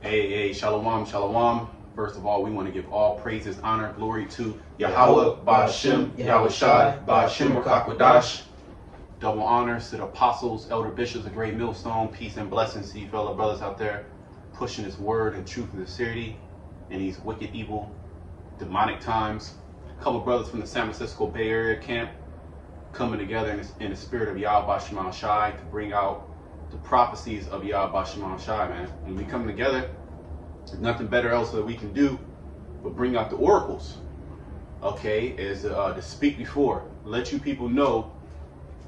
Hey, shalom, shalom. First of all, we want to give all praises, honor, glory to Yahweh, Ba'ashem, Yahweh Shai, Ba'ashem Rakakwadash. Double honors to the apostles, elder bishops, a great millstone. Peace and blessings to you fellow brothers out there, pushing this word and truth and sincerity in these wicked, evil, demonic times. A couple brothers from the San Francisco Bay Area camp coming together in the spirit of Yahweh Ba'ashem Shai to bring out the prophecies of Yahweh Ba'ashem Shai, man. When we come together, there's nothing better else that we can do but bring out the oracles, okay, is to speak before, let you people know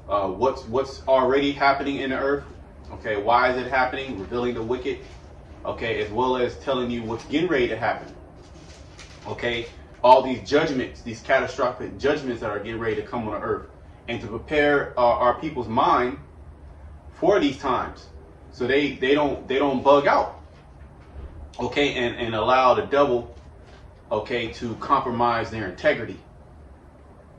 what's already happening in the earth, okay, why is it happening, revealing the wicked, okay, as well as telling you what's getting ready to happen, okay, all these judgments, these catastrophic judgments that are getting ready to come on the earth, and to prepare our people's mind for these times, so they don't bug out, okay, and allow the devil, okay, to compromise their integrity.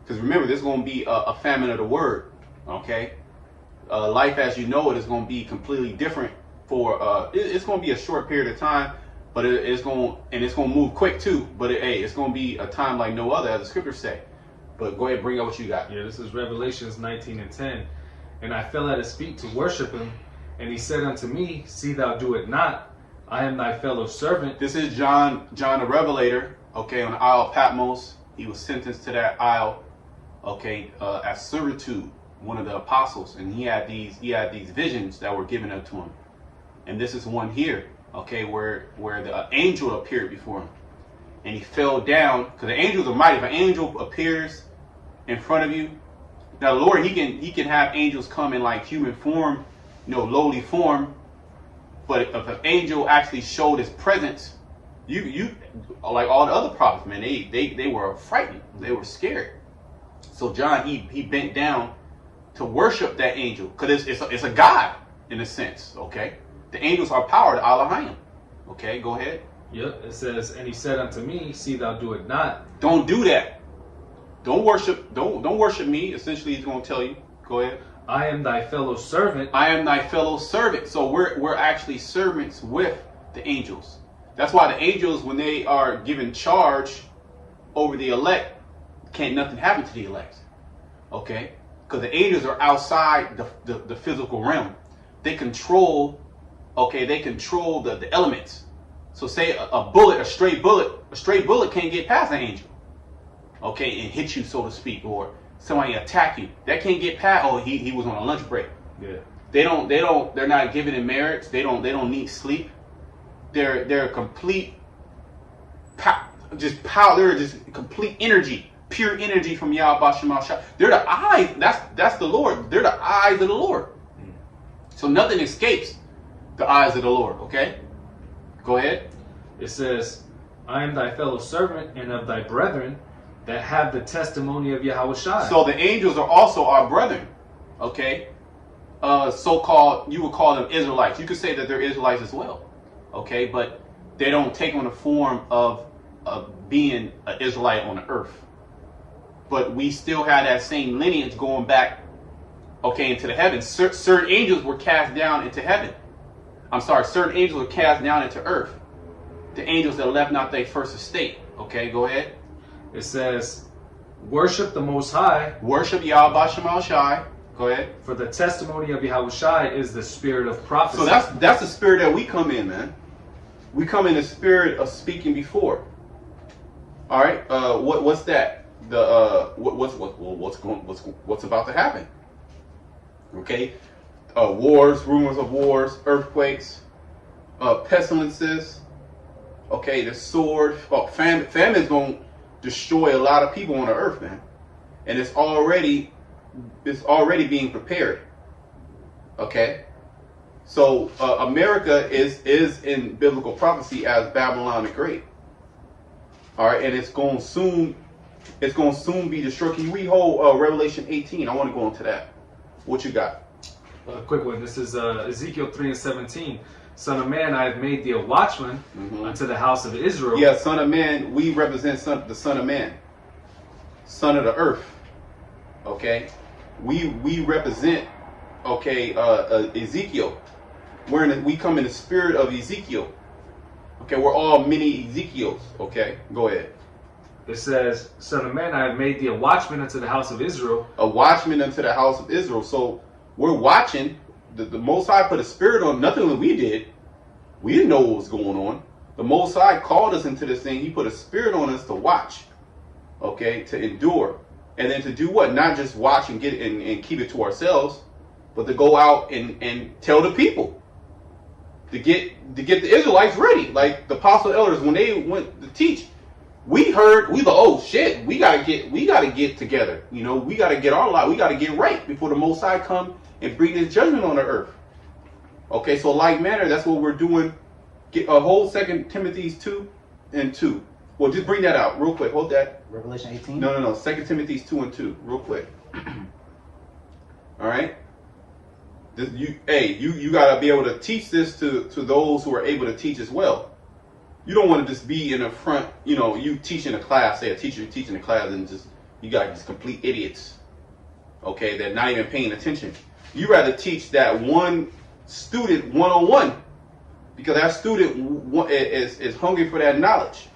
Because remember, there's going to be a famine of the word, okay. Life as you know it is going to be completely different for it's going to be a short period of time, but it's going to move quick too. But it's going to be a time like no other, as the scriptures say. But go ahead, bring out what you got. Yeah, this is Revelations 19:10. And I fell at his feet to worship him, and he said unto me, See thou do it not. I am thy fellow servant. This is John the Revelator, okay, on the Isle of Patmos. He was sentenced to that isle, okay, as servitude, one of the apostles, and he had these visions that were given up to him. And this is one here, okay, where the angel appeared before him, and he fell down, because the angels are mighty. If an angel appears in front of you, now the Lord, he can have angels come in like human form, lowly form. But if an angel actually showed his presence, you like all the other prophets, man, they were frightened, they were scared. So John, he bent down to worship that angel, because it's a god in a sense, okay. The angels are powered to Elohim. Okay, go ahead. Yep, it says, and he said unto me, See thou do it not. Don't do that. Don't worship me. Essentially, he's going to tell you. Go ahead. I am thy fellow servant. I am thy fellow servant. So we're actually servants with the angels. That's why the angels, when they are given charge over the elect, can't nothing happen to the elect. Okay? Because the angels are outside the physical realm. They control, okay, the elements. So say a stray bullet can't get past an angel. Okay, and hit you, so to speak, or somebody attack you. That can't get past. Oh, he was on a lunch break. Yeah. They're not given in merits. They don't need sleep. They're complete power. They're just complete energy, pure energy from Yahweh Ba'ashem Shai. They're the eyes. That's the Lord. They're the eyes of the Lord. So nothing escapes the eyes of the Lord. Okay, go ahead. It says, I am thy fellow servant and of thy brethren that have the testimony of Yahweh Shai. So the angels are also our brethren, okay? So-called, you would call them Israelites. You could say that they're Israelites as well, okay? But they don't take on the form of being an Israelite on the earth. But we still have that same lineage going back, okay, into the heavens. Certain angels were cast down into heaven. Certain angels were cast down into earth. The angels that left not their first estate. Okay, go ahead. It says, worship the Most High. Worship Yahweh Ba'ashem Shai. Go ahead. For the testimony of Yahweh Shai is the spirit of prophecy. So that's the spirit that we come in, man. We come in the spirit of speaking before. All right. What's that? What's about to happen? Okay. Wars, rumors of wars, earthquakes, pestilences. Okay, the sword. Famine's going to destroy a lot of people on the earth, man, and it's already being prepared. Okay, so America is in biblical prophecy as Babylon the Great. All right, and it's going to soon be destroyed. Can you read whole Revelation 18? I want to go into that. What you got? A quick one. This is Ezekiel 3:17. Son of man, I have made thee a watchman unto the house of Israel. Yeah, son of man, we represent the son of man. Son of the earth. Okay? We represent, okay, Ezekiel. We come in the spirit of Ezekiel. Okay, we're all mini Ezekiels. Okay, go ahead. It says, Son of man, I have made thee a watchman unto the house of Israel. A watchman unto the house of Israel. So we're watching. The Most High put a spirit on. Nothing that we did. We didn't know what was going on. The Most High called us into this thing. He put a spirit on us to watch. Okay, to endure. And then to do what? Not just watch and get and keep it to ourselves, but to go out and tell the people. To get the Israelites ready. Like the apostle elders, when they went to teach, we thought, oh shit, we gotta get together. You know, we gotta get our lot, we gotta get right before the Most High come and bring His judgment on the earth. Okay, so like manner, that's what we're doing. Get a whole 2 Timothy 2:2. Well, just bring that out real quick. Hold that. Revelation 18? No. 2 Timothy 2:2, real quick. All right. You gotta be able to teach this to those who are able to teach as well. You don't want to just be in the front, you know, you teaching a class, say a teacher teaching a class, and just you got these complete idiots, okay, they're not even paying attention. You rather teach that one student one-on-one, because that student is hungry for that knowledge.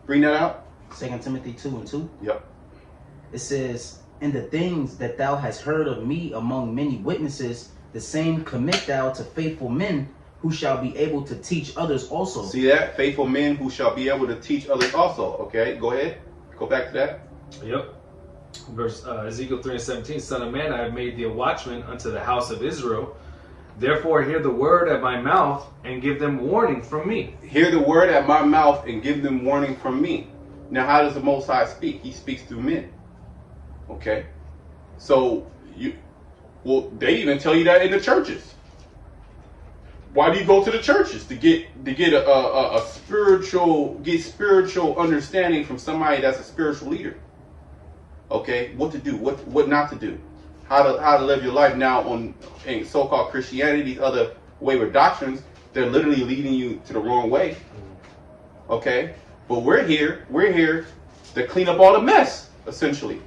Bring that out. 2 Timothy 2:2. Yep. It says, and the things that thou hast heard of me among many witnesses, the same commit thou to faithful men, who shall be able to teach others also. See that? Faithful men who shall be able to teach others also. Okay, go ahead. Go back to that. Yep. Verse Ezekiel 3:17, Son of man, I have made thee a watchman unto the house of Israel. Therefore hear the word at my mouth and give them warning from me. Hear the word at my mouth and give them warning from me. Now, how does the Most High speak? He speaks through men. Okay, so they even tell you that in the churches. Why do you go to the churches? To get a spiritual understanding from somebody that's a spiritual leader. Okay, what to do, what not to do, how to live your life. Now in so-called Christianity, these other wayward doctrines, they're literally leading you to the wrong way. Okay, but we're here to clean up all the mess. Essentially,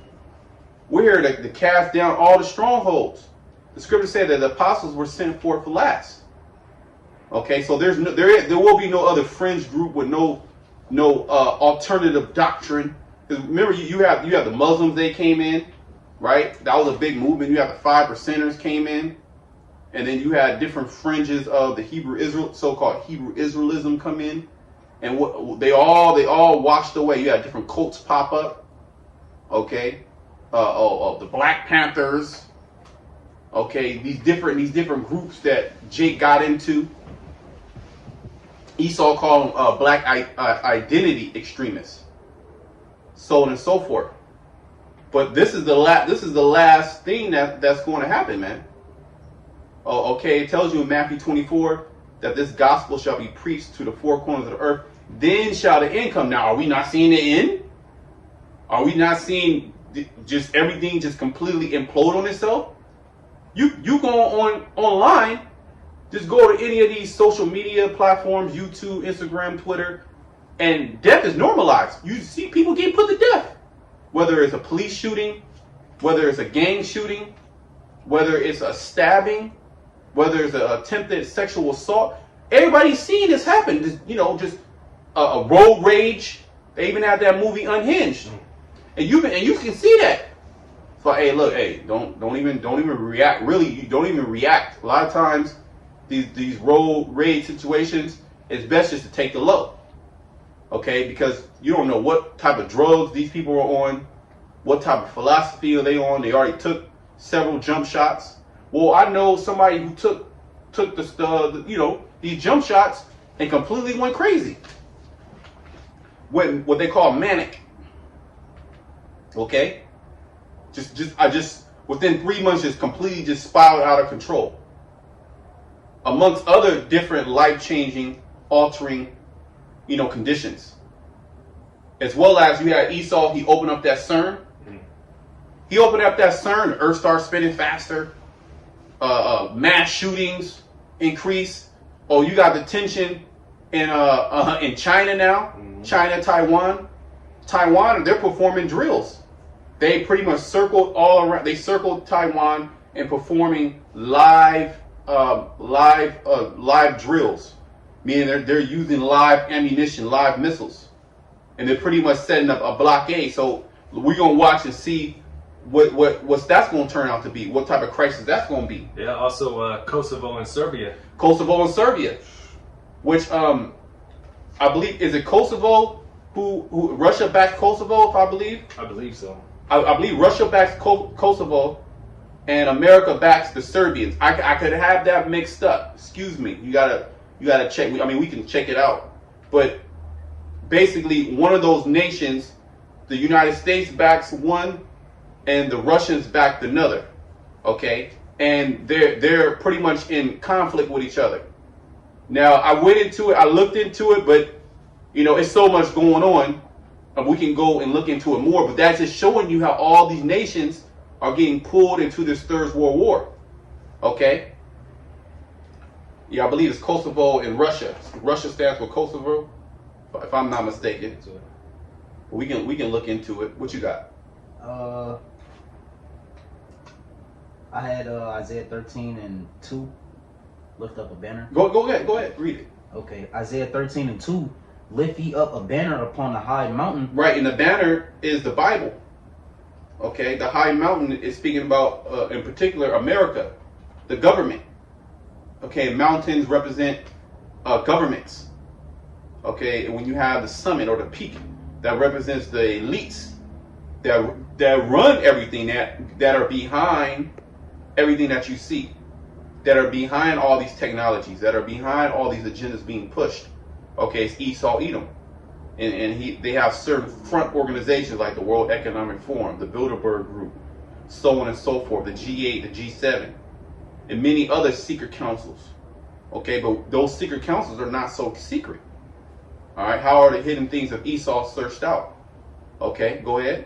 we're here to cast down all the strongholds. The scripture said that the apostles were sent forth for last. Okay, so there will be no other fringe group with no alternative doctrine. Because remember, you have the Muslims, they came in, right? That was a big movement. You have the 5%ers came in, and then you had different fringes of the so-called Hebrew Israelism come in, and they all washed away. You had different cults pop up. Okay, the Black Panthers. Okay, these different groups that Jake got into. Esau called them black identity extremists, so on and so forth. But this is the last thing that's going to happen, man. Oh, okay, it tells you in Matthew 24 that this gospel shall be preached to the four corners of the earth. Then shall the end come. Now, are we not seeing the end? Are we not seeing just everything just completely implode on itself? You go online. Just go to any of these social media platforms, YouTube, Instagram, Twitter, and death is normalized. You see people getting put to death. Whether it's a police shooting, whether it's a gang shooting, whether it's a stabbing, whether it's an attempted sexual assault. Everybody's seeing this happen. Just a road rage. They even have that movie Unhinged. And you can see that. So don't even react. Really, you don't even react. A lot of times these road rage situations, it's best just to take the low. Okay, because you don't know what type of drugs these people are on, what type of philosophy are they on. They already took several jump shots. Well, I know somebody who took these jump shots and completely went crazy. What they call manic. Okay, just within 3 months, just completely just spiraled out of control. Amongst other different life-changing, altering, conditions. As well as you had Esau, he opened up that CERN. He opened up that CERN, the earth starts spinning faster. Mass shootings increase. Oh, you got the tension in China now. China, Taiwan. They're performing drills. They pretty much circled all around. They circled Taiwan and performing live drills meaning they're using live ammunition, live missiles, and they're pretty much setting up a blockade. So we're gonna watch and see what's that's gonna turn out to be, what type of crisis that's gonna be. Yeah. Also, Kosovo and Serbia. Kosovo and Serbia, which I believe is it Kosovo who Russia backs Kosovo, if I believe. I believe so. I believe Russia backs Kosovo, and America backs the Serbians. I could have that mixed up. Excuse me. You gotta check. I mean, we can check it out. But basically, one of those nations, the United States backs one, and the Russians backed another. Okay, and they're pretty much in conflict with each other. Now, I went into it. I looked into it, but it's so much going on. We can go and look into it more, but that's just showing you how all these nations are getting pulled into this Third World War. Okay? Yeah, I believe it's Kosovo and Russia. Russia stands for Kosovo, if I'm not mistaken. We can look into it. What you got? I had Isaiah 13:2. Lift up a banner. Go ahead. Read it. Okay, Isaiah 13:2. Lift ye up a banner upon the high mountain. Right, and the banner is the Bible. Okay, the high mountain is speaking about, in particular, America, the government. Okay, mountains represent governments. Okay, and when you have the summit or the peak, that represents the elites that run everything, that are behind everything that you see, that are behind all these technologies, that are behind all these agendas being pushed. Okay, it's Esau Edom, and they have certain front organizations like the World Economic Forum, the Bilderberg Group, so on and so forth, the G8, the G7, and many other secret councils. Okay, but those secret councils are not so secret. All right, how are the hidden things of Esau searched out? Okay, go ahead.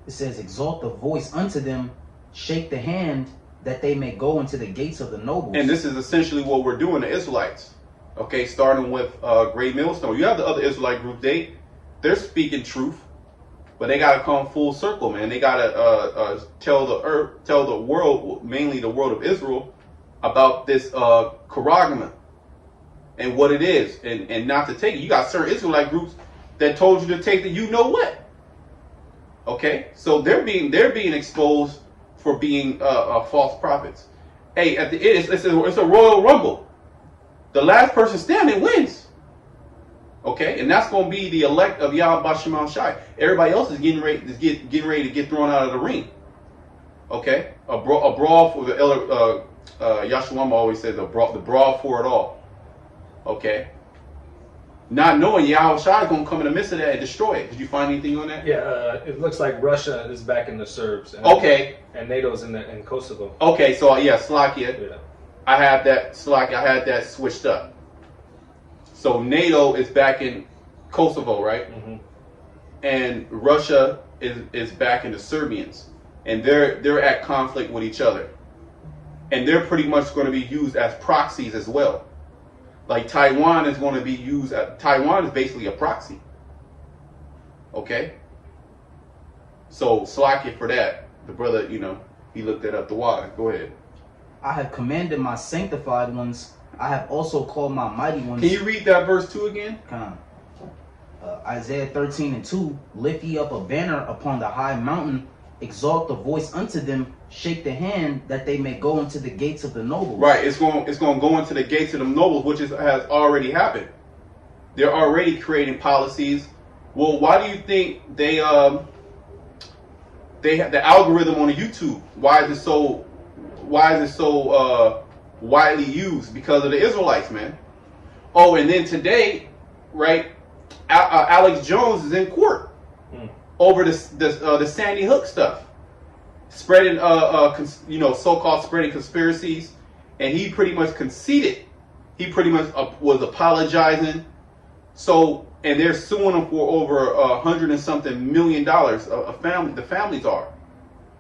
It says, exalt the voice unto them, shake the hand, that they may go into the gates of the nobles. And this is essentially what we're doing, the Israelites. Okay, starting with Great Millstone. You have the other Israelite group. They're speaking truth, but they got to come full circle, man. They got to tell the world, mainly the world of Israel, about this charagma and what it is, and not to take it. You got certain Israelite groups that told you to take the you know what. Okay, so they're being exposed for being false prophets. Hey, at the end, it's a Royal Rumble. The last person standing wins. Okay, and that's going to be the elect of Yahweh Shema Shai. Everybody else is getting ready to get thrown out of the ring. Okay, a brawl for the elder. Yahshua always says the brawl for it all. Okay, not knowing Yahweh Shai is going to come in the midst of that and destroy it. Did you find anything on that? Yeah, it looks like Russia is back in the Serbs. And, Okay. And NATO's in Kosovo. Okay, so yeah, Slovakia. Yeah. I had that switched up. So NATO is back in Kosovo, right? Mm-hmm. And Russia is back in the Serbians, and they're at conflict with each other, and they're pretty much going to be used as proxies as well. Like Taiwan is going to be used. Taiwan is basically a proxy. Okay. So Slovakia for that. The brother, he looked that up. The water. Go ahead. I have commanded my sanctified ones. I have also called my mighty ones. Can you read that verse 2 again? Isaiah 13:2. Lift ye up a banner upon the high mountain. Exalt the voice unto them. Shake the hand, that they may go into the gates of the nobles. Right. It's going to go into the gates of the nobles, which has already happened. They're already creating policies. Well, why do you think they have the algorithm on YouTube? Why is it so widely used? Because of the Israelites, man. Oh, and then today, right? Alex Jones is in court over the Sandy Hook stuff, spreading so-called spreading conspiracies, and he pretty much conceded. He pretty much was apologizing. So, and they're suing him for over $100 and something million. The families are.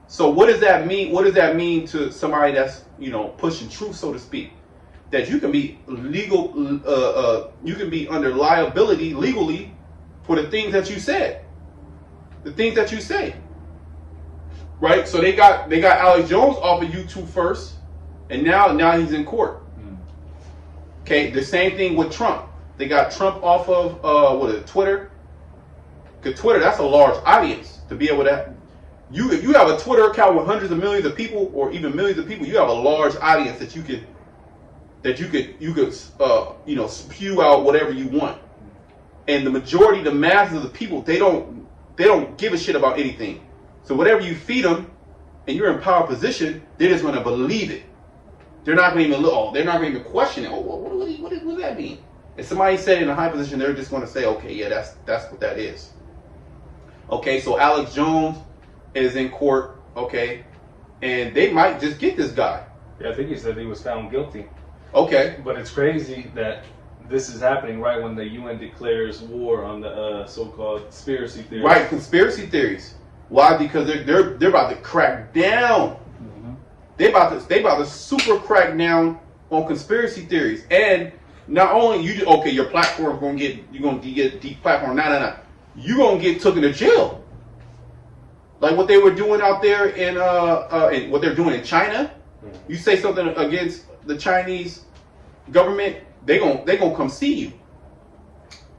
So what does that mean? What does that mean to somebody that's pushing truth, so to speak? That you can be you can be under liability legally for the things that you said, the things that you say. Right? So they got Alex Jones off of YouTube first, and now he's in court. Okay, the same thing with Trump. They got Trump off of Twitter. Because Twitter, that's a large audience to be able to. If you have a Twitter account with hundreds of millions of people, or even millions of people, you have a large audience that you could spew out whatever you want. And the majority, the masses of the people, they don't give a shit about anything. So whatever you feed them, and you're in power position, they're just going to believe it. They're not going to even look. They're not going to even question it. What does that mean? If somebody said in a high position, they're just going to say, okay, yeah, that's what that is. Okay, so Alex Jones is in court, okay, and they might just get this guy. Yeah, I think he said he was found guilty. Okay. But it's crazy that this is happening right when the UN declares war on the so-called conspiracy theories. Right, conspiracy theories. Why? Because they're about to crack down. Mm-hmm. They about to super crack down on conspiracy theories. And not only your platform's gonna get deplatformed. No. You're gonna get taken to jail. Like what they were doing out there in what they're doing in China. You say something against the Chinese government, they gonna come see you.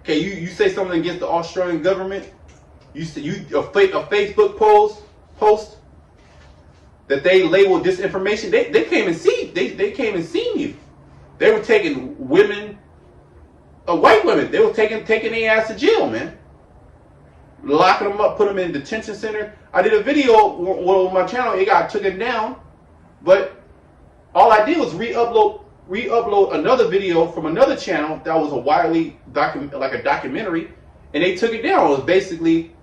Okay, you say something against the Australian government, a Facebook post that they labeled disinformation, they came and seen you. They were taking women, white women, they were taking their ass to jail, man. Locking them up, put them in detention center. I did a video on my channel, it got taken down, but all I did was re-upload another video from another channel that was a widely like a documentary, and they took it down. It was basically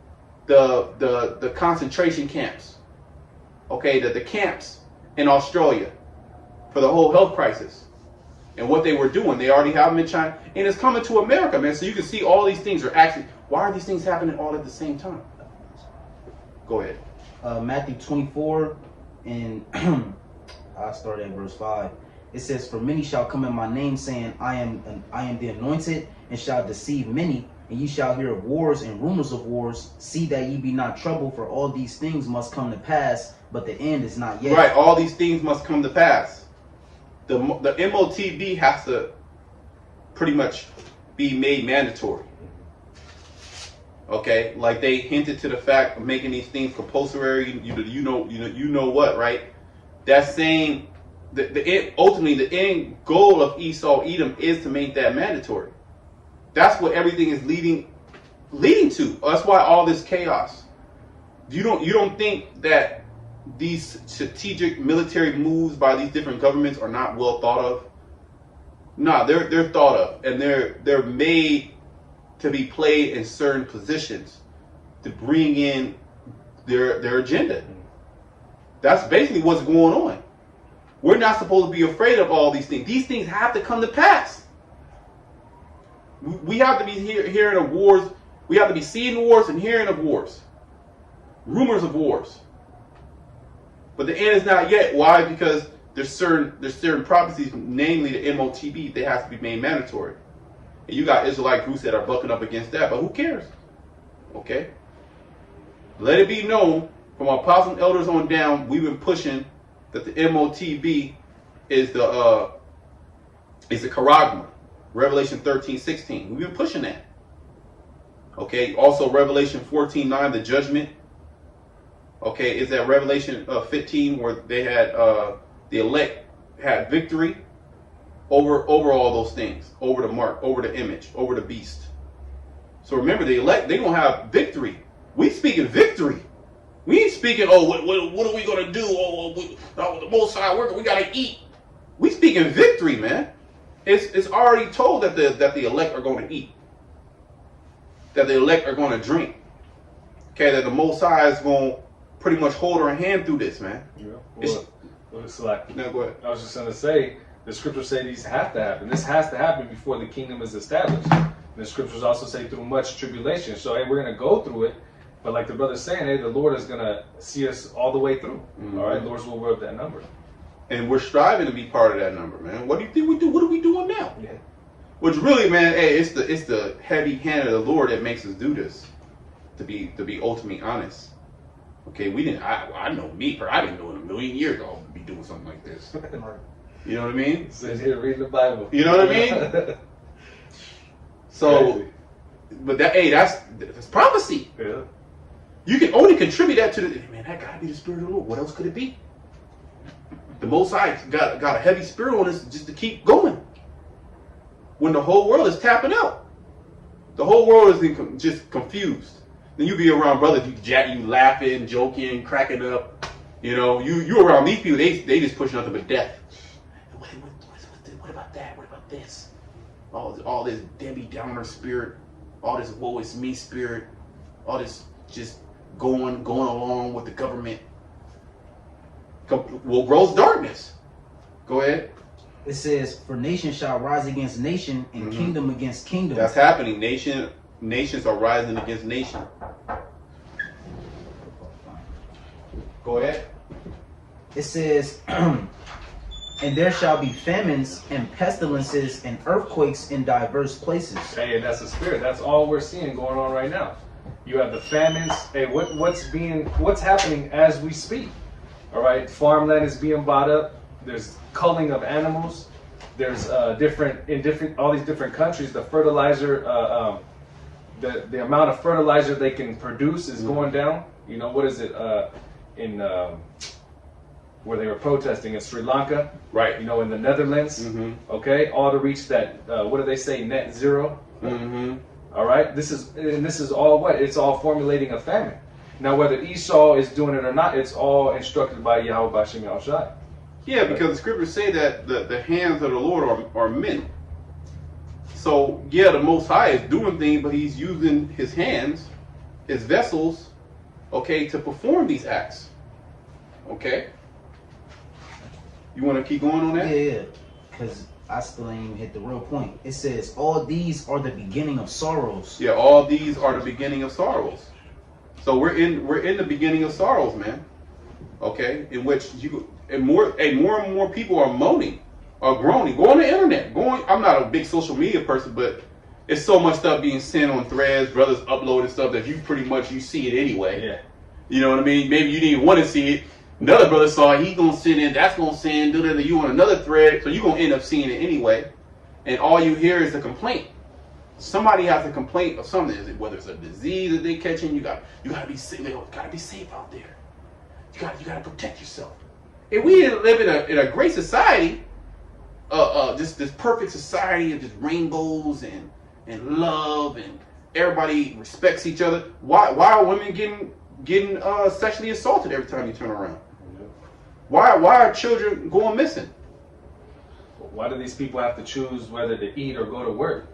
the concentration camps. Okay, the camps in Australia for the whole health crisis and what they were doing. They already have them in China, and it's coming to America, man. So you can see all these things are actually. Why are these things happening all at the same time? Go ahead. Matthew 24, and I'll start at verse 5. It says, "For many shall come in my name, saying, I am the anointed, and shall deceive many. And ye shall hear of wars and rumors of wars. See that ye be not troubled, for all these things must come to pass, but the end is not yet." Right, all these things must come to pass. The MOTB has to pretty much be made mandatory. Okay, like they hinted to the fact of making these things compulsory. You know what, right? That's saying ultimately the end goal of Esau Edom is to make that mandatory. That's what everything is leading to. That's why all this chaos. You don't think that these strategic military moves by these different governments are not well thought of? No, they're thought of, and they're made to be played in certain positions to bring in their agenda. That's basically what's going on. We're not supposed to be afraid of all these things. These things have to come to pass. We have to be hearing of wars. We have to be seeing wars and hearing of wars. Rumors of wars. But the end is not yet. Why? Because there's certain prophecies, namely the MOTB, they have to be made mandatory. And you got Israelite groups that are bucking up against that, but who cares? Okay? Let it be known from our apostles and elders on down, we've been pushing that the MOTB is the charagma. Revelation 13:16. We've been pushing that. Okay, also Revelation 14:9, the judgment. Okay, is that Revelation 15 where they had the elect had victory over all those things, over the mark, over the image, over the beast. So remember, the elect, they gonna have victory. We speaking victory. We ain't speaking, what are we gonna do? The Most High worker, we gotta eat. We speaking victory, man. It's already told that the elect are going to eat, that the elect are going to drink. Okay, that the Most High is going to pretty much hold our hand through this, man. Yeah. Well, it's like, no, go ahead. I was just going to say, the scriptures say these have to happen. This has to happen before the kingdom is established. And the scriptures also say through much tribulation. So, hey, we're going to go through it. But like the brother's saying, hey, the Lord is going to see us all the way through. Mm-hmm. All right, Lord's will work that number. And we're striving to be part of that number, man. What do you think we do? What are we doing now? Yeah. Which really, man, hey, it's the heavy hand of the Lord that makes us do this. To be ultimately honest. Okay, I know me, I didn't know in a million years I'll be doing something like this. You know what I mean? Sit here reading the Bible. You know what I mean? So, Crazy. but that's prophecy. Yeah. You can only contribute that to the man. That gotta be the Spirit of the Lord. What else could it be? The Most High got a heavy spirit on us just to keep going. When the whole world is tapping out, the whole world is just confused. Then you be around brothers, you laughing, joking, cracking up. You know, you around these people, they just pushing nothing but death. What about that? What about this? All this Debbie Downer spirit, all this woe is me spirit, all this just going along with the government. Will grows darkness. Go ahead. It says, "For nation shall rise against nation, and kingdom against kingdom." That's happening. Nations are rising against nation. Go ahead. It says, "And there shall be famines and pestilences and earthquakes in diverse places." Hey, and that's the spirit. That's all we're seeing going on right now. You have the famines. Hey, what's happening as we speak? All right, farmland is being bought up. There's culling of animals. There's all these different countries. The fertilizer, the amount of fertilizer they can produce is going down. You know, what is it in where they were protesting in Sri Lanka? Right. You know, in the Netherlands. Okay, all to reach that. What do they say? Net zero. All right. This is all what? It's all formulating a famine. Now, whether Esau is doing it or not, it's all instructed by Yahweh Bashem Yahushai. Yeah, because the scriptures say that the hands of the Lord are men. So, yeah, the Most High is doing things, but he's using his hands, his vessels, okay, to perform these acts. Okay? You want to keep going on that? Yeah, because I still ain't even hit the real point. It says, "All these are the beginning of sorrows." Yeah, all these are the beginning of sorrows. So we're in the beginning of sorrows, man. Okay, in which more and more people are moaning, are groaning. Go on the internet. I'm not a big social media person, but it's so much stuff being sent on threads, brothers uploading stuff that you see it anyway. Yeah. You know what I mean? Maybe you didn't want to see it. Another brother saw it. He's gonna send in. That's gonna send. You on another thread, so you're gonna end up seeing it anyway. And all you hear is a complaint. Somebody has a complaint of something. Is it whether it's a disease that they're catching? You gotta be safe. You gotta be safe out there. You gotta protect yourself. If we didn't live in a great society, just this perfect society of just rainbows and love and everybody respects each other, why are women getting sexually assaulted every time you turn around? Why are children going missing? Why do these people have to choose whether to eat or go to work?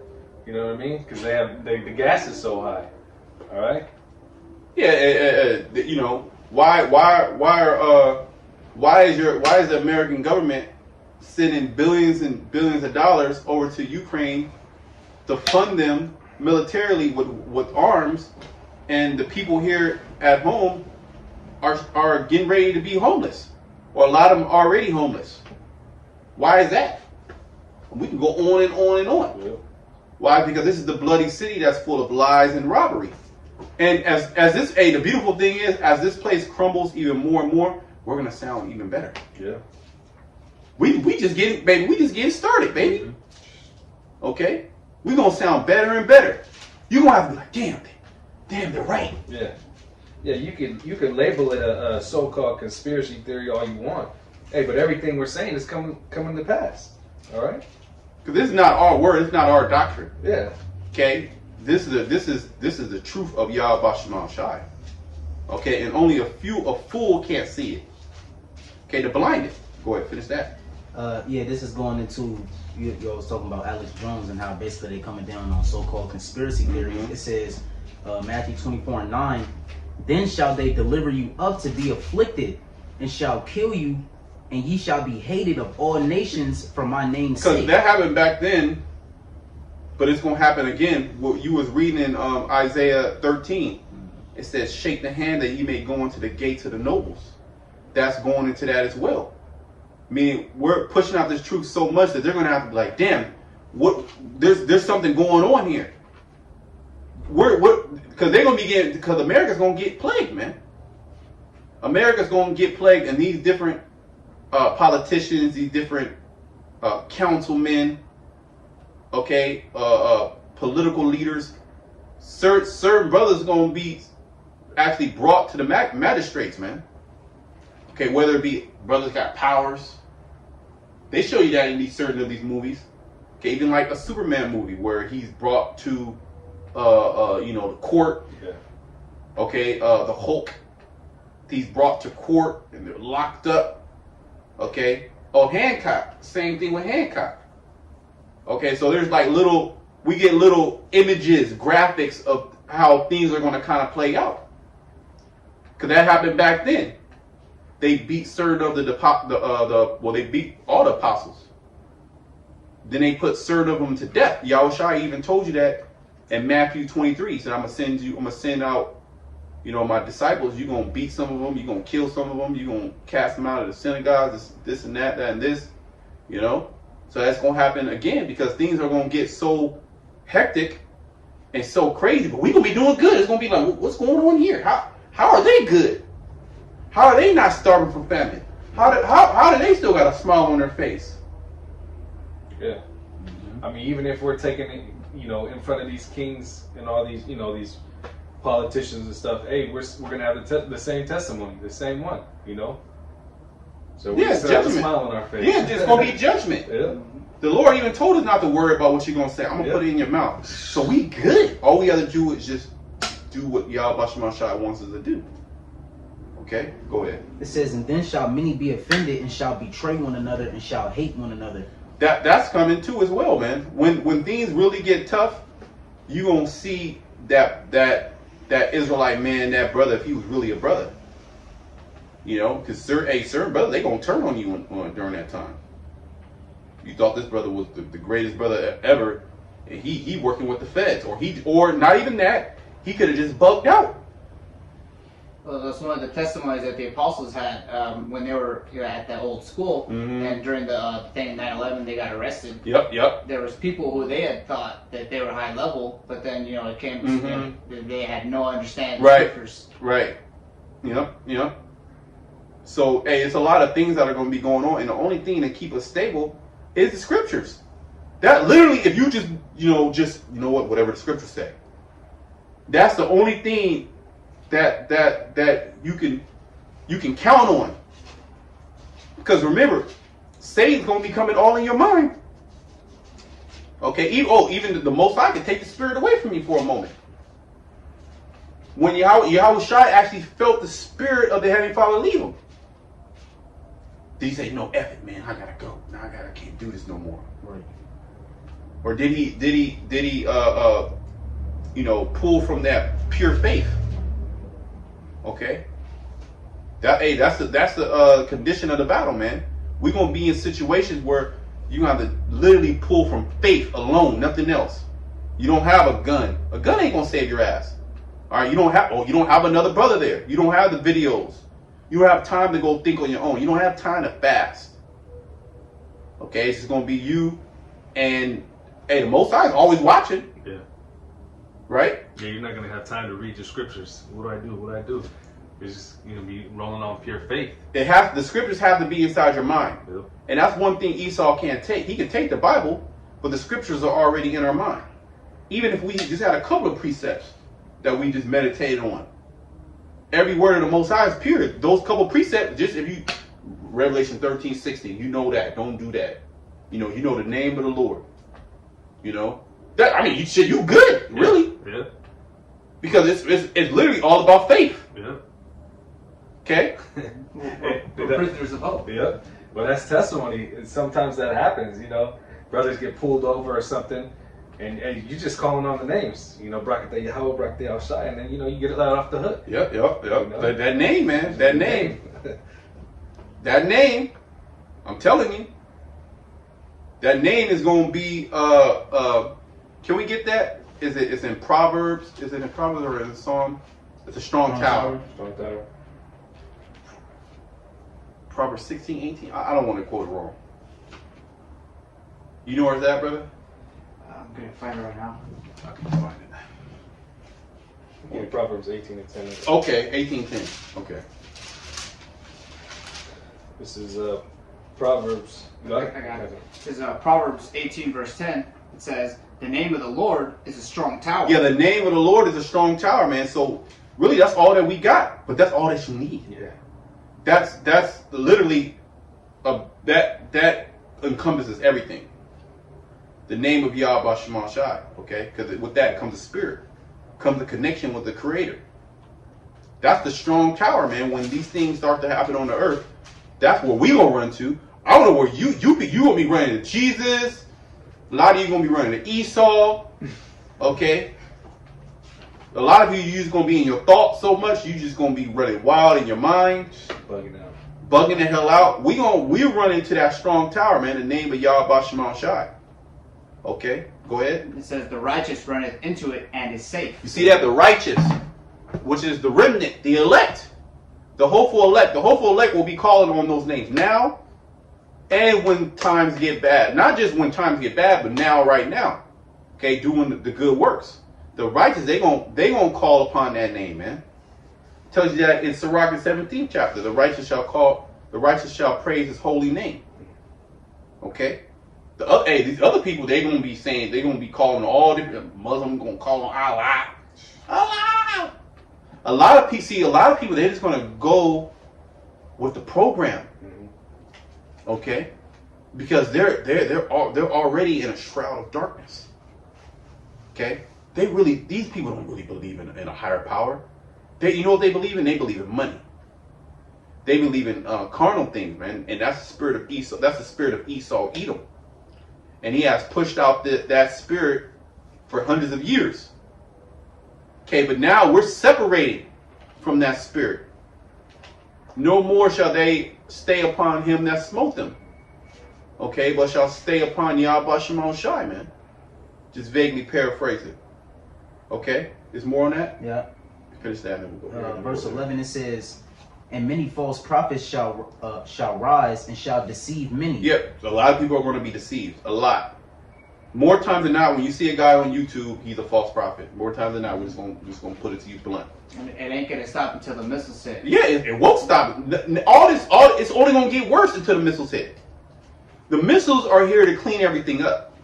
You know what I mean? Because the gas is so high. All right. Yeah, you know why is the American government sending billions and billions of dollars over to Ukraine to fund them militarily with arms, and the people here at home are getting ready to be homeless, or a lot of them are already homeless? Why is that? We can go on and on and on. Yeah. Why? Because this is the bloody city that's full of lies and robbery. And the beautiful thing is, as this place crumbles even more and more, we're gonna sound even better. Yeah. We just getting started, baby. Okay? We're gonna sound better and better. You're gonna have to be like, damn, they're right. Yeah. Yeah, you can label it a so-called conspiracy theory all you want. Hey, but everything we're saying is coming to pass. All right? Because this is not our word, it's not our doctrine. Yeah. Okay? This is the truth of Yahweh Bashem Shai. Okay, and only a fool can't see it. Okay, the blinded. Go ahead, finish that. Yeah, this is going into you was talking about Alex Jones and how basically they coming down on so-called conspiracy theories. It says Matthew 24:9, "Then shall they deliver you up to be afflicted, and shall kill you, and ye shall be hated of all nations for my name's Because sake." that happened back then, but it's going to happen again. What you was reading in Isaiah 13, it says, "Shake the hand that ye may go into the gates of the nobles." That's going into that as well. Meaning we're pushing out this truth so much that they're going to have to be like, damn, there's something going on here. Because they're going to be because America's going to get plagued, man. America's going to get plagued, and these different politicians, these different councilmen, okay, political leaders, certain brothers gonna be actually brought to the magistrates, man. Okay, whether it be brothers got powers, they show you that in these certain of these movies. Okay, even like a Superman movie where he's brought to, the court. Yeah. Okay, the Hulk, he's brought to court and they're locked up. Okay. Oh, Hancock, same thing with Hancock. Okay, so there's like we get little images, graphics of how things are going to kind of play out. Because that happened back then. They beat certain of they beat all the apostles. Then they put certain of them to death. Yahushua even told you that in Matthew 23. He said, I'm gonna send out, my disciples. You're gonna beat some of them. You're gonna kill some of them. You're gonna cast them out of the synagogues. This and that and this. So that's gonna happen again because things are gonna get so hectic and so crazy. But we're gonna be doing good. It's gonna be like, what's going on here? How are they good? How are they not starving from famine? How do they still got a smile on their face? Yeah. I mean, even if we're taking it, in front of these kings and all these, these politicians and stuff, hey, we're gonna have the same testimony, the same one, So we still have a smile on our face. Yeah, it's gonna be judgment. Yeah. The Lord even told us not to worry about what you're gonna say. I'm gonna put it in your mouth. So we good. All we gotta do is just do what Yahweh Shai wants us to do. Okay, go ahead. It says, and then shall many be offended and shall betray one another and shall hate one another. That's coming too as well, man. When things really get tough, you gonna see that Israelite man, that brother, if he was really a brother. Because certain brothers, they gonna turn on you during that time. You thought this brother was the greatest brother ever, and he working with the feds, or not even that, he could have just bugged out. Well, that's one of the testimonies that the apostles had when they were at that old school, and during the thing in 9/11, they got arrested. Yep. There was people who they had thought that they were high level, but then it came to they had no understanding of scriptures. Right. Yep. So hey, it's a lot of things that are going to be going on, and the only thing to keep us stable is the scriptures. That literally, if you just whatever the scriptures say, that's the only thing that you can count on. Because remember, Satan's gonna be coming all in your mind. Okay, even the Most High can take the spirit away from you for a moment. When Yahweh Shai actually felt the spirit of the Heavenly Father leave him, did he say, "No, F it, man, I gotta go. Now I can't do this no more"? Right. Or did he pull from that pure faith? Okay. That's the condition of the battle, man. We're gonna be in situations where you have to literally pull from faith alone, nothing else. You don't have a gun. A gun ain't gonna save your ass. All right. You don't have another brother there. You don't have the videos. You don't have time to go think on your own. You don't have time to fast. Okay. It's just gonna be you and the Most High is always watching. Yeah. Right? Yeah, you're not gonna have time to read your scriptures. What do I do? What do I do? You're just gonna be rolling on pure faith. The scriptures have to be inside your mind. Yep. And that's one thing Esau can't take. He can take the Bible, but the scriptures are already in our mind. Even if we just had a couple of precepts that we just meditated on. Every word of the Most High is pure. Those couple precepts, just if you Revelation 13:16, you know that. Don't do that. You know the name of the Lord. You good, really. Yeah. Because it's literally all about faith. Yeah. Okay? We're prisoners of hope. Yeah. Well, that's testimony. And sometimes that happens, Brothers get pulled over or something, and you just calling on the names, Brakatah Yahweh, Brakatah Yahushai, and then, you get it out off the hook. Yep. That name, man. That name. That name, I'm telling you. That name is going to be, can we get that? It's in Proverbs. Is it in Proverbs or in the Psalm? It's a strong tower. Strong tower. Proverbs 16:18. I don't want to quote it wrong. You know where it's at, brother? I'm going to find it right now. I can find it. Yeah, Proverbs 18:10. Okay, 18:10. Okay. This is Proverbs. I got it. It's Proverbs 18 verse 10. it says, the name of the Lord is a strong tower. Yeah, the name of the Lord is a strong tower, man. So really, that's all that we got. But that's all that you need. Yeah. That's literally that encompasses everything. The name of Yahweh Shema Shai, okay? Because with that comes a spirit, comes a connection with the Creator. That's the strong tower, man. When these things start to happen on the earth, that's where we gonna run to. I don't know where you gonna be running to Jesus. A lot of you gonna be running to Esau, okay? A lot of you just gonna be in your thoughts so much, you just gonna be running wild in your mind, Bugging out. bugging the hell out. We're running to that strong tower, man. The name of Yahweh Shema Shai. Okay, go ahead. It says, the righteous runneth into it and is safe. You see that? The righteous, which is the remnant, the elect, the hopeful elect. The hopeful elect will be calling on those names now and when times get bad. Not just when times get bad, but now, right now. Okay, doing the good works. The righteous, they gonna call upon that name, man. Tells you that in Sirach, the 17th chapter. The righteous shall praise his holy name. Okay? These other people, they're gonna be calling all different Muslims, gonna call on Allah. Allah. A lot of people, they're just gonna go with the program. Okay? Because they're already in a shroud of darkness. Okay? These people don't really believe in a higher power. You know what they believe in? They believe in money. They believe in carnal things, man. And that's the spirit of Esau. That's the spirit of Esau, Edom. And he has pushed out that spirit for hundreds of years. Okay, but now we're separated from that spirit. No more shall they stay upon him that smote them. Okay, but shall stay upon Yahweh Shema Shai, man. Just vaguely paraphrase it. Okay, there's more on that? Yeah. Finish that and we'll go. Verse 11, it says, and many false prophets shall rise and shall deceive many. Yep, a lot of people are going to be deceived. A lot. More times than not, when you see a guy on YouTube, he's a false prophet. More times than not, we're just going to put it to you blunt. And it ain't going to stop until the missiles hit. Yeah, it won't stop. It's only going to get worse until the missiles hit. The missiles are here to clean everything up.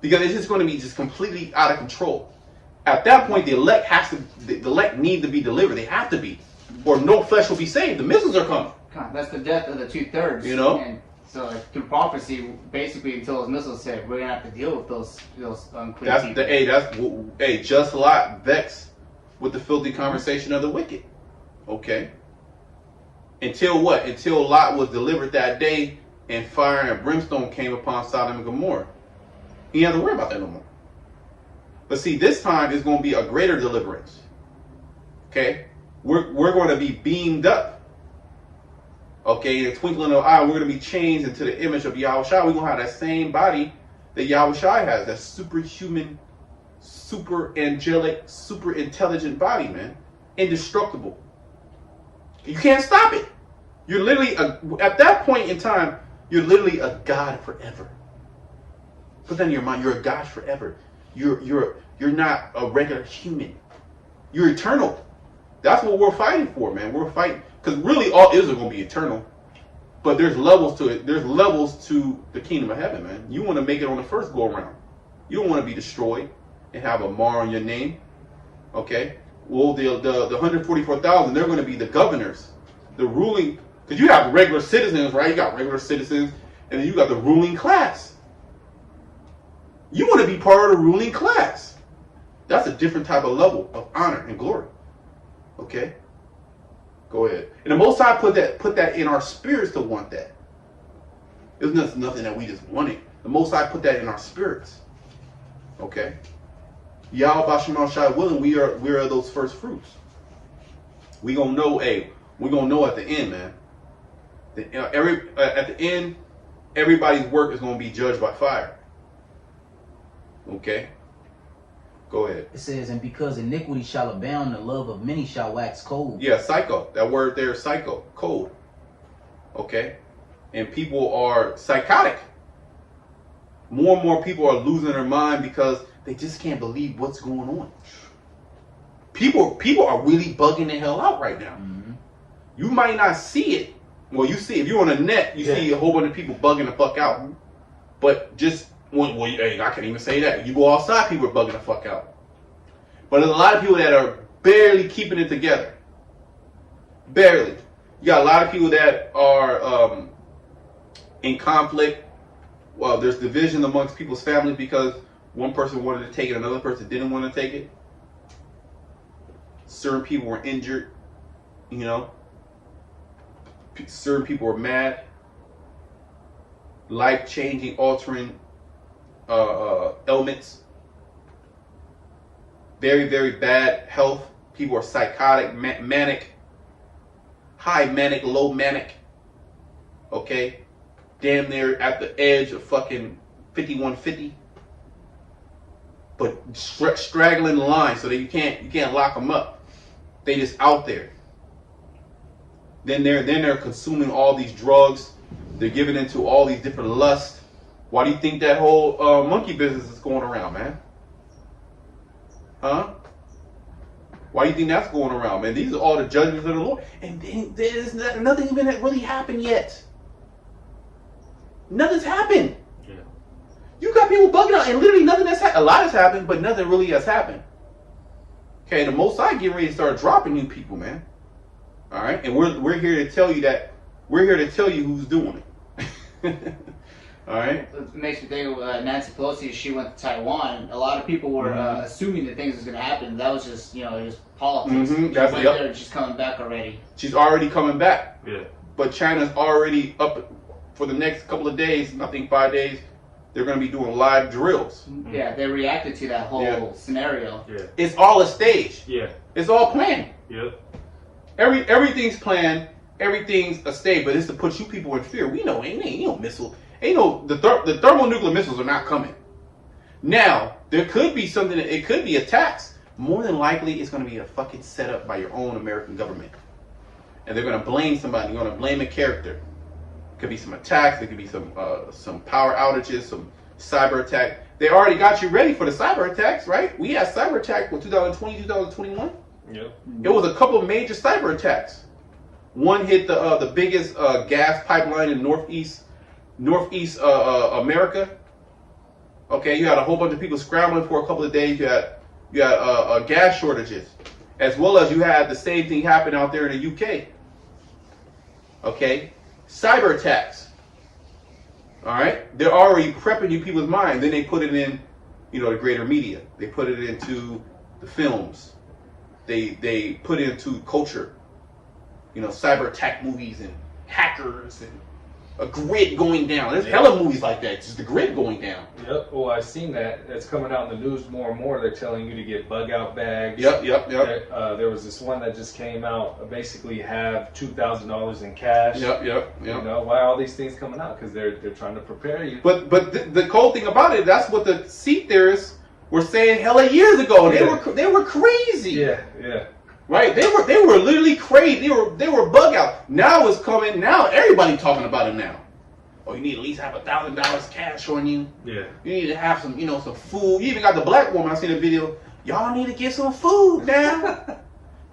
Because it's just going to be just completely out of control. At that point, the elect need to be delivered. They have to be. Or no flesh will be saved. The missiles are coming. That's the death of the 2/3. You know? And so through prophecy, basically until those missiles hit, we're going to have to deal with those unclean people. Just Lot vexed with the filthy conversation of the wicked. Okay. Until what? Until Lot was delivered that day and fire and brimstone came upon Sodom and Gomorrah. He didn't have to worry about that no more. But see, this time is going to be a greater deliverance. Okay? We're going to be beamed up. Okay? In the twinkling of an eye, we're going to be changed into the image of Yahweh Shai. We're going to have that same body that Yahweh Shai has. That superhuman, super angelic, super intelligent body, man. Indestructible. You can't stop it. You're literally, at that point in time, you're literally a God forever. Put that in your mind. You're a God forever. You're not a regular human. You're eternal. That's what we're fighting for, man. We're fighting because really all Israel going to be eternal. But there's levels to it. There's levels to the kingdom of heaven, man. You want to make it on the first go around. You don't want to be destroyed and have a mar on your name. Okay. Well, the 144,000, they're going to be the governors, the ruling. Because you have regular citizens, right? You got regular citizens, and then you got the ruling class. You want to be part of the ruling class. That's a different type of level of honor and glory. Okay? Go ahead. And the Most High put that in our spirits to want that. It's nothing that we just wanted. The Most High put that in our spirits. Okay? Yahweh Shema Shai willing, we are those first fruits. We're going to know at the end, man. At the end, everybody's work is going to be judged by fire. Okay? Go ahead. It says, and because iniquity shall abound, the love of many shall wax cold. Yeah, psycho. That word there is psycho. Cold. Okay? And people are psychotic. More and more people are losing their mind because they just can't believe what's going on. People are really bugging the hell out right now. Mm-hmm. You might not see it. Well, you see, if you're on the net, you see a whole bunch of people bugging the fuck out. But just Well, hey, I can't even say that. You go outside, people are bugging the fuck out. But there's a lot of people that are barely keeping it together. Barely. You got a lot of people that are in conflict. Well, there's division amongst people's families because one person wanted to take it, another person didn't want to take it. Certain people were injured, you know. Certain people were mad. Life-changing, altering ailments. Very, very bad health. People are psychotic, manic. High manic, low manic. Okay? Damn near at the edge of fucking 5150. But straggling the line so that you can't lock them up. They just out there. Then they're consuming all these drugs. They're giving into all these different lusts. Why do you think that whole monkey business is going around, man? Huh? Why do you think that's going around, man? These are all the judgments of the Lord. And there's nothing even that really happened yet. Nothing's happened. Yeah. You got people bugging out, and literally nothing has happened. A lot has happened, but nothing really has happened. Okay, the Most High getting ready to start dropping new people, man. All right, and we're here to tell you that. We're here to tell you who's doing it. All right. It makes me think of Nancy Pelosi. She went to Taiwan. A lot of people were assuming that things was going to happen. That was just, just politics. Mm-hmm. She That's went there and she's coming back already. She's already coming back. Yeah. But China's already up for the next couple of days. I think 5 days. They're going to be doing live drills. Yeah, they reacted to that whole scenario. Yeah. It's all a stage. Yeah. It's all planned. Yep. Everything's planned. Everything's a stage, but it's to put you people in fear. We know ain't no missile. Ain't no the thermonuclear missiles are not coming. Now there could be something. It could be attacks. More than likely, it's going to be a fucking setup by your own American government, and they're going to blame somebody. You're going to blame a character. It could be some attacks. There could be some power outages, some cyber attack. They already got you ready for the cyber attacks, right? We had cyber attack for 2020, 2021. Yep. It was a couple of major cyber attacks. One hit the biggest gas pipeline in northeast America. Okay, you had a whole bunch of people scrambling for a couple of days. You had gas shortages, as well as you had the same thing happen out there in the UK. Okay, cyber attacks. All right, they're already prepping you people's mind. Then they put it in, the greater media. They put it into the films. They put it into culture. Cyber attack movies and hackers and a grid going down. There's hella movies like that. Just the grid going down. Yep. Oh, I've seen that. It's coming out in the news more and more. They're telling you to get bug out bags. Yep. There was this one that just came out. Basically, have $2,000 in cash. Yep. Why are all these things coming out? Because they're trying to prepare you. But the cool thing about it, that's what the seed theorists were saying hella years ago. They were crazy. Yeah. Right? They were literally crazy. They were bug out. Now it's coming. Now everybody talking about it now. Oh, you need at least have $1,000 cash on you. Yeah. You need to have some, some food. You even got the black woman. I seen a video. Y'all need to get some food now.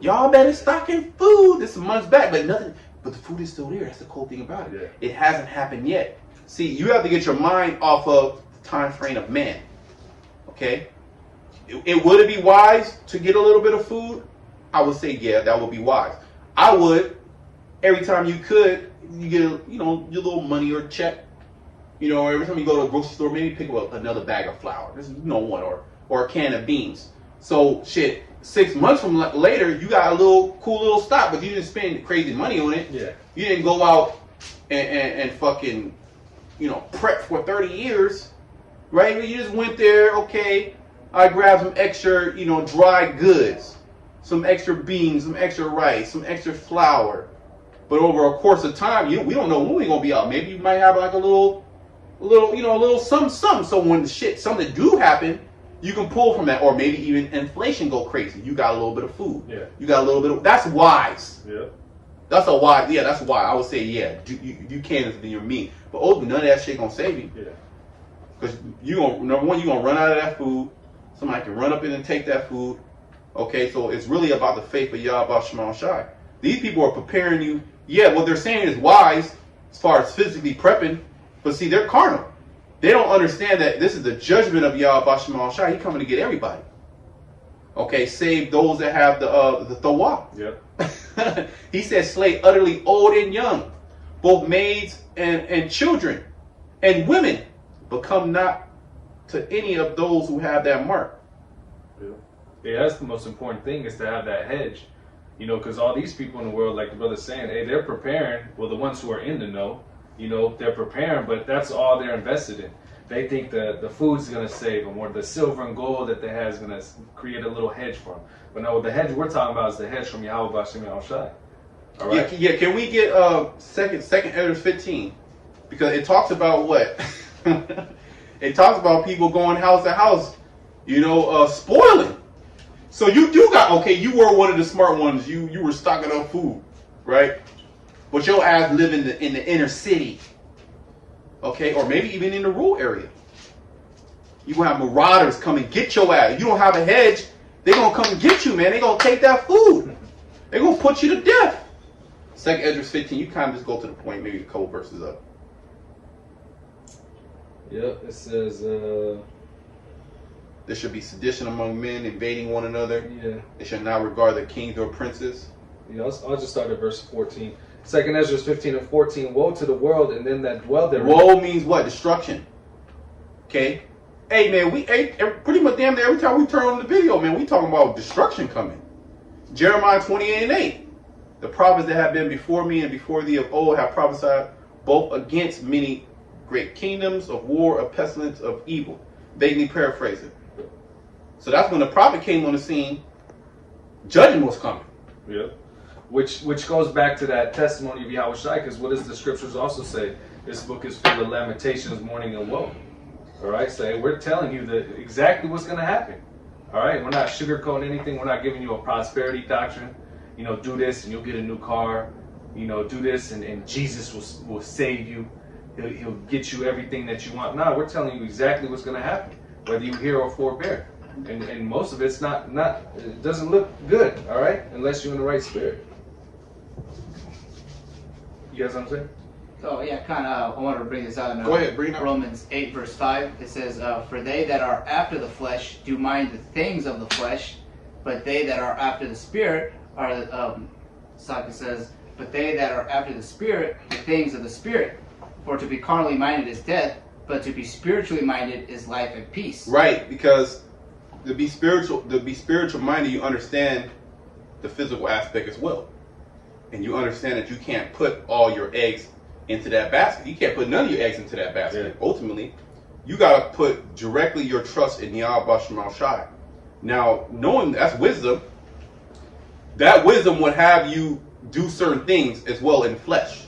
Y'all better stock in food. This is months back, but nothing. But the food is still there. That's the cool thing about it. Yeah. It hasn't happened yet. See, you have to get your mind off of the time frame of man. Okay. Would it be wise to get a little bit of food? I would say, yeah, that would be wise. I would, every time you could, you get, your little money or check. Every time you go to a grocery store, maybe pick up another bag of flour. This is one, or a can of beans. So, 6 months from later, you got a cool little stock, but you didn't spend crazy money on it. Yeah. You didn't go out and fucking, prep for 30 years, right? You just went there, okay, I grabbed some extra, dry goods. Some extra beans, some extra rice, some extra flour. But over a course of time, we don't know when we're gonna be out. Maybe you might have like a little some. So when something do happen, you can pull from that, or maybe even inflation go crazy. You got a little bit of food. Yeah. You got a little bit of. That's wise. Yeah. That's a wise. Yeah, that's why I would say you can if you're mean. But ultimately, none of that shit gonna save you. Yeah. Because number one, you're gonna run out of that food. Somebody can run up in and take that food. Okay, so it's really about the faith of Yahweh Shema Shai. These people are preparing you. Yeah, what they're saying is wise as far as physically prepping, but see, they're carnal. They don't understand that this is the judgment of Yahweh Bashem Al-Shai. He coming to get everybody. Okay, save those that have the Thawah. Yep. He said, slay utterly old and young, both maids and children and women, but come not to any of those who have that mark. Yeah, that's the most important thing, is to have that hedge. You know, because all these people in the world, like the brother's saying, hey, they're preparing. Well, the ones who are in the know, you know, they're preparing, but that's all they're invested in. They think the food's going to save them, or the silver and gold that they have is going to create a little hedge for them. But no, the hedge we're talking about is the hedge from Yahweh Bashem Al-Shai. All right? Yeah, can we get second Esdras 15? Because it talks about what? It talks about people going house to house, you know, spoiling. So you do got, okay, you were one of the smart ones. You were stocking up food, right? But your ass live in the inner city, okay, or maybe even in the rural area. You gonna have marauders come and get your ass. If you don't have a hedge, they gonna come and get you, man. They gonna take that food. They gonna put you to death. Second Esdras 15. You kind of just go to the point, maybe a couple verses up. Yep, it says, There should be sedition among men, invading one another. yeah. They should not regard their kings or princes. Yeah, I'll just start at verse 14. Second Esdras 15 and 14. Woe to the world and them that dwell therein. Woe means what? Destruction. Okay? Hey, man, we ate pretty much damn near every time we turn on the video, man, we talking about destruction coming. Jeremiah 28 and 8. The prophets that have been before me and before thee of old have prophesied both against many great kingdoms of war, of pestilence, of evil. Vaguely paraphrasing. So that's when the prophet came on the scene. Judgment was coming. Yep. Which goes back to that testimony of Yahweh Shai, because what does the scriptures also say? This book is full of lamentations, mourning, and woe. All right, so we're telling you that exactly what's going to happen. All right, we're not sugarcoating anything. We're not giving you a prosperity doctrine. You know, do this and you'll get a new car. You know, do this and Jesus will save you. He'll get you everything that you want. No, we're telling you exactly what's going to happen, whether you hear or forbear. And most of it's not it doesn't look good, all right, unless you're in the right spirit. You guys know what I'm saying? So yeah, kind of. I wanted to bring this out in Go ahead, bring it up. Romans 8 verse 5. It says, "For they that are after the flesh do mind the things of the flesh, but they that are after the spirit are." Saki says, "But they that are after the spirit, the things of the spirit. For to be carnally minded is death, but to be spiritually minded is life and peace." Right, because to be spiritual minded, you understand the physical aspect as well. And you understand that you can't put all your eggs into that basket. You can't put none of your eggs into that basket. Yeah. Ultimately, you got to put directly your trust in Yahweh Bashem Al-Shai. Now, knowing that's wisdom, that wisdom would have you do certain things as well in flesh.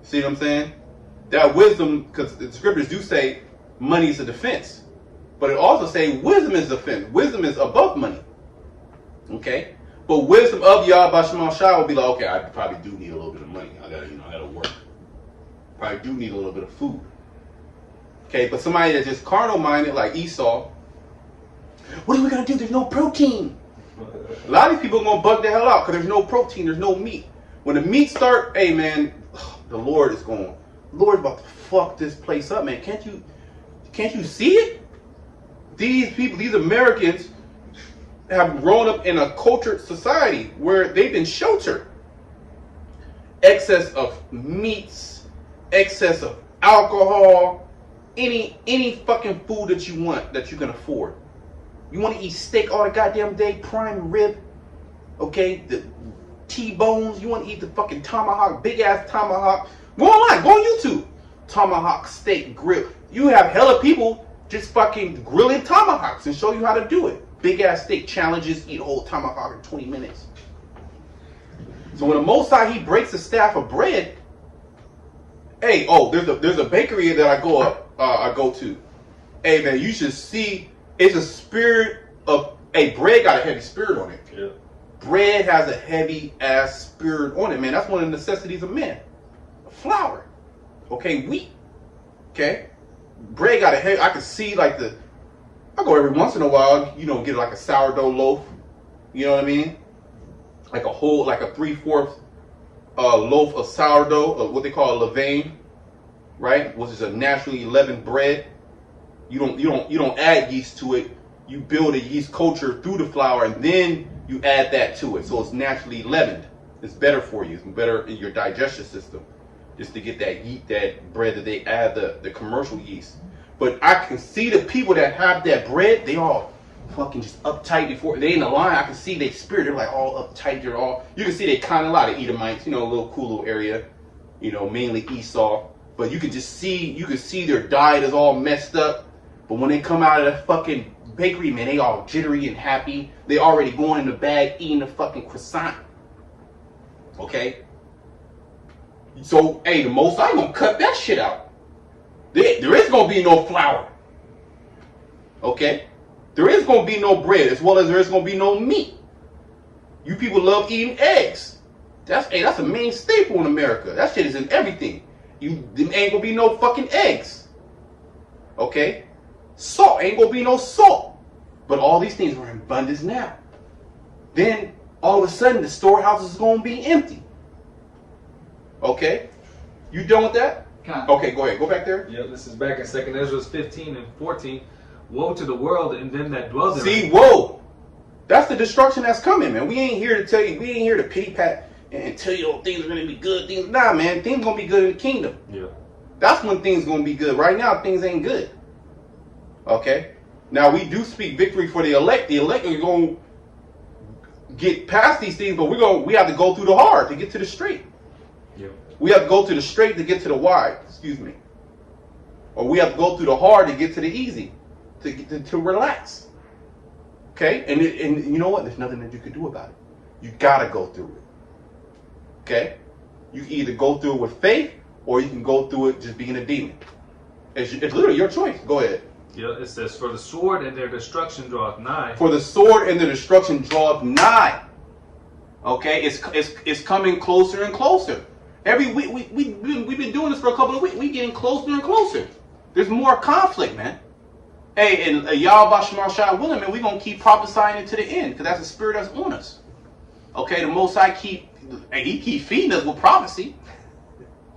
See what I'm saying? That wisdom, because the scriptures do say money is a defense. But it also say wisdom is defense. Wisdom is above money. Okay? But wisdom of Yahweh Bashem Al-Shai will be like, okay, I probably do need a little bit of money. I gotta work. Probably do need a little bit of food. Okay, but somebody that's just carnal minded like Esau, what are we gonna do? There's no protein. A lot of these people are gonna bug the hell out because there's no protein, there's no meat. When the meat start, hey man, the Lord's about to fuck this place up, man. Can't you see it? These people, these Americans, have grown up in a cultured society where they've been sheltered. Excess of meats, excess of alcohol, any fucking food that you want that you can afford. You want to eat steak all the goddamn day, prime rib, okay, the T-bones. You want to eat the fucking tomahawk, big ass tomahawk. Go online, go on YouTube. Tomahawk steak grill. You have hella people just fucking grilling tomahawks and show you how to do it. Big ass steak challenges, eat a whole tomahawk in 20 minutes. So when the Most High, he breaks a staff of bread. Hey, there's a bakery that I go to. Hey man, you should see. It's a spirit of bread got a heavy spirit on it. Yeah. Bread has a heavy ass spirit on it, man. That's one of the necessities of men. Flour, okay, wheat, okay. Bread got a heavy. I can see like I go every once in a while, get like a sourdough loaf. You know what I mean? Like a whole, like a 3/4 loaf of sourdough, of what they call a levain. right? Which is a naturally leavened bread. You don't add yeast to it. You build a yeast culture through the flour, and then you add that to it. So it's naturally leavened. It's better for you. It's better in your digestion system, just to get that bread that they add the commercial yeast. But I can see the people that have that bread, they all fucking just uptight before they in the line. I can see their spirit. They're like all uptight. You can see they kind of a lot of Edomites, a little cool little area, mainly Esau. But you can see their diet is all messed up. But when they come out of the fucking bakery, man, they all jittery and happy. They already going in the bag eating the fucking croissant. Okay? So, hey, the Most High gonna cut that shit out. There is gonna be no flour. Okay? There is gonna be no bread, as well as there is gonna be no meat. You people love eating eggs. That's a main staple in America. That shit is in everything. There ain't gonna be no fucking eggs. Okay? Salt, ain't gonna be no salt. But all these things are in abundance now. Then, all of a sudden, the storehouse is gonna be empty. Okay? You done with that? Okay, go ahead. Go back there. Yep, this is back in 2nd Ezra 15 and 14. Woe to the world and them that dwell therein. See, whoa. That's the destruction that's coming, man. We ain't here to tell you, we ain't here to pity pat and tell you, things are gonna be good. Nah, man, things gonna be good in the kingdom. Yeah. That's when things gonna be good. Right now, things ain't good. Okay? Now, we do speak victory for the elect. The elect are gonna get past these things, but we have to go through the hard to get to the straight. Yeah. We have to go to the straight to get to the wide. Excuse me. Or we have to go through the hard to get to the easy, to relax. Okay? And you know what? There's nothing that you can do about it. You gotta go through it. Okay? You can either go through it with faith, or you can go through it just being a demon. It's literally your choice. Go ahead. Yeah, it says, for the sword and their destruction draweth nigh. For the sword and the destruction draweth nigh. Okay? It's coming closer and closer. Every week, we've been doing this for a couple of weeks. We're getting closer and closer. There's more conflict, man. Hey, and Yahweh Shemashah willing, man, we're going to keep prophesying it to the end, because that's the spirit that's on us. Okay, the Most High he keep feeding us with prophecy.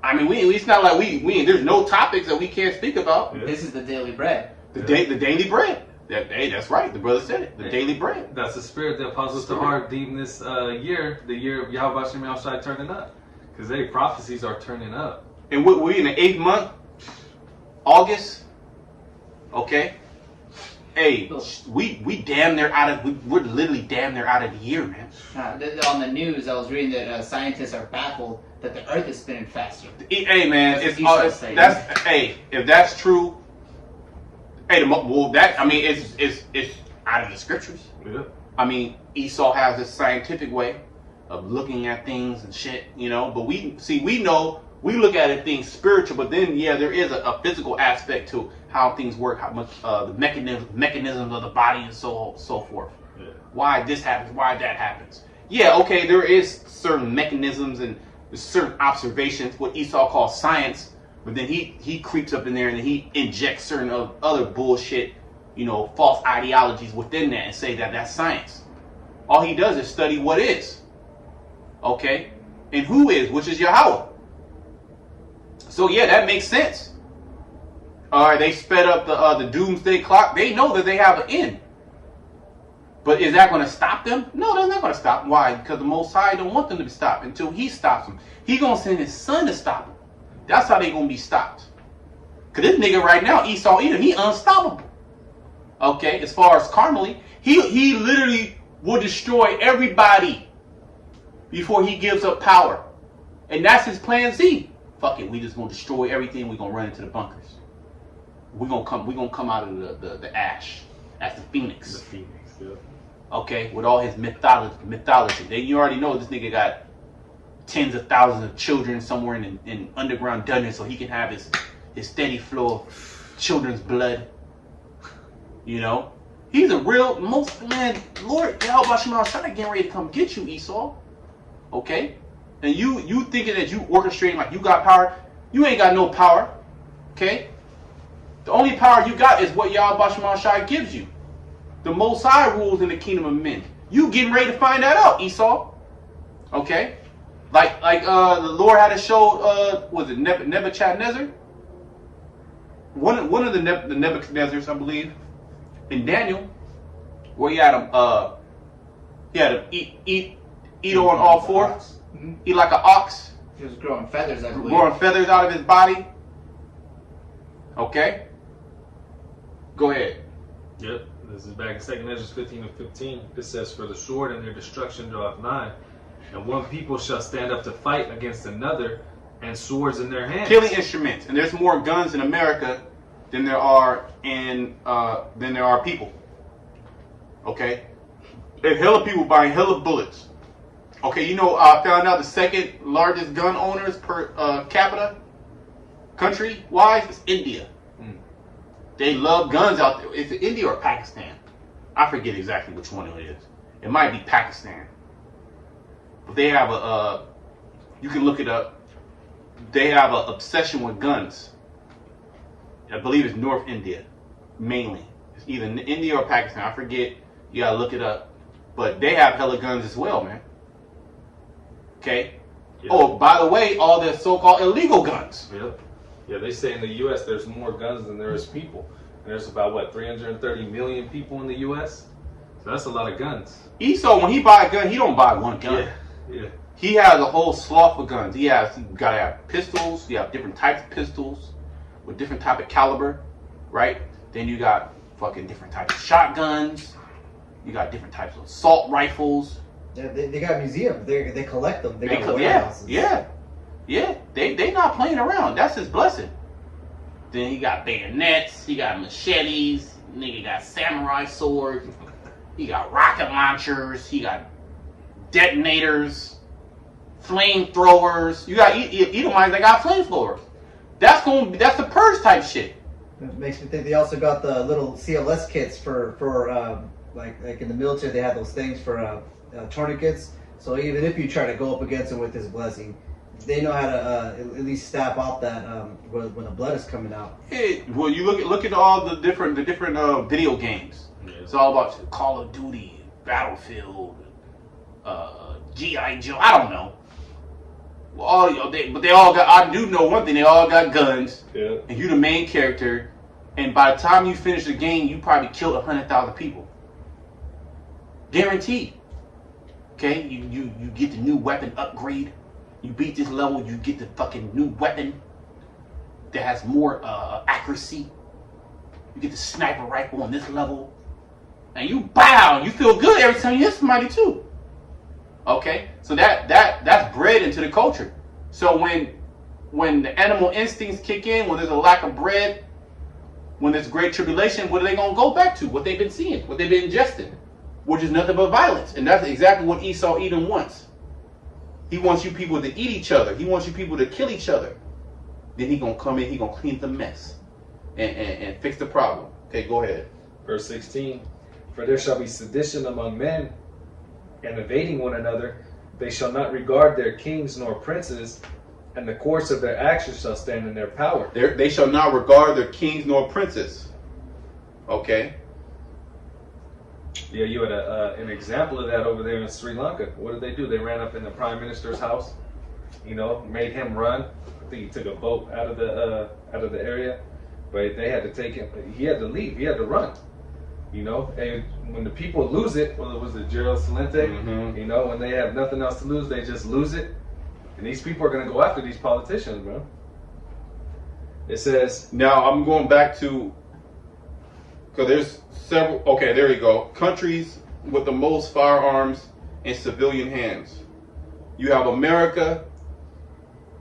I mean, it's not like there's no topics that we can't speak about. Yeah. This is the daily bread. The daily bread. Hey, that's right. The brother said it. The daily bread. That's the spirit that Apostle Tahar deemed this year, the year of Yahweh Shemashah turning up. Because prophecies are turning up. And we're in the 8th month, August. Okay. Hey, we damn near we're literally damn near out of the year, man. On the news, I was reading that scientists are baffled that the Earth is spinning faster. Hey, man, if that's true. Hey, it's out of the scriptures. Yeah. I mean, Esau has this scientific way of looking at things and shit, but we know, we look at it things spiritual, but then, there is a physical aspect to how things work, how much the mechanisms of the body and so forth. Yeah. Why this happens, why that happens. Yeah, okay, there is certain mechanisms and certain observations, what Esau calls science, but then he creeps up in there and then he injects certain other bullshit, false ideologies within that and say that that's science. All he does is study what is. Okay? And who is, which is Yahweh. So that makes sense. Alright, they sped up the doomsday clock. They know that they have an end. But is that going to stop them? No, they're not going to stop. Why? Because the Most High don't want them to be stopped until he stops them. He's going to send his son to stop them. That's how they're going to be stopped. Because this nigga right now, Esau Edom, he unstoppable. Okay, as far as carnally, he literally will destroy everybody before he gives up power. And that's his plan Z. Fuck it, we just gonna destroy everything. We're gonna run into the bunkers. We're gonna come out of the ash as the phoenix. The phoenix, yeah. Okay, with all his mythology. You already know this nigga got tens of thousands of children somewhere in underground dungeons, so he can have his steady flow of children's blood. He's a real man. Lord Yahweh Shemashah getting ready to come get you, Esau. Okay? And you thinking that you orchestrating like you got power. You ain't got no power. Okay? The only power you got is what Yahweh Shemashah gives you. The Most High rules in the kingdom of men. You getting ready to find that out, Esau. Okay? Like the Lord had to show, was it Nebuchadnezzar? one of the Nebuchadnezzars, I believe, in Daniel, where he had him eat on all fours, eat like an ox, He was growing feathers, I believe. growing feathers out of his body. Okay, go ahead. Yep. This is back in 2 Ezra 15 and 15. It says, "For the sword and their destruction draweth nigh, and one people shall stand up to fight against another, and swords in their hands." Killing instruments, and there's more guns in America than there are people. Okay, there's hella people buying hella bullets. Okay, you know, I found out the second largest gun owners per capita, country wise, is India. They love guns out there. Is it India or Pakistan? I forget exactly which one it is. It might be Pakistan. But they have you can look it up. They have an obsession with guns. I believe it's North India, mainly. It's either India or Pakistan. I forget. You gotta look it up. But they have hella guns as well, man. Okay? Yeah. Oh, by the way, all the so-called illegal guns. Yep. Yeah, they say in the U.S. there's more guns than there is people. And there's about, 330 million people in the U.S.? So that's a lot of guns. Esau, when he buy a gun, he don't buy one gun. Yeah. He has a whole slough of guns. You gotta have pistols. You have different types of pistols with different type of caliber, right? Then you got fucking different types of shotguns. You got different types of assault rifles. They got museums. They collect them. They got Yeah, warehouses. yeah. They not playing around. That's his blessing. Then he got bayonets. He got machetes. Nigga got samurai swords. He got rocket launchers. He got detonators, flamethrowers. You got Edomites that got flamethrowers. That's the purge type shit. It makes me think they also got the little CLS kits for like in the military they had those things for tourniquets. So even if you try to go up against him with his blessing, they know how to at least stab out that when the blood is coming out. Well, you look at all the different video games. Yeah. It's all about Call of Duty, Battlefield, G.I. Joe. I don't know. Well, but they all got. I do know one thing. They all got guns. Yeah. And you the main character. And by the time you finish the game, you probably killed 100,000 people. Guaranteed. Okay, you get the new weapon upgrade. You beat this level, you get the fucking new weapon that has more accuracy. You get the sniper rifle on this level, and you you feel good every time you hit somebody too. Okay, so that's bred into the culture. So when the animal instincts kick in, when there's a lack of bread, when there's great tribulation, what are they gonna go back to? What they've been seeing, what they've been ingesting, which is nothing but violence, and that's exactly what Esau Edom wants. He wants you people to eat each other. He wants you people to kill each other. Then he gonna come in. He gonna clean the mess and fix the problem. Okay, go ahead. Verse 16. "For there shall be sedition among men, and evading one another. They shall not regard their kings nor princes, and the course of their actions shall stand in their power." They shall not regard their kings nor princes. Okay. Yeah, you had an example of that over there in Sri Lanka. What did they do? They ran up in the prime minister's house, made him run. I think he took a boat out of the area, but they had to take him. He had to leave. He had to run. And when the people lose it, well, it was the Gerald Salente. Mm-hmm. When they have nothing else to lose, they just lose it. And these people are going to go after these politicians, bro. It says, Now I'm going back to, because there's several. Okay, there you go. Countries with the most firearms in civilian hands. You have America.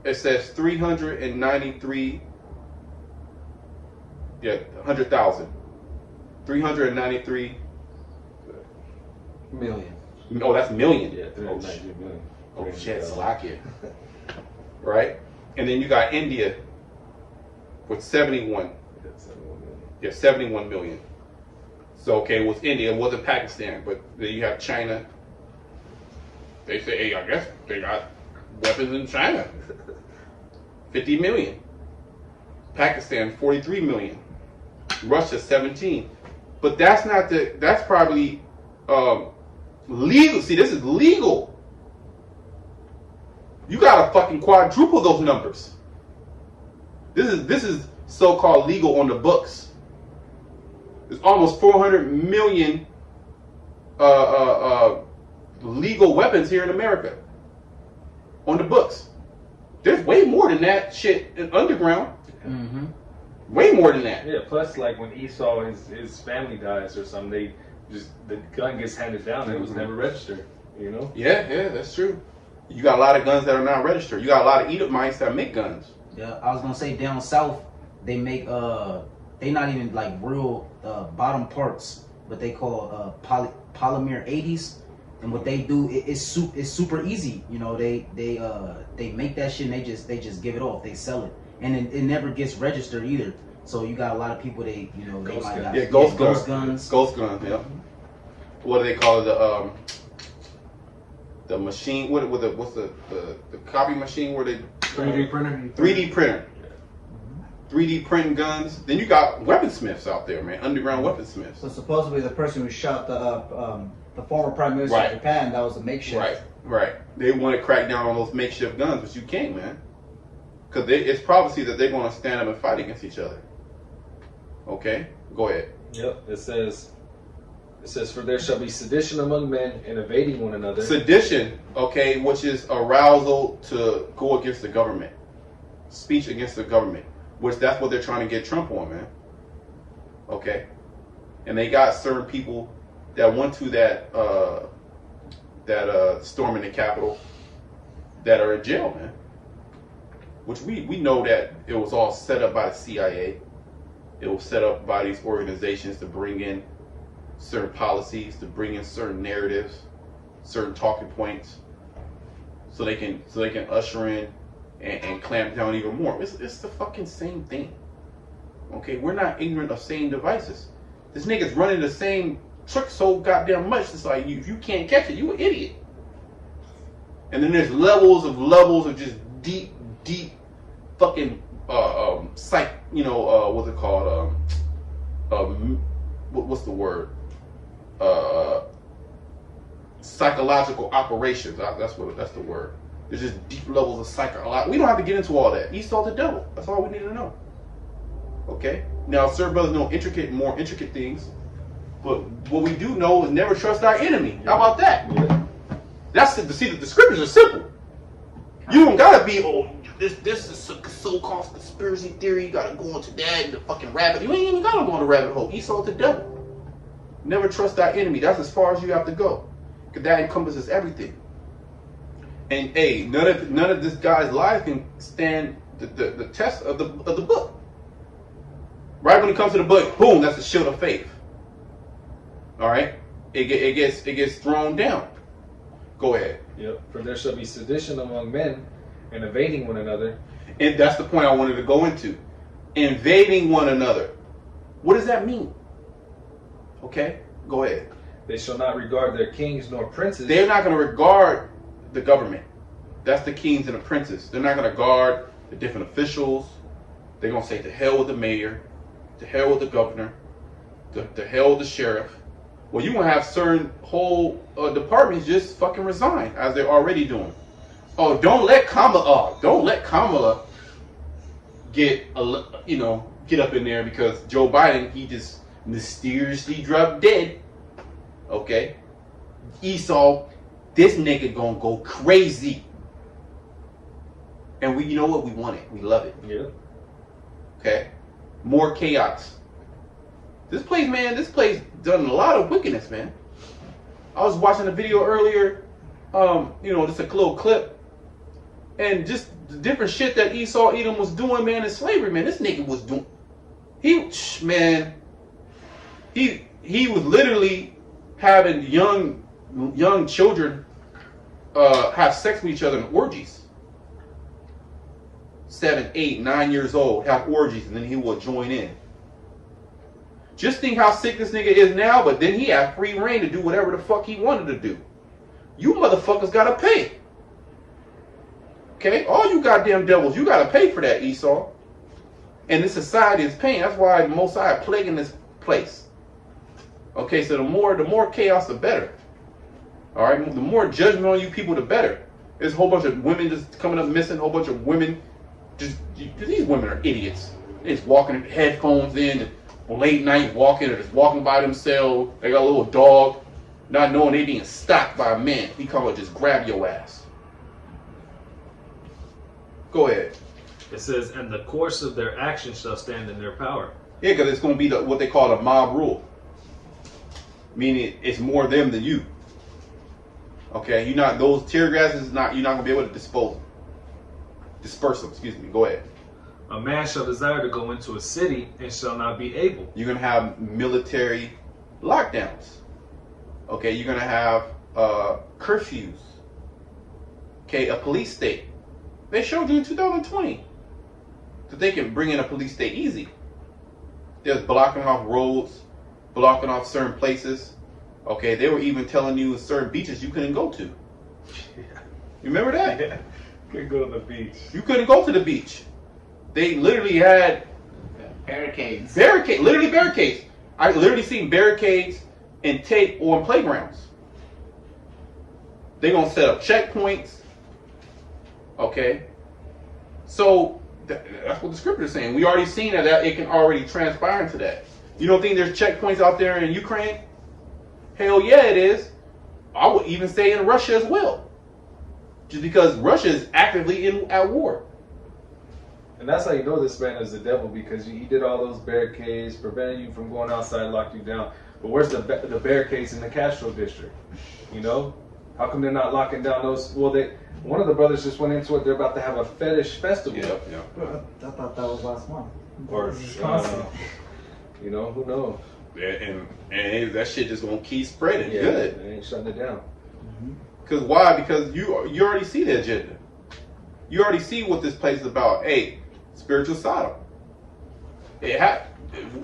It says 393. Yeah, 100,000. 393 Million. Oh, that's million. yeah, 390 million. Oh shit, Slovakia. Right? And then you got India with 71. Yeah, 71 million. So okay, it was India, it wasn't Pakistan, but then you have China. They say, hey, I guess they got weapons in China. 50 million. Pakistan, 43 million. Russia, 17. But that's probably legal. See, this is legal. You gotta fucking quadruple those numbers. This is so-called legal on the books. There's almost 400 million legal weapons here in America on the books. There's way more than that shit in underground. Mm-hmm. Way more than that. Yeah. Plus, like when Esau, his family dies or something, they just the gun gets handed down and it was never registered. You know. Yeah, that's true. You got a lot of guns that are not registered. You got a lot of Edomites that make guns. Yeah, I was gonna say down south they make they not even like real bottom parts, but they call polymer 80s, and what they do it's super easy. You know, they make that shit and they just give it off. They sell it, and it never gets registered either. So you got a lot of people they Ghost might guns. got Ghost guns. Ghost guns. Yeah. What do they call it? The machine. What's the copy machine where they 3D printer. 3D printer. 3D printing guns. Then you got weaponsmiths out there, man. Underground weaponsmiths. So supposedly the person who shot the former prime minister Right. of Japan, that was a makeshift. Right. They want to crack down on those makeshift guns, but you can't, man. Because it's prophecy that they're going to stand up and fight against each other. Okay? Go ahead. Yep. It says, for there shall be sedition among men and evading one another. Sedition, okay, which is arousal to go against the government. Speech against the government. Which that's what they're trying to get Trump on, man. Okay? And they got certain people that went to that storm in the Capitol that are in jail, man. Which we know that it was all set up by the CIA. It was set up by these organizations to bring in certain policies, to bring in certain narratives, certain talking points, so they can usher in and clamp down even more. It's the fucking same thing. Okay, we're not ignorant of same devices. This nigga's running the same trick so goddamn much. It's like if you can't catch it, you an idiot. And then there's levels of just deep fucking psych. What's it called? What's the word? Psychological operations. That's the word. There's just deep levels of psychological. We don't have to get into all that. Esau the devil. That's all we need to know. Okay. Now, certain brothers know more intricate things, but what we do know is never trust our enemy. How about that? Yeah. That's the scriptures are simple. You don't gotta be this is a so-called conspiracy theory. You gotta go into that and the fucking rabbit. You ain't even gotta go on the rabbit hole. Esau the devil. Never trust our enemy. That's as far as you have to go, because that encompasses everything. And hey, none of this guy's life can stand the test of the book. Right when it comes to the book, boom, that's the shield of faith. All right, it gets thrown down. Go ahead. Yep. For there shall be sedition among men and evading one another. And that's the point I wanted to go into. Invading one another. What does that mean? Okay, go ahead. They shall not regard their kings nor princes. They're not going to regard the government. That's the kings and the princes. They're not going to guard the different officials. They're going to say to hell with the mayor, to hell with the governor, to hell with the sheriff. Well, you're going to have certain whole departments just fucking resign, as they're already doing. Oh, don't let Kamala get up in there, because Joe Biden, he just mysteriously dropped dead. Okay? Esau, this nigga gonna go crazy. And you know what? We want it. We love it. Yeah. Okay? More chaos. This place done a lot of wickedness, man. I was watching a video earlier, just a little clip, and just the different shit that Esau Edom was doing, man, in slavery, man. This nigga was doing, he was literally having young children have sex with each other in orgies. 7, 8, 9 years old, have orgies, and then he will join in. Just think how sick this nigga is now, but then he had free reign to do whatever the fuck he wanted to do. You motherfuckers gotta pay. Okay? All you goddamn devils, you gotta pay for that, Esau. And this society is paying. That's why the Most High plaguing this place. Okay, so the more chaos, the better. All right, the more judgment on you people, the better. There's a whole bunch of women just coming up missing. A whole bunch of women, these women are idiots. They just walking headphones in, late night walking, or just walking by themselves. They got a little dog, not knowing they being stalked by a man. He come and just grab your ass. Go ahead. It says, and the course of their actions shall stand in their power. Yeah, because it's going to be what they call a mob rule. Meaning it's more them than you. Okay, those tear gases you're not going to be able to disperse them, excuse me. Go ahead. A man shall desire to go into a city and shall not be able. You're going to have military lockdowns. Okay, you're going to have curfews. Okay, a police state. They showed you in 2020 that they can bring in a police state easy. They're blocking off roads, blocking off certain places. Okay, they were even telling you certain beaches you couldn't go to. You remember that? Yeah. Could go to the beach. You couldn't go to the beach. They literally had Barricades. literally barricades. I literally seen barricades and tape on playgrounds. They're gonna set up checkpoints. Okay, so that's what the scripture is saying. We already seen that it can already transpire into that. You don't think there's checkpoints out there in Ukraine? Hell yeah, it is. I would even say in Russia as well. Just because Russia is actively at war. And that's how you know this man is the devil, because he did all those barricades, preventing you from going outside, locked you down. But where's the barricades in the Castro district? You know? How come they're not locking down those? Well, one of the brothers just went into it. They're about to have a fetish festival. Yeah. I thought that was last month. Or, Wisconsin. you know, who knows? Yeah, and that shit just gonna keep spreading. Yeah, Good. they ain't shutting it down. Because why? Because you already see the agenda. You already see what this place is about. Hey, spiritual Sodom.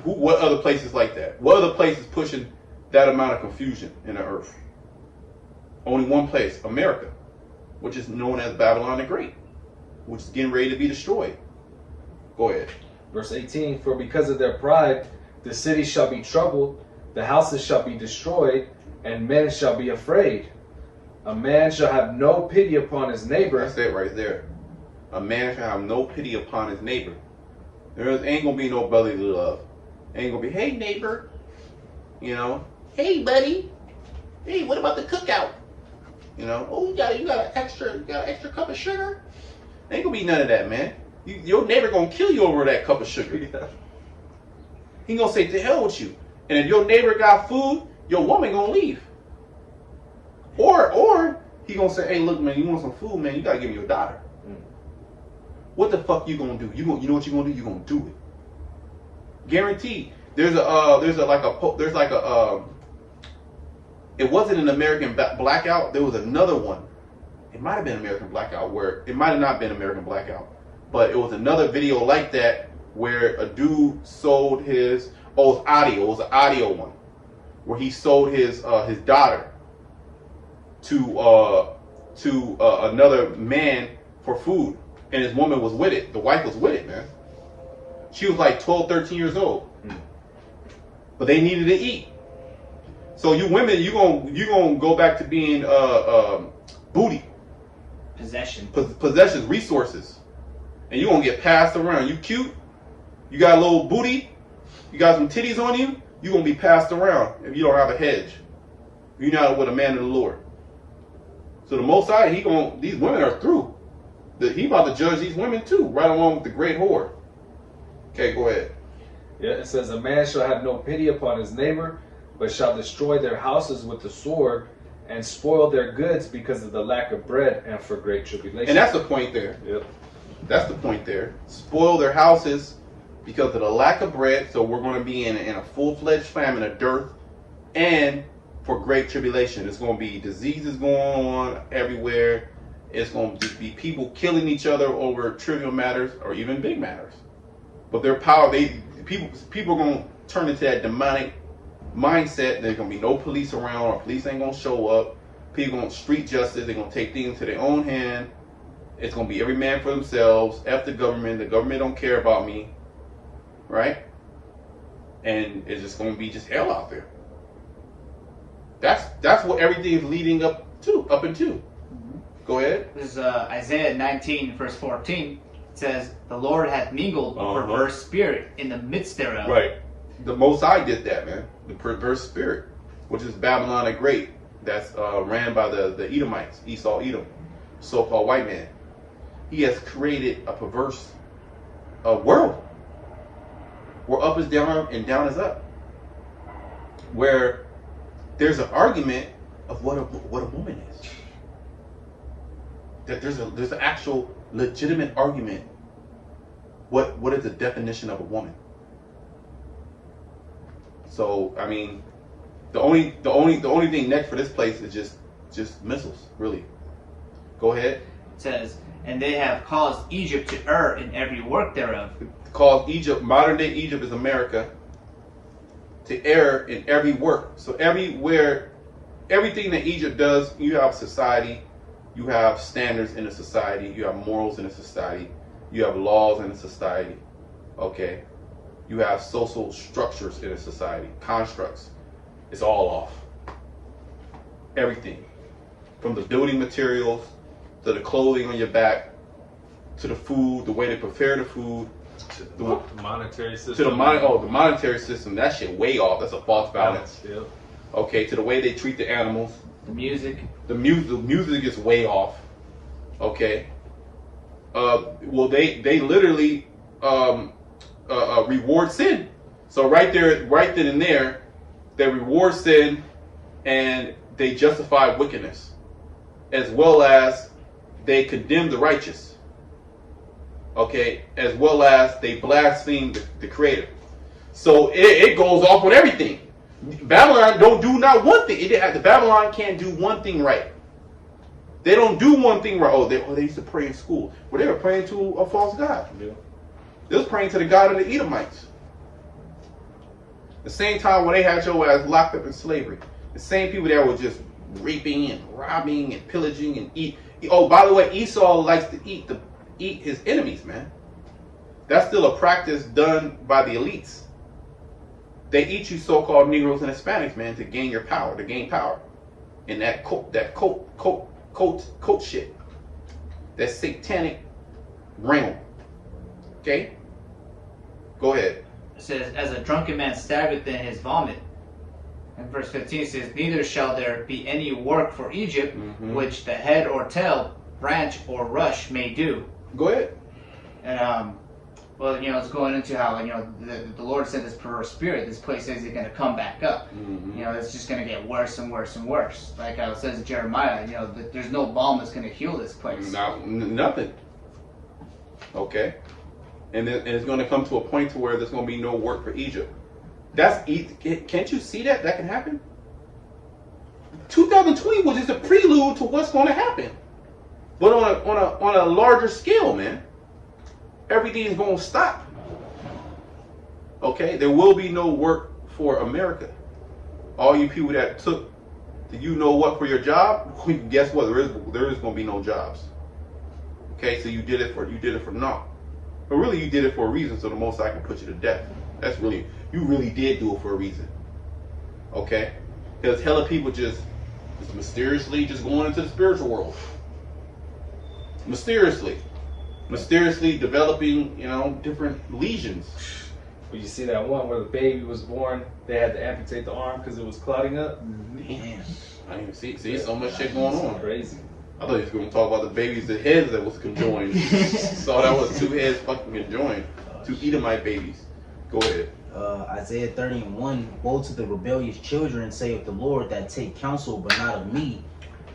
What other places like that? What other places pushing that amount of confusion in the earth? Only one place, America, which is known as Babylon the Great, which is getting ready to be destroyed. Go ahead. Verse 18, for because of their pride, the city shall be troubled, the houses shall be destroyed, and men shall be afraid. A man shall have no pity upon his neighbor. That's it right there. A man shall have no pity upon his neighbor. There ain't gonna be no brotherly love. Ain't gonna be, hey neighbor, hey buddy, hey, what about the cookout? Oh, you got an extra cup of sugar? Ain't gonna be none of that, man. Your neighbor gonna kill you over that cup of sugar. He gonna say to hell with you. And if your neighbor got food, your woman gonna leave. Or he gonna say, hey, look, man, you want some food, man? You gotta give me your daughter. What the fuck you gonna do? You know what you gonna do? You gonna do it. Guaranteed. It wasn't an American Blackout. There was another one. It might have been American Blackout where it might have not been American Blackout, but it was another video like that where a dude sold his. Oh, it was an audio one where he sold his daughter to another man for food, and his woman was with it. The wife was with it, man. She was like 12, 13 years old, but they needed to eat. So you women, you gonna go back to being booty, possessions, resources, and you gonna get passed around. You cute, you got a little booty, you got some titties on you. You gonna be passed around if you don't have a hedge. You're not with a man of the Lord. So the Most High, these women are through. He about to judge these women too, right along with the great whore. Okay, go ahead. Yeah, it says, a man shall have no pity upon his neighbor, but shall destroy their houses with the sword, and spoil their goods because of the lack of bread and for great tribulation. And that's the point there. Yep. That's the point there. Spoil their houses because of the lack of bread. So we're going to be in a full-fledged famine, a dearth, and for great tribulation. It's going to be diseases going on everywhere. It's going to be people killing each other over trivial matters or even big matters. But their power, people are going to turn into that demonic mindset. There's going to be no police around, or police ain't going to show up. People going to street justice. They're going to take things into their own hand. It's going to be every man for themselves. F the government. The government don't care about me. Right? And it's just going to be just hell out there. That's what everything is leading up into. Go ahead. This is Isaiah 19, verse 14. It says, the Lord hath mingled a perverse spirit in the midst thereof. Right. The Most High did that, man. The perverse spirit, which is Babylon the Great, that's ran by the Edomites, Esau, Edom, so-called white man. He has created a perverse world where up is down and down is up, where there's an argument of what a woman is. That there's an actual legitimate argument. What is the definition of a woman? So I mean, the only thing next for this place is just missiles, really. Go ahead. It says, and they have caused Egypt to err in every work thereof. Called Egypt, modern day Egypt is America, to err in every work. So everywhere, everything that Egypt does, you have society, you have standards in a society, you have morals in a society, you have laws in a society, okay? You have social structures in a society, constructs. It's all off. Everything. From the building materials, to the clothing on your back, to the food, the way they prepare the food, The monetary system. to the monetary system. That shit way off. That's a false balance. Yeah. Okay, to the way they treat the animals. The music. The music is way off. Okay. Well, they literally reward sin. So right then and there, they reward sin and they justify wickedness, as well as they condemn the righteous. Okay, as well as they blaspheme the Creator. So it goes off with everything. Babylon don't do not one thing. The Babylon can't do one thing right. They don't do one thing right. They used to pray in school. Well, they were praying to a false god. Yeah. They was praying to the god of the Edomites. The same time when they had your ass locked up in slavery. The same people that were just raping and robbing and pillaging and eat. Oh, by the way, Esau likes to eat his enemies, man. That's still a practice done by the elites. They eat you so-called Negroes and Hispanics, man, to gain your power, to gain power. And that cult shit. That satanic realm. Okay? Go ahead. It says, as a drunken man staggereth in his vomit. And verse 15 says, neither shall there be any work for Egypt, which the head or tail, branch or rush may do. Go ahead. And well, it's going into how the Lord sent this perverse spirit. This place is going to come back up. It's just going to get worse and worse and worse. Like how it says in Jeremiah, there's no balm that's going to heal this place. Nothing. Okay. And it's going to come to a point to where there's going to be no work for Egypt. Can't you see that can happen? 2020 was just a prelude to what's going to happen, but on a larger scale, man. Everything is going to stop. Okay, there will be no work for America. All you people that took the for your job, guess what? There is going to be no jobs. Okay, so you did it for naught. But really, you did it for a reason, so the Most High can put you to death. You really did do it for a reason. Okay? Because hella people just mysteriously just going into the spiritual world. Mysteriously developing, different lesions. But you see that one where the baby was born, they had to amputate the arm because it was clotting up? Damn. I didn't even see so much shit going on. Crazy. I thought he was going to talk about the babies, the heads that was conjoined. So that was two heads fucking conjoined. Two Edomite babies. Go ahead. Isaiah 30:1, woe to the rebellious children, saith the Lord, that take counsel, but not of me,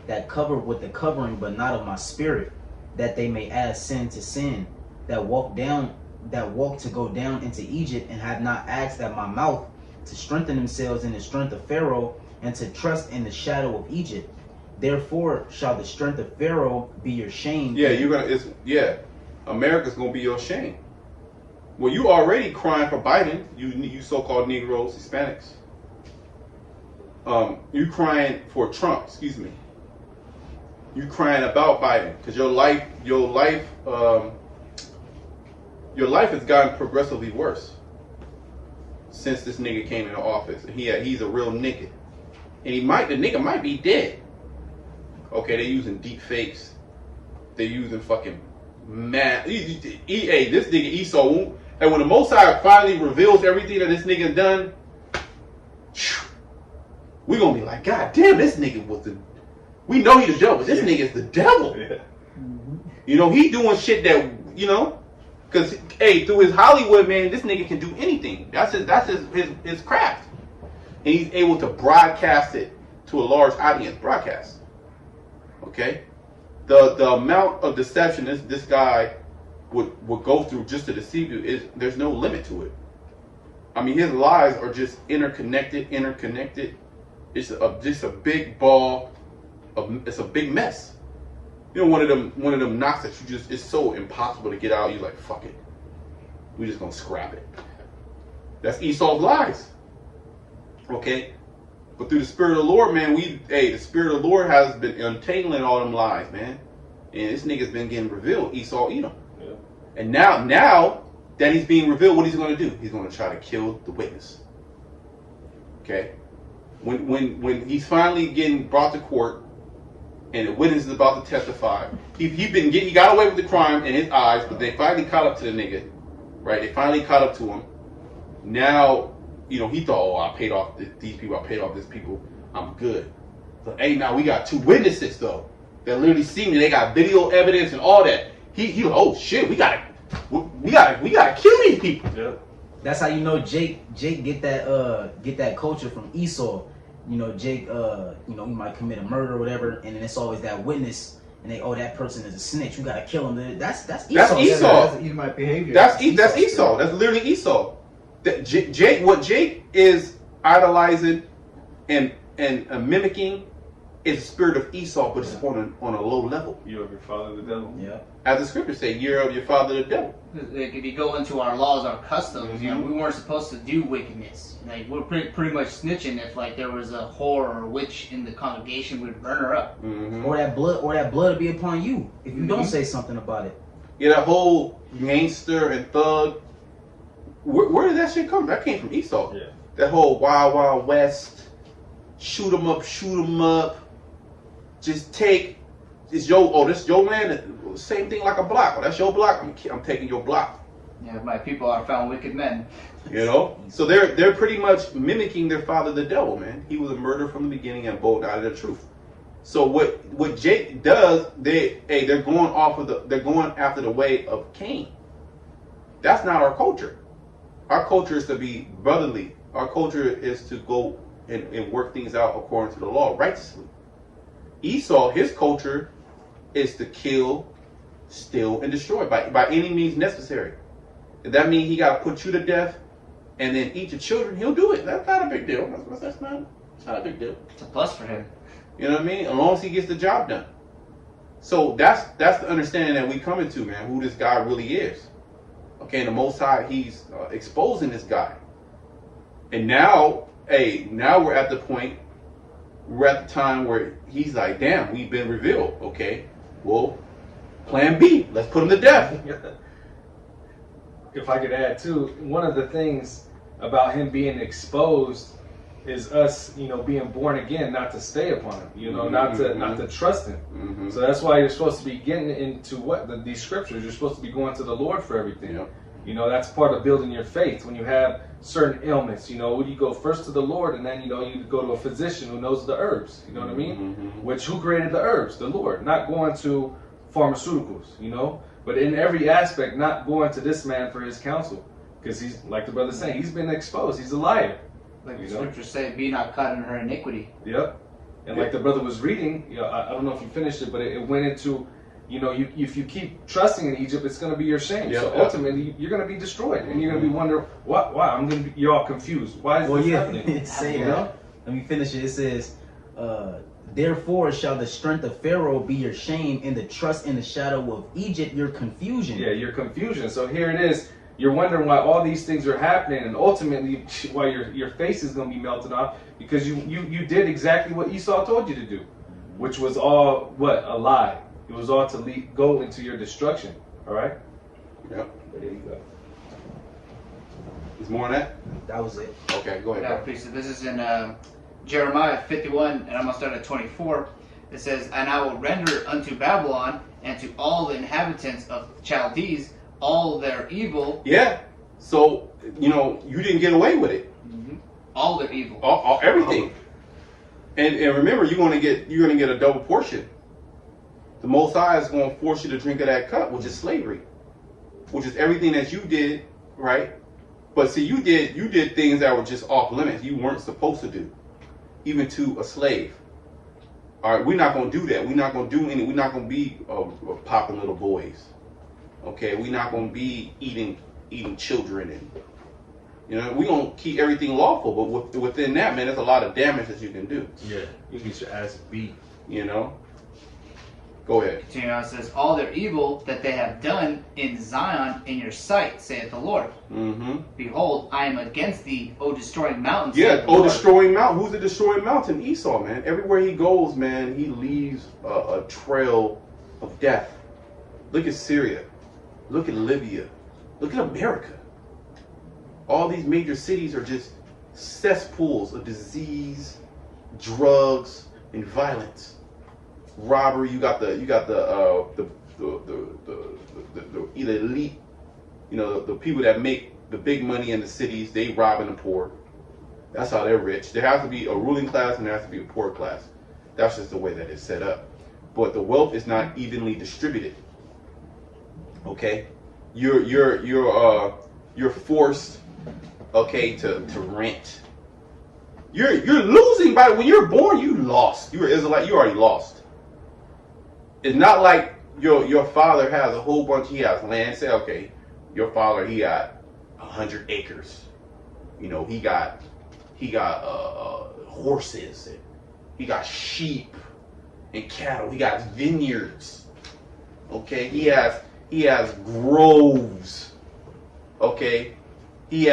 that cover with the covering, but not of my spirit, that they may add sin to sin, that walk to go down into Egypt, and have not asked at my mouth, to strengthen themselves in the strength of Pharaoh, and to trust in the shadow of Egypt. Therefore shall the strength of Pharaoh be your shame. Yeah, America's gonna be your shame. Well, you already crying for Biden, you so-called Negroes, Hispanics. You crying for Trump, excuse me. You crying about Biden because your life has gotten progressively worse since this nigga came into office. And he's a real nigga, and the nigga might be dead. Okay, they're using deep fakes. They're using fucking man, this nigga Esau, and when the Most High finally reveals everything that this nigga done, we gonna be like, God damn, this nigga was the. We know he the devil, but this nigga is the devil. Yeah. You know, he doing shit that, you know, because through his Hollywood, man, this nigga can do anything. That's his craft, and he's able to broadcast it to a large audience. Broadcast, okay. The amount of deception this guy would go through just to deceive you is there's no limit to it. I mean, his lies are just interconnected. It's just a big ball of, it's a big mess. You know, one of them knocks that you just, it's so impossible to get out. You're like, fuck it, we just gonna scrap it. That's Esau's lies. Okay, but through the Spirit of the Lord, man, the Spirit of the Lord has been untangling all them lies, man. And this nigga's been getting revealed, Esau, Edom. Yeah. And now that he's being revealed, what he's going to do? He's going to try to kill the witness. Okay? When he's finally getting brought to court, and the witness is about to testify, he got away with the crime in his eyes, but they finally caught up to the nigga, right? They finally caught up to him. Now, you know, he thought, oh, I paid off these people, I paid off these people, I'm good. But hey, now we got two witnesses though that literally see me. They got video evidence and all that. He like, oh shit, we gotta kill these people. Yeah. That's how you know Jake get that culture from Esau. You know, Jake, you know, he might commit a murder or whatever, and then it's always that witness, and that person is a snitch. You gotta kill him. That's Esau. That's Esau. That's Edomite behavior. That's Esau. That's literally Esau. What Jake is idolizing and mimicking is the spirit of Esau, but it's on a low level. You of your father the devil. Yeah. As the scriptures say, you're of your father the devil. Like if you go into our laws, our customs, you know, we weren't supposed to do wickedness. Like we're pretty much snitching if like there was a whore or a witch in the congregation, we'd burn her up. Mm-hmm. Or that blood will be upon you if you don't say something about it. Yeah, that whole gangster and thug. Where did that shit come from? That came from Esau. Yeah. That whole Wild Wild West, shoot 'em up. Just take this your land. Same thing like a block. Oh, that's your block. I'm taking your block. Yeah, my people are found wicked men. You know, so they're pretty much mimicking their father, the devil. Man, he was a murderer from the beginning and bold out of the truth. So what Jake does, they're going after the way of Cain. That's not our culture. Our culture is to be brotherly. Our culture is to go and work things out according to the law righteously. Esau, his culture is to kill, steal, and destroy by any means necessary. If that means he got to put you to death and then eat your children, he'll do it. That's not a big deal. That's not a big deal. It's a plus for him. You know what I mean? As long as he gets the job done. So that's the understanding that we come into, man, who this guy really is. Okay, the Most High, he's exposing this guy. And now we're at the point, we're at the time where he's like, damn, we've been revealed. Okay, well, plan B, let's put him to death. If I could add too, one of the things about him being exposed is us, you know, being born again, not to stay upon him, you know, not to trust him. Mm-hmm. So that's why you're supposed to be getting into these scriptures. You're supposed to be going to the Lord for everything. Yep. You know, that's part of building your faith. When you have certain ailments, you know, you go first to the Lord, and then, you know, you go to a physician who knows the herbs. You know what I mean? Mm-hmm. Which, who created the herbs? The Lord. Not going to pharmaceuticals, you know, but in every aspect, not going to this man for his counsel, because he's, like the brother's saying, he's been exposed. He's a liar. Like the You know? scriptures say, be not caught in her iniquity. Yep. And like the brother was reading, you know, I don't know if you finished it, but it went into, you know, if you keep trusting in Egypt, it's going to be your shame. Yeah, So yeah. ultimately, you're going to be destroyed, and you're going to be wondering, why? You're all confused. Why is Well, this yeah, happening? it say You that. know? Let me finish it. It says, therefore shall the strength of Pharaoh be your shame, and the trust in the shadow of Egypt your confusion. Yeah, your confusion. So here it is. You're wondering why all these things are happening, and ultimately why your face is going to be melted off, because you did exactly what Esau told you to do, which was all a lie. It was all to go into your destruction. All right. Yep. There you go. There's more on that? That was it. Okay, go ahead. Yeah, bro. priest. This is in Jeremiah 51, and I'm going to start at 24. It says, and I will render unto Babylon and to all the inhabitants of Chaldees all their evil. Yeah. So, you know, you didn't get away with it. All their evil. Everything. And remember, you're gonna get a double portion. The Most High is gonna force you to drink of that cup, which is slavery, which is everything that you did, right? But see, you did things that were just off limits. You weren't supposed to do, even to a slave. All right, we're not gonna do that. We're not gonna do any. We're not gonna be popping little boys. Okay, we're not gonna be eating children, and you know, we're gonna keep everything lawful. But within that, man, there's a lot of damage that you can do. Yeah, you can get your ass beat. You know. Go ahead. Continue on, it says, all their evil that they have done in Zion in your sight, saith the Lord. Mm-hmm. Behold, I am against thee, O destroying mountain. Yeah, saith the Lord. destroying mountain. Who's the destroying mountain? Esau, man. Everywhere he goes, man, he leaves a trail of death. Look at Syria. Look at Libya. Look at America. All these major cities are just cesspools of disease, drugs, and violence. Robbery. You got the elite. You know, the people that make the big money in the cities. They robbing the poor. That's how they're rich. There has to be a ruling class and there has to be a poor class. That's just the way that it's set up. But the wealth is not evenly distributed. Okay, you're forced, okay, to rent. You're losing when you're born. You lost. You're Israelite. You already lost. It's not like your father has a whole bunch. He has land. Say, okay, your father, he got 100 acres. You know, he got horses, and he got sheep and cattle. He got vineyards. Okay, he has groves. Okay, he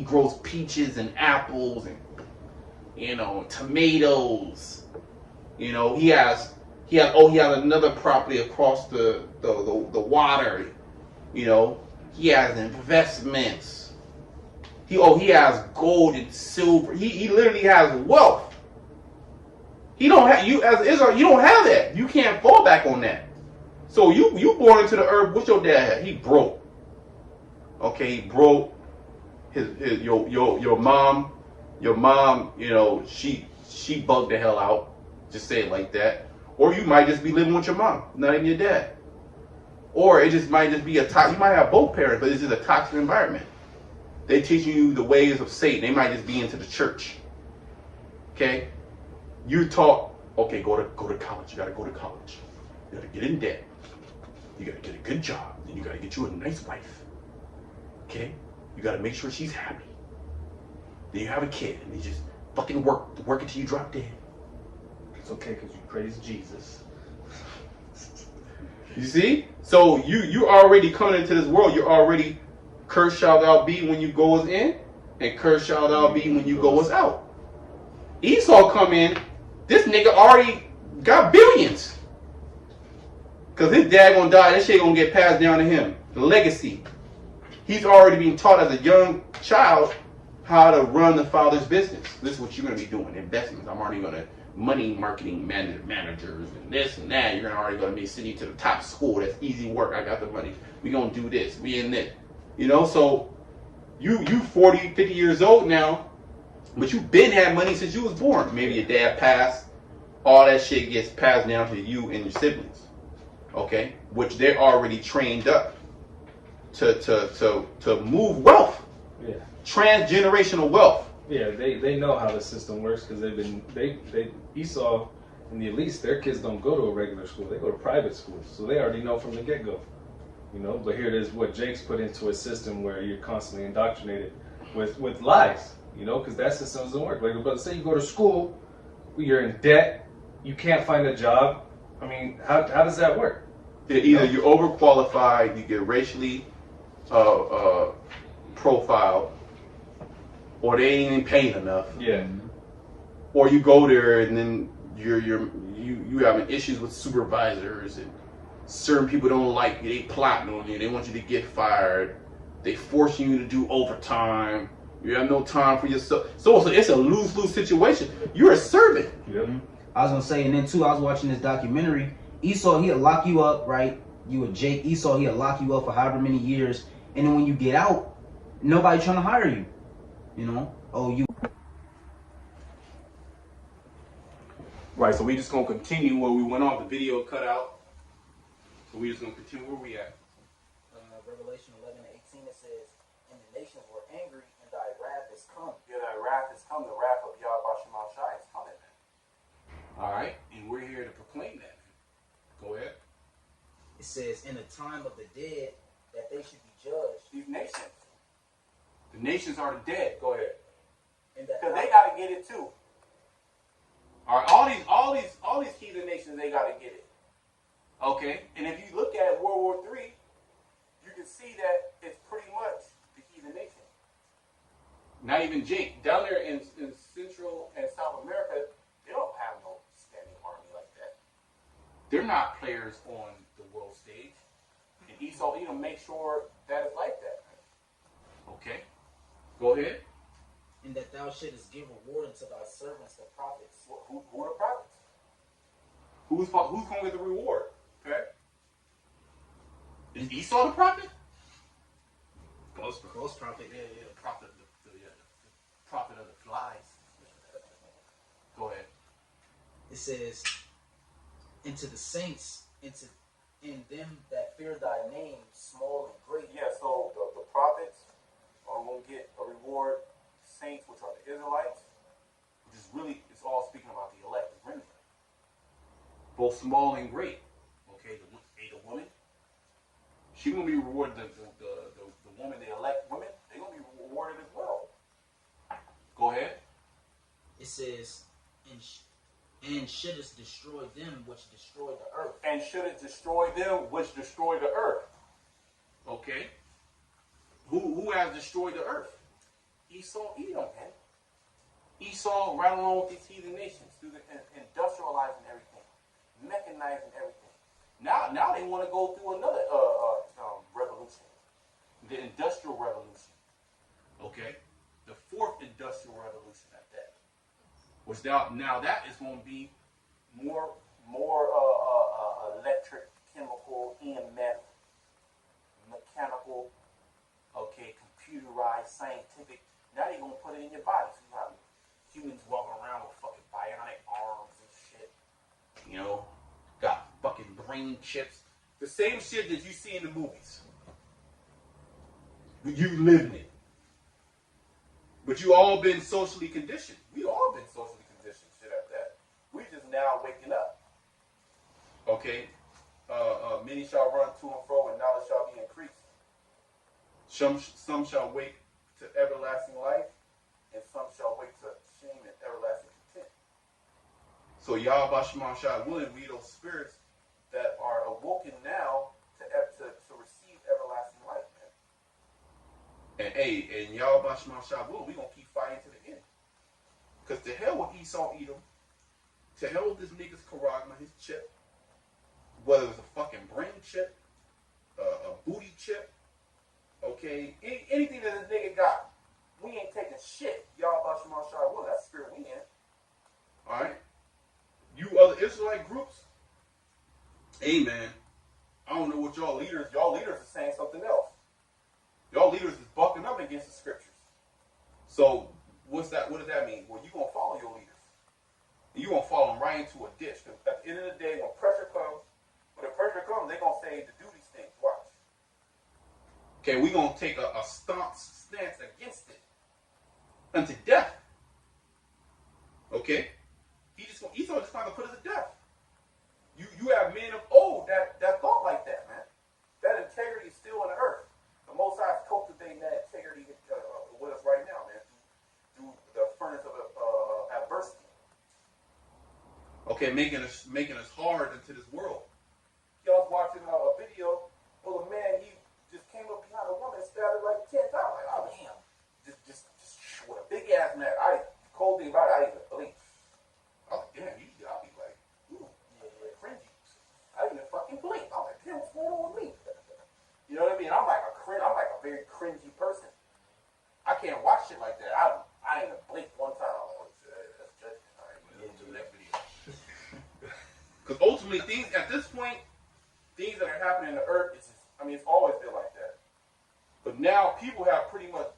grows peaches and apples and, you know, tomatoes. You know, he has another property across the water. You know, he has investments. He has gold and silver. He literally has wealth. He don't have, you as Israel, you don't have that. You can't fall back on that. So you born into the earth. What's your dad had? He broke. Okay, he broke. Your mom, you know, she bugged the hell out. Just say it like that. Or you might just be living with your mom, not even your dad. Or it just might just be you might have both parents, but it's just a toxic environment. They teaching you the ways of Satan. They might just be into the church. Okay? You're taught, okay, go to college. You gotta go to college. You gotta get in debt. You gotta get a good job. Then you gotta get you a nice wife. Okay? You gotta make sure she's happy. Then you have a kid, and you just fucking work until you drop dead. It's okay because you praise Jesus. You see? So you already coming into this world. You're already cursed shall thou be when you goes in, and cursed shall thou be when you goes out. Esau come in. This nigga already got billions. Because his dad gonna die. That shit gonna get passed down to him. The legacy. He's already being taught as a young child how to run the father's business. This is what you're gonna be doing. Investments. I'm already gonna money marketing managers and this and that. You're already gonna be sending you to the top school. That's easy work. I got the money. We gonna do this. We in this. You know, so you 40, 50 years old now, but you been had money since you was born. Maybe your dad passed. All that shit gets passed down to you and your siblings. Okay? Which they're already trained up to move wealth. Yeah. Transgenerational wealth. Yeah, they know how the system works because Esau and the elites, their kids don't go to a regular school. They go to private schools. So they already know from the get-go. You know, but here it is what Jake's put into a system where you're constantly indoctrinated with lies, you know, because that system doesn't work. Like, but say you go to school, you're in debt, you can't find a job. I mean, how does that work? Either you're overqualified, you get racially profiled, or they ain't even paying enough. Yeah. Or you go there and then you having issues with supervisors, and certain people don't like you. They plotting on you. They want you to get fired. They forcing you to do overtime. You have no time for yourself. So it's a lose-lose situation. You're a servant. Yep. I was gonna say, and then too, I was watching this documentary. Esau, he'll lock you up, right? You a Jake. Esau, he'll lock you up for however many years, and then when you get out, nobody trying to hire you. You know? Oh, you. Right, so we just gonna continue where we went off. The video cut out. So we just gonna continue where we at. Revelation 11:18, it says, "And the nations were angry, and thy wrath is come." Yeah, that wrath is coming. The wrath of Yahweh Shema Shai is coming, man. All right, and we're here to proclaim that, man. Go ahead. It says, "In the time of the dead, that they should be judged." These nations. The nations are the dead. Go ahead. And that Because they gotta get it too. All right, all these heathen nations, they gotta get it. Okay, and if you look at World War III, you can see that it's pretty much the heathen nation. Not even Jake down there in Central and South America, they don't have no standing army like that. They're not players on the world stage, and Esau Edom make sure that it's like that. Okay, go ahead. and that thou shouldest give reward unto thy servants the prophets. Who are the prophets? Who's going to get the reward? Okay. Is Esau the prophet? Ghost prophet, yeah. The prophet, the prophet of the flies. Go ahead. It says, "Into the saints, in them that fear thy name, small and great." Yeah, so the prophets are going to get a reward. Saints, which are the Israelites, which is really, it's all speaking about the elect, the remnant. Both small and great. Okay, the woman, she's going to be rewarded. The woman, the elect women, they're going to be rewarded as well. Go ahead. It says, and shouldest destroy them which destroy the earth. And should it destroy them which destroy the earth? Okay. Who has destroyed the earth? Esau, Edom, man. Esau, right along with these heathen nations, through the industrializing everything, mechanizing everything. Now they want to go through another revolution, the Industrial Revolution. Okay, the fourth Industrial Revolution at that. Which now that is going to be more electric, chemical, EMF, mechanical, okay, computerized, scientific. Now they're going to put it in your body. So you have humans walking around with fucking bionic arms and shit. You know, got fucking brain chips. The same shit that you see in the movies. You living it. But you all been socially conditioned. We all been socially conditioned, shit at that. We just now waking up. Okay? Many shall run to and fro, and knowledge shall be increased. Some shall wake to everlasting life, and some shall wake to shame and everlasting contempt. So Yahweh Shema Shai willing, we those spirits that are awoken now to receive everlasting life, man. And Yahweh Shema Shai willing, we gonna keep fighting to the end. Because to hell with Esau Edom, to hell with this nigga's charagma, his chip, whether it's a fucking brain chip, a booty chip, okay, anything that this nigga got, we ain't taking shit. Y'all about Shema Shai will. That's the spirit we in. Alright? You other Israelite groups, hey man, I don't know what y'all leaders are saying something else. Y'all leaders is bucking up against the scriptures. So what does that mean? Well, you gonna follow your leaders. You gonna follow them right into a ditch. Because at the end of the day, when the pressure comes, they gonna say to do these things. Watch. Okay, we gonna take a stance against it unto death. Okay, Esau just trying to put us to death. You have men of old that thought like that, man. That integrity is still in the earth. The Most High is cultivating that integrity with us right now, man, through the furnace of adversity. Okay, making us hard into this world. Y'all was watching a video of a man, he just came up behind a woman and stabbed her like 10 times. Like, oh damn. Just with a big ass man. Cold thing about it, I didn't even blink. I was like, damn, usually I'll be like, ooh, yeah, cringy. I didn't even fucking blink. I was like, damn, what's going on with me? You know what I mean? I'm like a very cringy person. I can't watch shit like that. I didn't even blink one time. I was like, oh, shit, that's judgment. All right, we'll do the next video. Because ultimately, things at this point, things that are happening in the earth, it's just, I mean, it's always been like that. But now people have pretty much,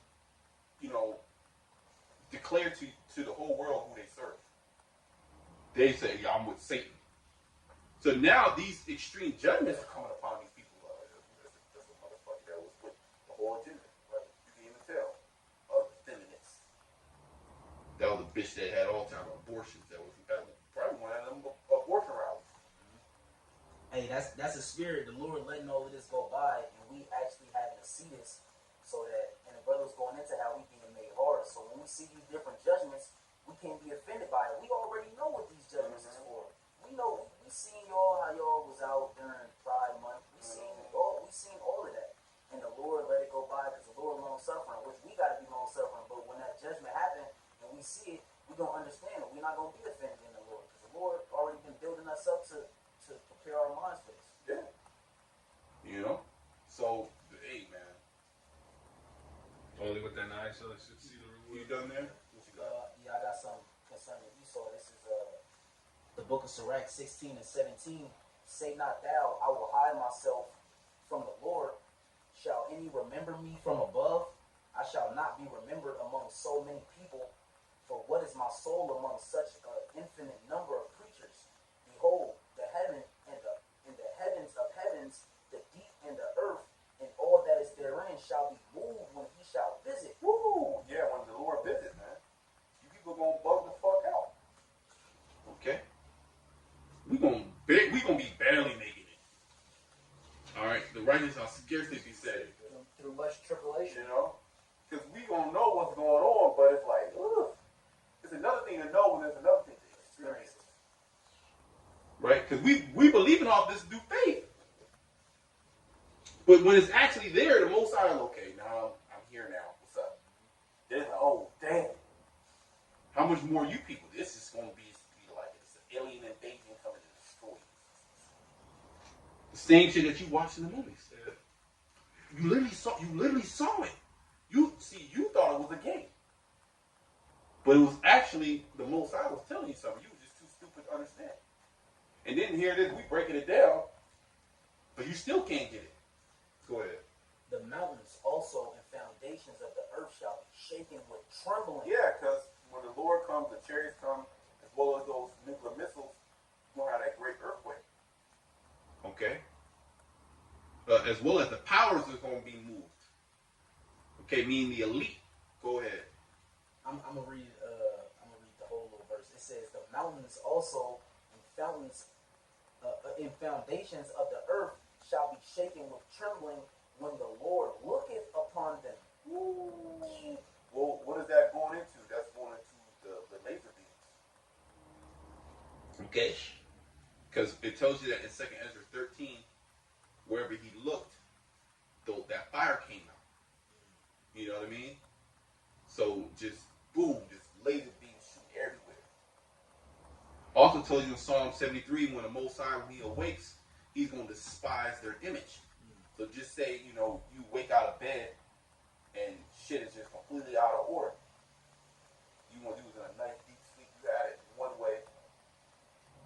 you know, declared to the whole world who they serve. They say, yeah, I'm with Satan. So now these extreme judgments are coming upon these people. That's a motherfucker that was with the whole agenda. Right? You can even tell. Feminists. That was a bitch that had all type of abortions. That was probably one of them abortion rallies. Hey, that's a spirit. The Lord letting all of this go by, and we actually having to see this, so that, and the brothers going into how we being made hard. So when we see these different judgments, we can't be offended by it. We already know what these judgments is for. We know we seen y'all how y'all was out during Pride Month. We seen all of that, and the Lord let it go by because the Lord long suffering, which we got to be long suffering. But when that judgment happened and we see it, we don't understand it. We're not gonna be offended in the Lord because the Lord already been building us up to prepare our minds for this. Yeah. You know? So, hey, man. Only with that eye, so they should see the reward. You done there? What you got? Yeah, I got some concerning Esau. This is the book of Sirach 16 and 17. Say not thou, I will hide myself from the Lord. Shall any remember me from above? I shall not be remembered among so many people. For what is my soul among such an infinite number of creatures? Behold, the heaven and the heavens of heavens, the deep and the earth, and all that is therein shall be moved when he shall visit. Woo! Yeah, when the Lord visits, man. You people gonna bug the fuck out. Okay? We gonna be barely making it. Alright? The righteous are scarcely be saved. Through much tribulation. You know? Because we gonna know what's going on, but it's like, ugh. It's another thing to know, and there's another thing to experience. Right? Because we believe in all this through faith. But when it's actually there, the Most High is okay. Now I'm here now. What's up? Then it's like, oh damn. How much more you people? This is gonna be like it's an alien invasion coming to destroy you. The same shit that you watch in the movies. Yeah. You literally saw it. You thought it was a game. But it was actually the Most High was telling you something. You were just too stupid to understand. And then here it is, we breaking it down, but you still can't get it. Go ahead. The mountains also and foundations of the earth shall be shaken with trembling. Yeah, because when the Lord comes, the chariots come, as well as those nuclear missiles, you're going to have that great earthquake. Okay? As well as the powers are going to be moved. Okay, meaning the elite. Go ahead. I'm gonna read the whole little verse. It says the mountains also and foundations of the earth shall be shaken with trembling when the Lord looketh upon them. Ooh. Well, what is that going into? That's going into the laser beams. Okay? Because it tells you that in 2nd Ezra 13, wherever he looked, that fire came out. You know what I mean? So just boom, just laser beams shoot everywhere. Also tells you in Psalm 73, when the Most High, when he awakes, he's going to despise their image. So just say, you wake out of bed and shit is just completely out of order. You want to do it in a nice deep sleep. You had it one way.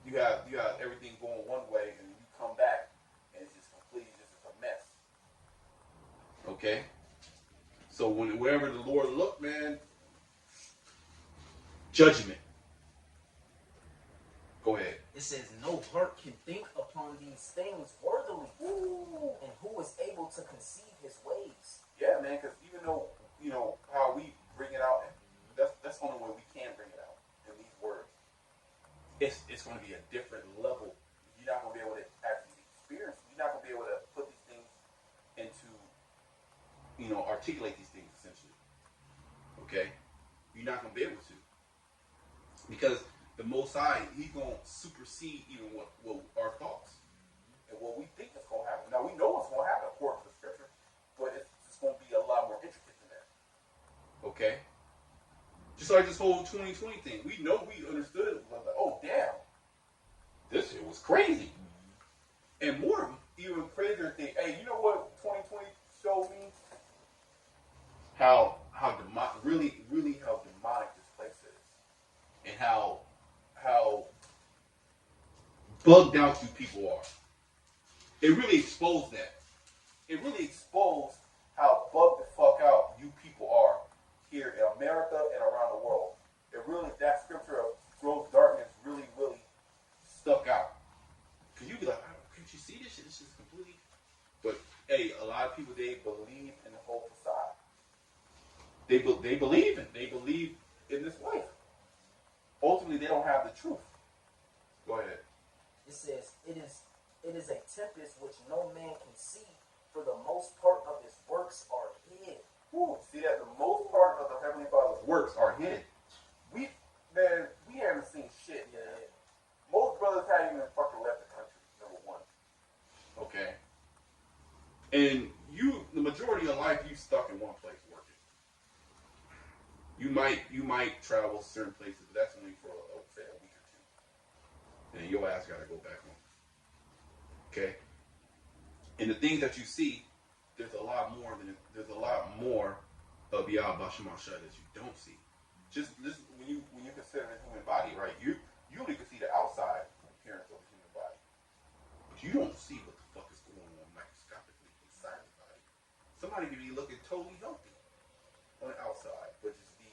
You have everything going one way, and you come back and it's just completely just a mess. Okay? So wherever the Lord looked, man, judgment. Go ahead. It says no heart can think upon these things worthily. Ooh. And who is able to conceive his ways? Yeah, man, because even though, how we bring it out, that's the only way we can bring it out in these words. It's going to be a different level. You're not going to be able to actually experience. You're not going to be able to put these things into, articulate these things, essentially. Okay? You're not going to be able to. Because the Most High, he's going to supersede even what our thoughts and what we think is going to happen. Now, we know what's going to happen according to the scripture, but it's just going to be a lot more intricate than that. Okay? Just like this whole 2020 thing. We understood it. Like, oh, damn. This shit was crazy. And more, even crazier thing. Hey, you know what 2020 showed me? How really how demonic this place is. And how bugged out you people are. It really exposed that. It really exposed how bugged the fuck out you people are here in America and around the world. It really, that scripture of gross darkness really, really stuck out. Cause you be like, can't you see this shit? This is completely. But hey, a lot of people, they believe in the whole facade. They believe in this life. Ultimately, they don't have the truth. Go ahead. It says, it is a tempest which no man can see, for the most part of his works are hid. Ooh, see that the most part of the Heavenly Father's works are hidden. We haven't seen shit. Yeah. Most brothers haven't even fucking left the country. Number one. Okay. And the majority of life, you stuck in one place working. You might travel certain places, but that's only for say a week or two. And your ass gotta go back home. Okay. And the things that you see, there's a lot more of Yah Bashem Ashad that you don't see. Just when you consider the human body, right? You only can see the outside appearance of the human body, but you don't see what the fuck is going on microscopically inside the body. Somebody could be looking totally healthy on the outside, but just be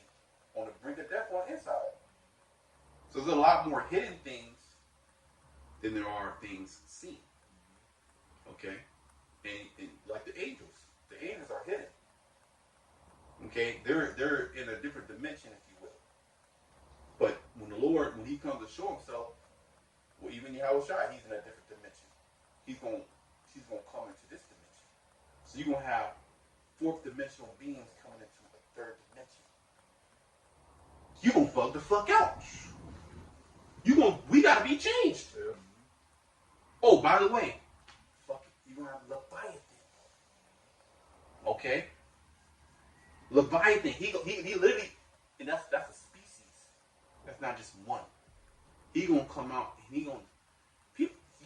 on the brink of death on the inside. So there's a lot more hidden things than there are things seen. Okay, and like the angels are hidden. Okay, they're in a different dimension, if you will. But when he comes to show himself, well, even Yahweh Shai, he's in a different dimension. He's gonna come into this dimension. So you're gonna have fourth dimensional beings coming into a third dimension. You gonna bug the fuck out. We gotta be changed. Yeah. Oh, by the way, fuck it, you're gonna have Leviathan. Okay? Leviathan, he literally, and that's a species. That's not just one. He gonna come out and he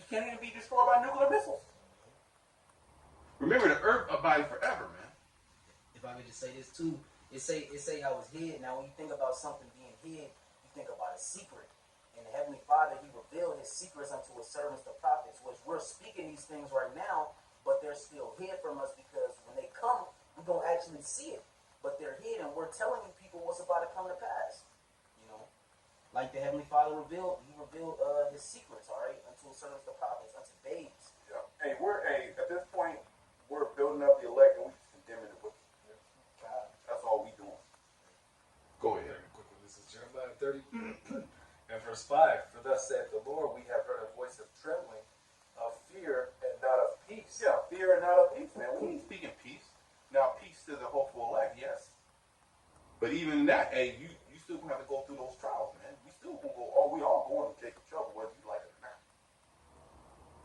can't even be destroyed by nuclear missiles. Remember, the earth abide forever, man. If I could just say this too, it say how it's hid. Now when you think about something being hid, you think about a secret. And the Heavenly Father, he revealed his secrets unto his servants, the prophets, which we're speaking these things right now, but they're still hid from us because when they come, we don't actually see it. But they're hid, and we're telling you people what's about to come to pass. You know, like the Heavenly Father revealed, he revealed his secrets, all right, unto his servants, the prophets, unto babes. Yeah. Hey, at this point, we're building up the elect and we just condemning the wicked. God. That's all we doing. Go ahead. Very quickly, this is Jeremiah 30 and verse 5. For thus saith the Lord, we have heard a voice of trembling, of fear, and not of peace. Yeah, fear and not of peace, man. We ain't speaking peace. Now, peace to the hopeful elect, yes. But even in that, hey, you still gonna have to go through those trials, man. We still gonna go. Oh, we all going to take trouble, whether you like it or not.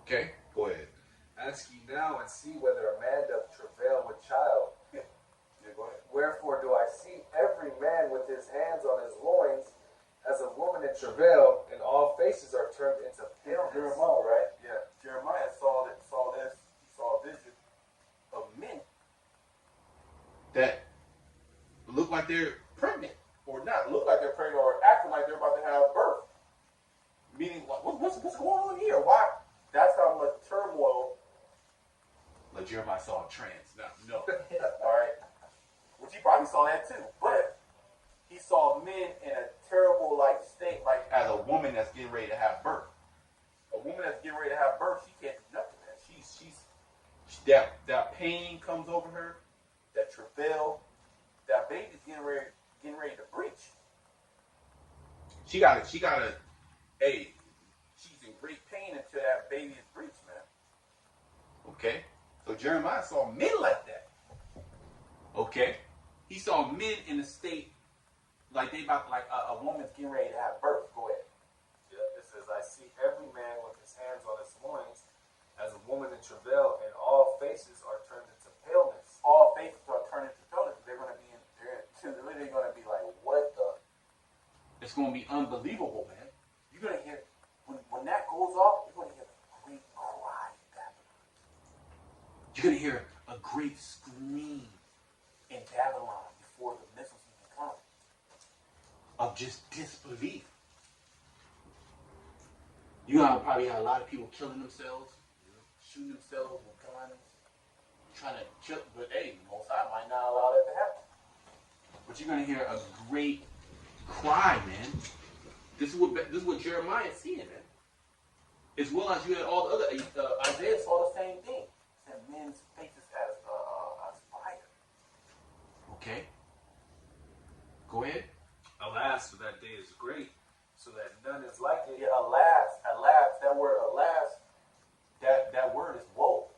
Okay, go ahead. Ask ye now and see whether a man doth travail with child. Yeah, go ahead. Wherefore do I see every man with his hands on his loins, as a woman in travail, and all faces are turned into paleness. Jeremiah, right? Yeah. Jeremiah saw this. He saw a vision of men that look like they're pregnant, or not look like they're pregnant, or acting like they're about to have birth. Meaning, like, what's going on here? Why? That's how much turmoil. Like Jeremiah saw a trance. No. All right. Which he probably saw that too, but he saw men in a terrible state, like as a woman that's getting ready to have birth. A woman that's getting ready to have birth, she can't do nothing, man. She's that pain comes over her, that travail, that baby's getting ready to breach. She's in great pain until that baby is breached, man. Okay? So Jeremiah saw men like that. Okay? He saw men in a state like a woman's getting ready to have birth. Go ahead. Yeah, it says, I see every man with his hands on his loins, as a woman in travail, and all faces are turned into paleness. All faces are turned into paleness. They're literally going to be like, what the? It's going to be unbelievable, man. You're going to hear, when that goes off, you're going to hear a great cry in Babylon. You're going to hear a great scream in Babylon before the missiles even come. Of just disbelief. You gonna probably have a lot of people killing themselves, shooting themselves with guns, trying to kill. But hey, Most High might not allow that to happen. But you're gonna hear a great cry, man. This is what Jeremiah is seeing, man. As well as you had all the other Isaiah saw the same thing. He said men's faces as fire. Okay. Go ahead. Alas, for that day is great, so that none is like it. Yeah, alas, that word alas, that word is woe.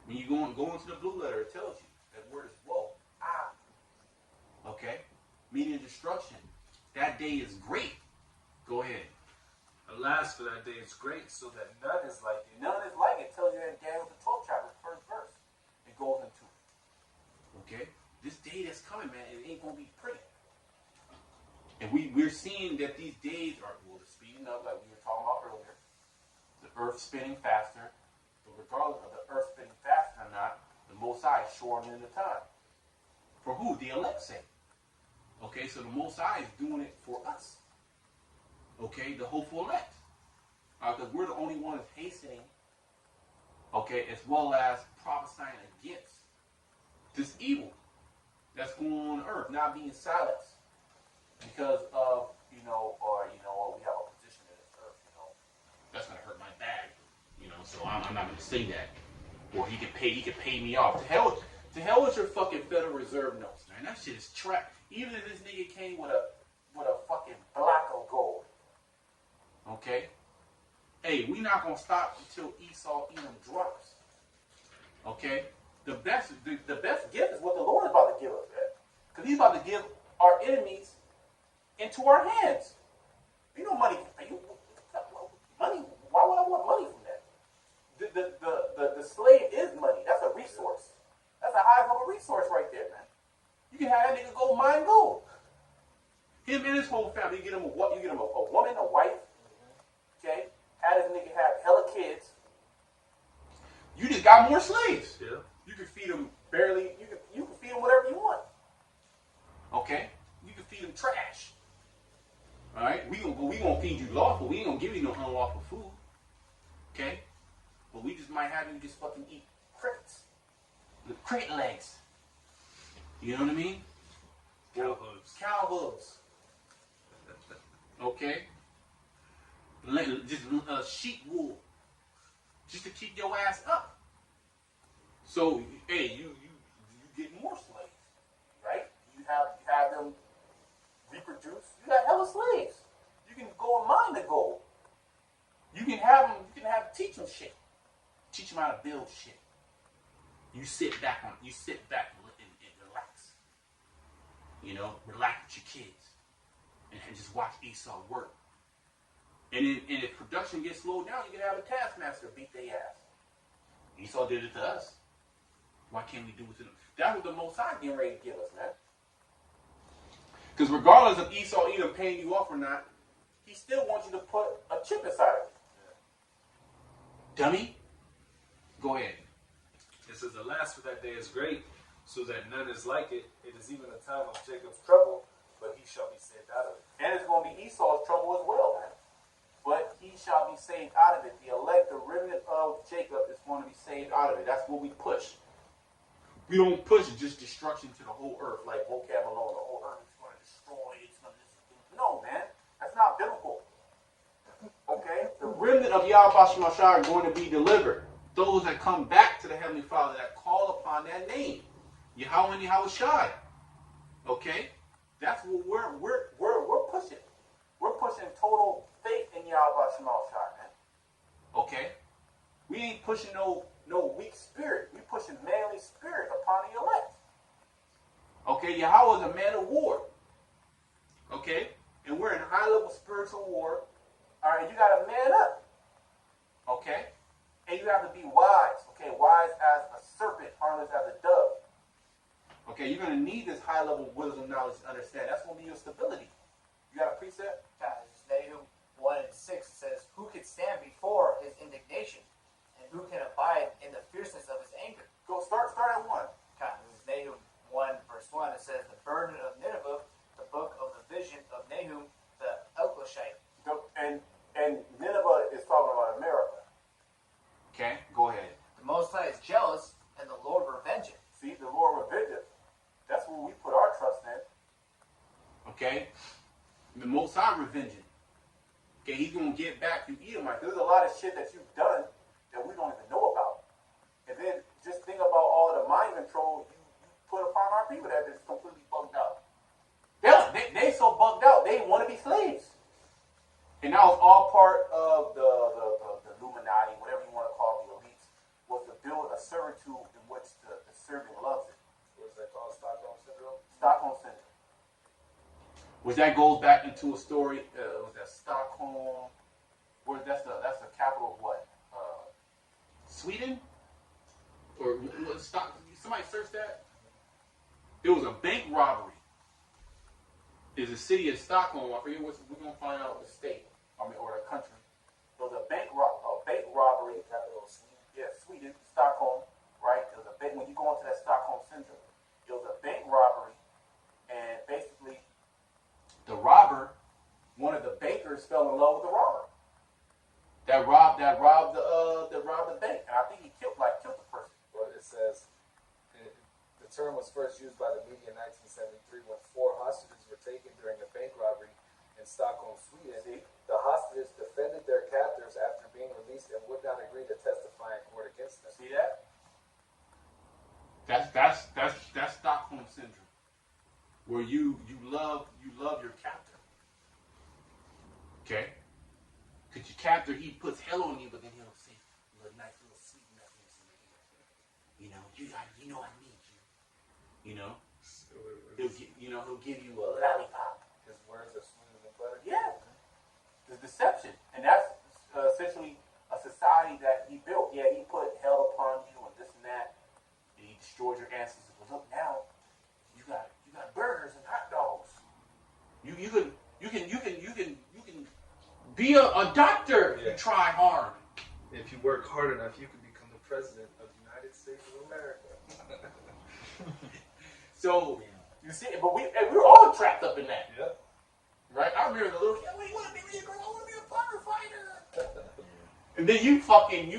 When you go into the blue letter, it tells you that word is woe. Okay? Meaning destruction. That day is great. Go ahead. Alas, for that day is great, so that none is like it. None is like it. Tells you in Daniel the 12th chapter, the first verse. It goes into it. Okay? This day that's coming, man, it ain't gonna be pretty. And we're seeing that these days are speeding up, like we were talking about earlier. The earth spinning faster. But regardless of the earth spinning faster or not, the Most High is shortening the time. For who? The elect's sake. Okay, so the Most High is doing it for us. Okay, the hopeful elect. Because we're the only ones hastening, okay, as well as prophesying against this evil that's going on earth, not being silenced because of, we have a position in this earth, that's going to hurt my bag, so I'm not going to say that. Or he can pay me off. To hell with your fucking Federal Reserve notes, man. That shit is trash. Even if this nigga came with a fucking block of gold. Okay? Hey, we not gonna stop until Esau Edom drops. Okay? The best gift is what the Lord is about to give us, man. Because he's about to give our enemies into our hands. Money. Money. Why would I want money from that? The slave is money. That's a resource. That's the highest level resource right there, man. You can have that nigga go mine gold. Him and his whole family. You get him a woman, a wife. Okay? Had this nigga have hella kids. You just got more slaves. Yeah. You can feed them barely. You can feed them whatever you want. Okay? You can feed them trash. All right? We gonna feed you lawful. We ain't gonna give you no unlawful food. Okay? But we just might have you just fucking eat crickets. The cricket legs. You know what I mean? Cow hooves. Cow hooves. Okay? Just sheep wool. Just to keep your ass up. So, hey, you get more slaves. Right? You have them reproduce. You got hella slaves. You can go and mine the gold. You can have them teach them shit. Teach them how to build shit. You sit back and relax. Relax with your kids. And just watch Esau work. And if production gets slowed down, you can have a taskmaster beat their ass. Esau did it to us. Why can't we do it to them? That's what the Most High getting ready to give us, man. Because regardless of Esau either paying you off or not, he still wants you to put a chip inside of it. Yeah. Dummy. Go ahead. It says, alas, for that day is great, so that none is like it. It is even a time of Jacob's trouble, but he shall be saved out of it. And it's going to be Esau's trouble as well, man. But he shall be saved out of it. The elect, the remnant of Jacob is going to be saved out of it. That's what we push. We don't push just destruction to the whole earth like vocab alone. The whole earth is going to destroy. No, man. That's not biblical. Okay? The remnant of Yahweh Shemashah are going to be delivered. Those that come back to the Heavenly Father, that call upon that name. Yahweh and Yahweh Shai. Okay? That's what we're pushing. We're pushing total faith in Yahweh Shemashah, man. Okay? We ain't pushing no weak spirit. We pushing manly spirit upon the elect. Okay? Yahweh is a man of war. Okay? And we're in high level spiritual war. Alright, you gotta man up. Okay? And you have to be wise. Okay? Wise as a serpent, harmless as a dove. Okay, you're gonna need this high level wisdom, knowledge, to understand. That's gonna be your stability. You got a precept? Nahum 1:6 says, "Who can stand before his indignation, and who can abide in the fierceness of his anger?" Go start at 1. This is Nahum 1:1. It says, "The burden of Nineveh, the book of the vision of Nahum the Elkoshite." And Nineveh Okay? The Most High revenging. Okay, he's going to get back you Edomite. There's a lot of shit that you've done that we don't even know about. And then just think about all the mind control you put upon our people that is completely bugged out. They so bugged out, they want to be slaves. And that was all part of the Illuminati, whatever you want to call the elites, was to build a servitude in which the servant loves it. What is that called? Stockholm Syndrome? Stockholm Syndrome. Which that goes back into a story. Was that Stockholm? Where that's the capital of what? Sweden? Or what? Somebody search that. It was a bank robbery. It's a city of Stockholm. I forget what we're gonna find out the state. I mean, or the country. It was a bank robbery. Capital of Sweden. Yeah, Sweden, Stockholm. Right. It was a bank. When you go into that Stockholm syndrome, it was a bank robbery, and basically, the robber, one of the bankers, fell in love with the robber. That robbed the bank, and I think he killed the person. Well, it says the term was first used by the media in 1973 when 4 hostages were taken during a bank robbery in Stockholm, Sweden. See? The hostages defended their captors after being released and would not agree to testify in court against them. See that? That's Stockholm syndrome, where you love your captor. Okay? Because your captor, he puts hell on you, but then he'll say a little nice little sweet nothings in your ear. You know, I need you. You know? He'll give you a lollipop. His words are smoother than butter. Yeah. There's deception. And that's essentially a society that he built. Yeah, he put hell upon you and this and that. And he destroyed your ancestors. But look now, you got burgers and hot dogs. You can be a doctor if you try hard. If you work hard enough, you can become the president of the United States of America. So you see, but we're all trapped up in that. Yep. Right? I remember the little kid, what do you want to be when you grow up? I want to be a firefighter. And then you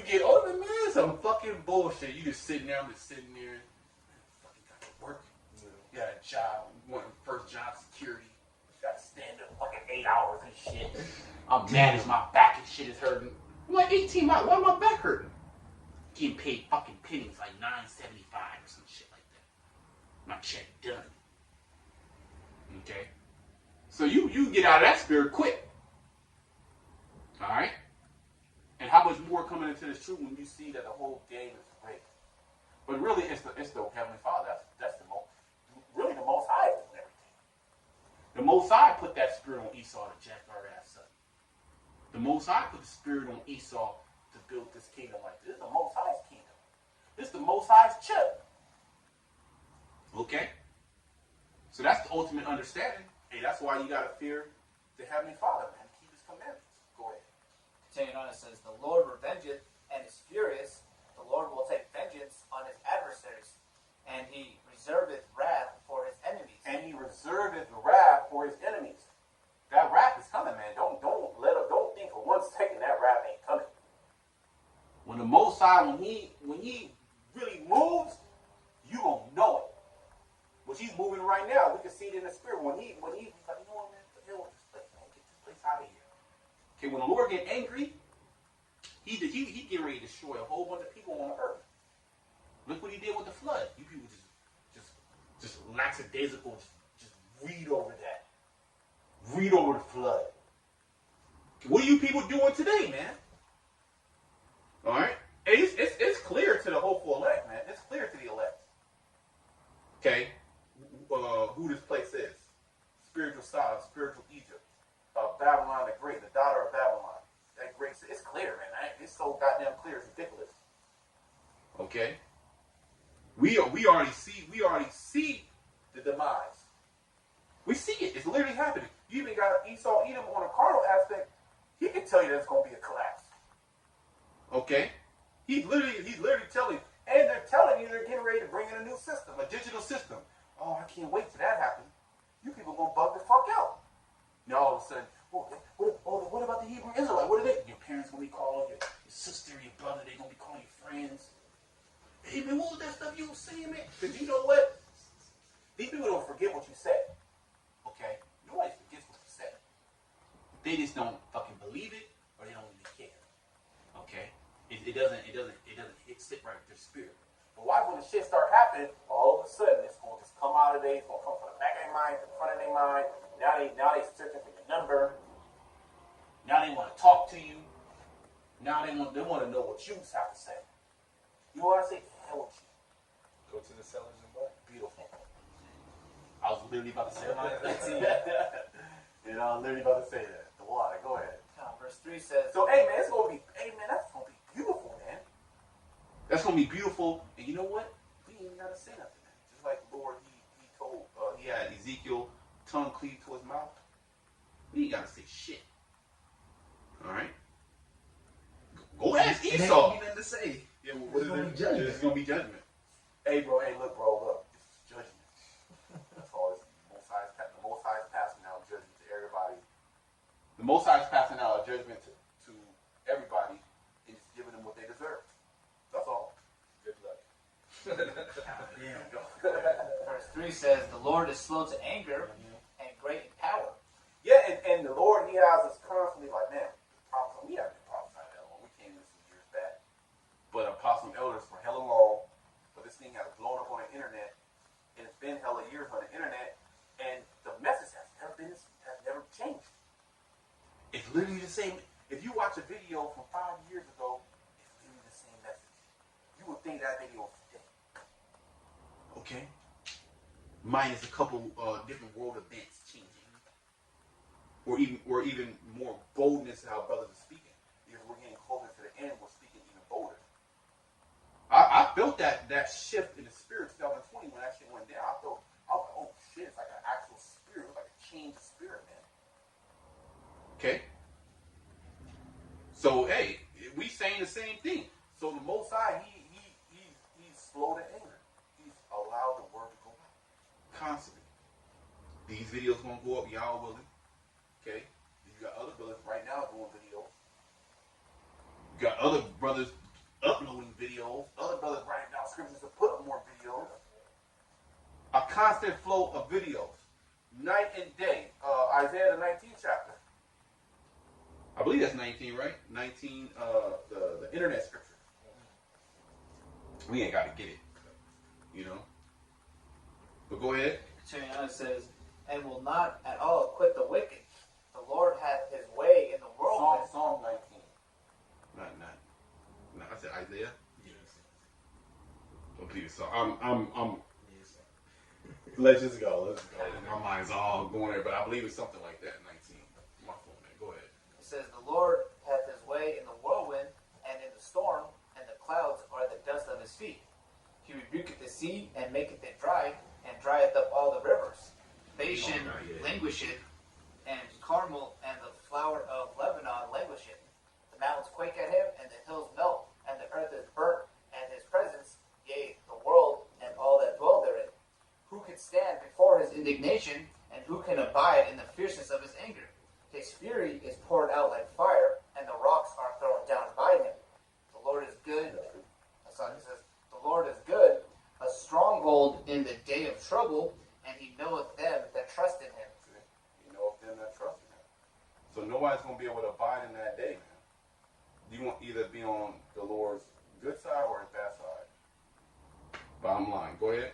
get older, man, some fucking bullshit. You just sitting there, fucking got to work. You got a job, first job security. You got to stand up fucking 8 hours and shit. I'm mad as my back and shit is hurting. I'm like 18 miles, why my back hurting? Getting paid fucking pennies, like $9.75 or some shit like that. My check done. Okay? So you get out of that spirit quick. Alright? And how much more coming into this truth when you see that the whole game is rigged. But really it's the Heavenly Father. That's the most high doing everything. The Most High put that spirit on Esau to jack our ass up. The Most High put the spirit on Esau to build this kingdom like this. This is the Most High's kingdom. This is the Most High's chip. Okay? So that's the ultimate understanding. Hey, that's why you gotta fear the Heavenly Father, man. Keep His commandments. Go ahead. Continuing on, it says, "The Lord revengeth and is furious. The Lord will take vengeance on his adversaries, and he reserveth wrath for his enemies." And He reserveth wrath for His enemies. That wrath is coming, man. Don't think for 1 second that wrath ain't coming. When the Most High, when he really moves, you gonna know it. Which He's moving right now. We can see it in the spirit. When he's like, you know what, man, the hell with this place, man. Get this place out of here. Okay, when the Lord get angry, he get ready to destroy a whole bunch of people on the earth. Look what He did with the flood. You people just lackadaisical. Just read over that. Read over the flood. What are you people doing today, man? All right, it's clear to the hopeful elect, man. It's clear to the elect. Okay, who this place is? Spiritual Sodom, spiritual Egypt, Babylon the Great, the daughter of Babylon. That great, it's clear, man. It's so goddamn clear, it's ridiculous. Okay, we already see the demise. We see it. It's literally happening. You even got Esau Edom on a carnal aspect. He can tell you there's going to be a collapse. Okay, he's literally telling, and they're telling you they're getting ready to bring in a new system, a digital system. Oh, I can't wait till that happens. You people gonna bug the fuck out. Now all of a sudden, what about the Hebrew Israelite? What are they? Your parents gonna be calling your sister, your brother. They gonna be calling your friends. Hey man, what was that stuff you were saying, man? Because you know what? These people don't forget what you said. Okay, you They just don't fucking believe it, or they don't even care. Okay, it doesn't sit right with their spirit. But why when the shit start happening, all of a sudden it's gonna just come out of there, it's gonna come from the back of their mind, the front of their mind. Now they searching for your number. Now they want to talk to you. Now they want to know what you have to say. You know what I say? To hell with you. Go to the sellers and buy. Beautiful. I was literally about to say that. You know, I was literally about to say that. The water. Go ahead. Verse 3 says, So, hey man, that's gonna be beautiful, man. That's gonna be beautiful. And you know what? We ain't gotta say nothing, man. Just like the Lord, he told, he had Ezekiel tongue cleaved to his mouth. We ain't gotta say shit. All right. Go ask It ain't Esau. gonna be nothing to say. Yeah, well, what It's is gonna it? be judgment. It's gonna be judgment. Hey, bro. Hey, look, This is judgment. That's all. The Most High is passing out judgment to everybody. The Most High is passing out a judgment to everybody and just giving them what they deserve. That's all. Good luck. Damn. verse 3 says, the Lord is slow to anger and great in power. Yeah, and the Lord, He has us constantly like, man, we have been prophesying that long. We came in some years back. But apostle elders for hella long. But this thing has blown up on the internet, and it's been hella years on the internet, and the message has never changed. It's literally the same. If you watch a video from 5 years ago, it's literally the same message. You would think that video was today. Okay? Minus a couple different world events changing. Or even more boldness in how brothers are speaking. Because we're getting closer to the end, we're speaking even bolder. I felt that shift in the spirit 2020 when that shit went down. I was like, oh shit, it's like an actual spirit, like a change of spirit, man. Okay? So hey, we saying the same thing. So the Most High, he's slow to anger. He's allowed the word to go out constantly. These videos gonna go up, y'all willing. Okay? You got other brothers right now doing videos. You got other brothers uploading videos. Other brothers writing down scriptures to put up more videos. A constant flow of videos. Night and day. Isaiah the 19th chapter. I believe that's 19, right? 19, the internet scripture. We ain't got to get it. You know? But go ahead. Continuing on, it says, and will not at all acquit the wicked. The Lord hath his way in the whirlwind. Psalm 19. Not. I said Isaiah. Yes. Don't believe it. So I'm. Let's just go. Let's go. My mind's all going there, but I believe it's something like that. 19. My phone, man. Go ahead. It says, the Lord hath his way in the whirlwind and in the storm, and the clouds are the dust of his feet. He rebuketh the sea and maketh it dry, and drieth up all the rivers. Bashan languisheth, and Carmel and the flower of Lebanon languisheth. The mountains quake at him, and the hills melt, and the earth is burnt, and his presence, yea, the world, and all that dwell therein. Who can stand before his indignation, and who can abide in the fierceness of his anger? His fury is poured out like fire, and the rocks are thrown down by him. The Lord is good. That's how he says, the Lord is good, a stronghold in the day of trouble, and he knoweth them that trust in him. You know if them that trust in him. So nobody's gonna be able to abide in that day, man. You want either be on the Lord's good side or his bad side. Bottom line. Go ahead.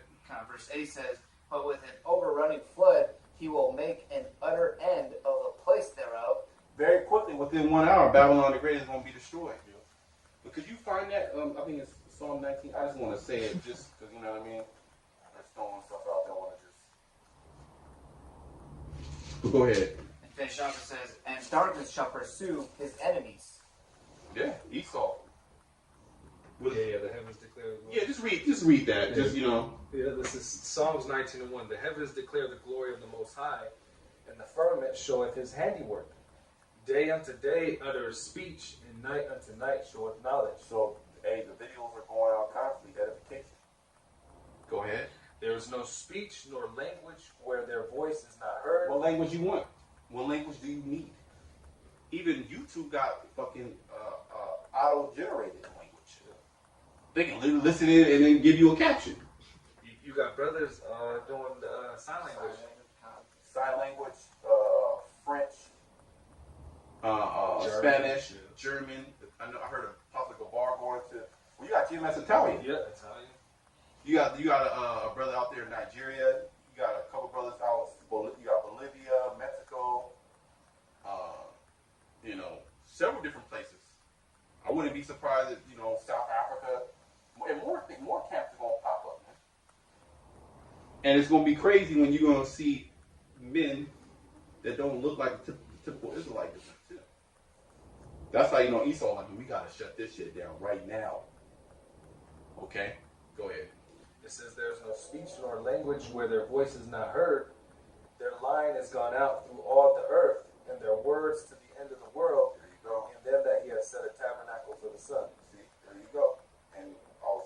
Verse 8 says, but with an overrunning flood, he will make an utter end of the place thereof. Very quickly, within 1 hour, Babylon the Great is gonna be destroyed. But could you find that? I think it's Psalm 19. I just want to say it just because, you know what I mean? I'm throwing stuff out there. I want to just. Go ahead. And finish off, it says, and darkness shall pursue his enemies. Yeah, Esau. Yeah, the heavens declare the glory. Yeah, just read that. Just, you know. Yeah, this is Psalms 19:1. The heavens declare the glory of the Most High, and the firmament showeth his handiwork. Day unto day uttereth speech, and night unto night showeth knowledge. So, hey, the videos are going out constantly. Edification. Go ahead. There is no speech nor language where their voice is not heard. What language you want? What language do you need? Even YouTube got fucking auto-generated language. They can literally listen in and then give you a caption. You got brothers doing sign language. Sign language, French, Spanish, Yeah. German. I heard of Apostle Gabar going to. Well, you got GMS Italian. Yeah, Italian. You got a brother out there in Nigeria. You got a couple brothers out. You got Bolivia, Mexico. Several different places. I wouldn't be surprised if South Africa and more camps are gonna pop up, man. And it's gonna be crazy when you're gonna see men that don't look like the typical Israelite too. That's how you know Esau like, we gotta shut this shit down right now. Okay, go ahead. It says there's no speech nor language where their voice is not heard. Their line has gone out through all the earth, and their words to the end of the world. There you go. And then that he has set a tabernacle for the sun. See, there you go. And I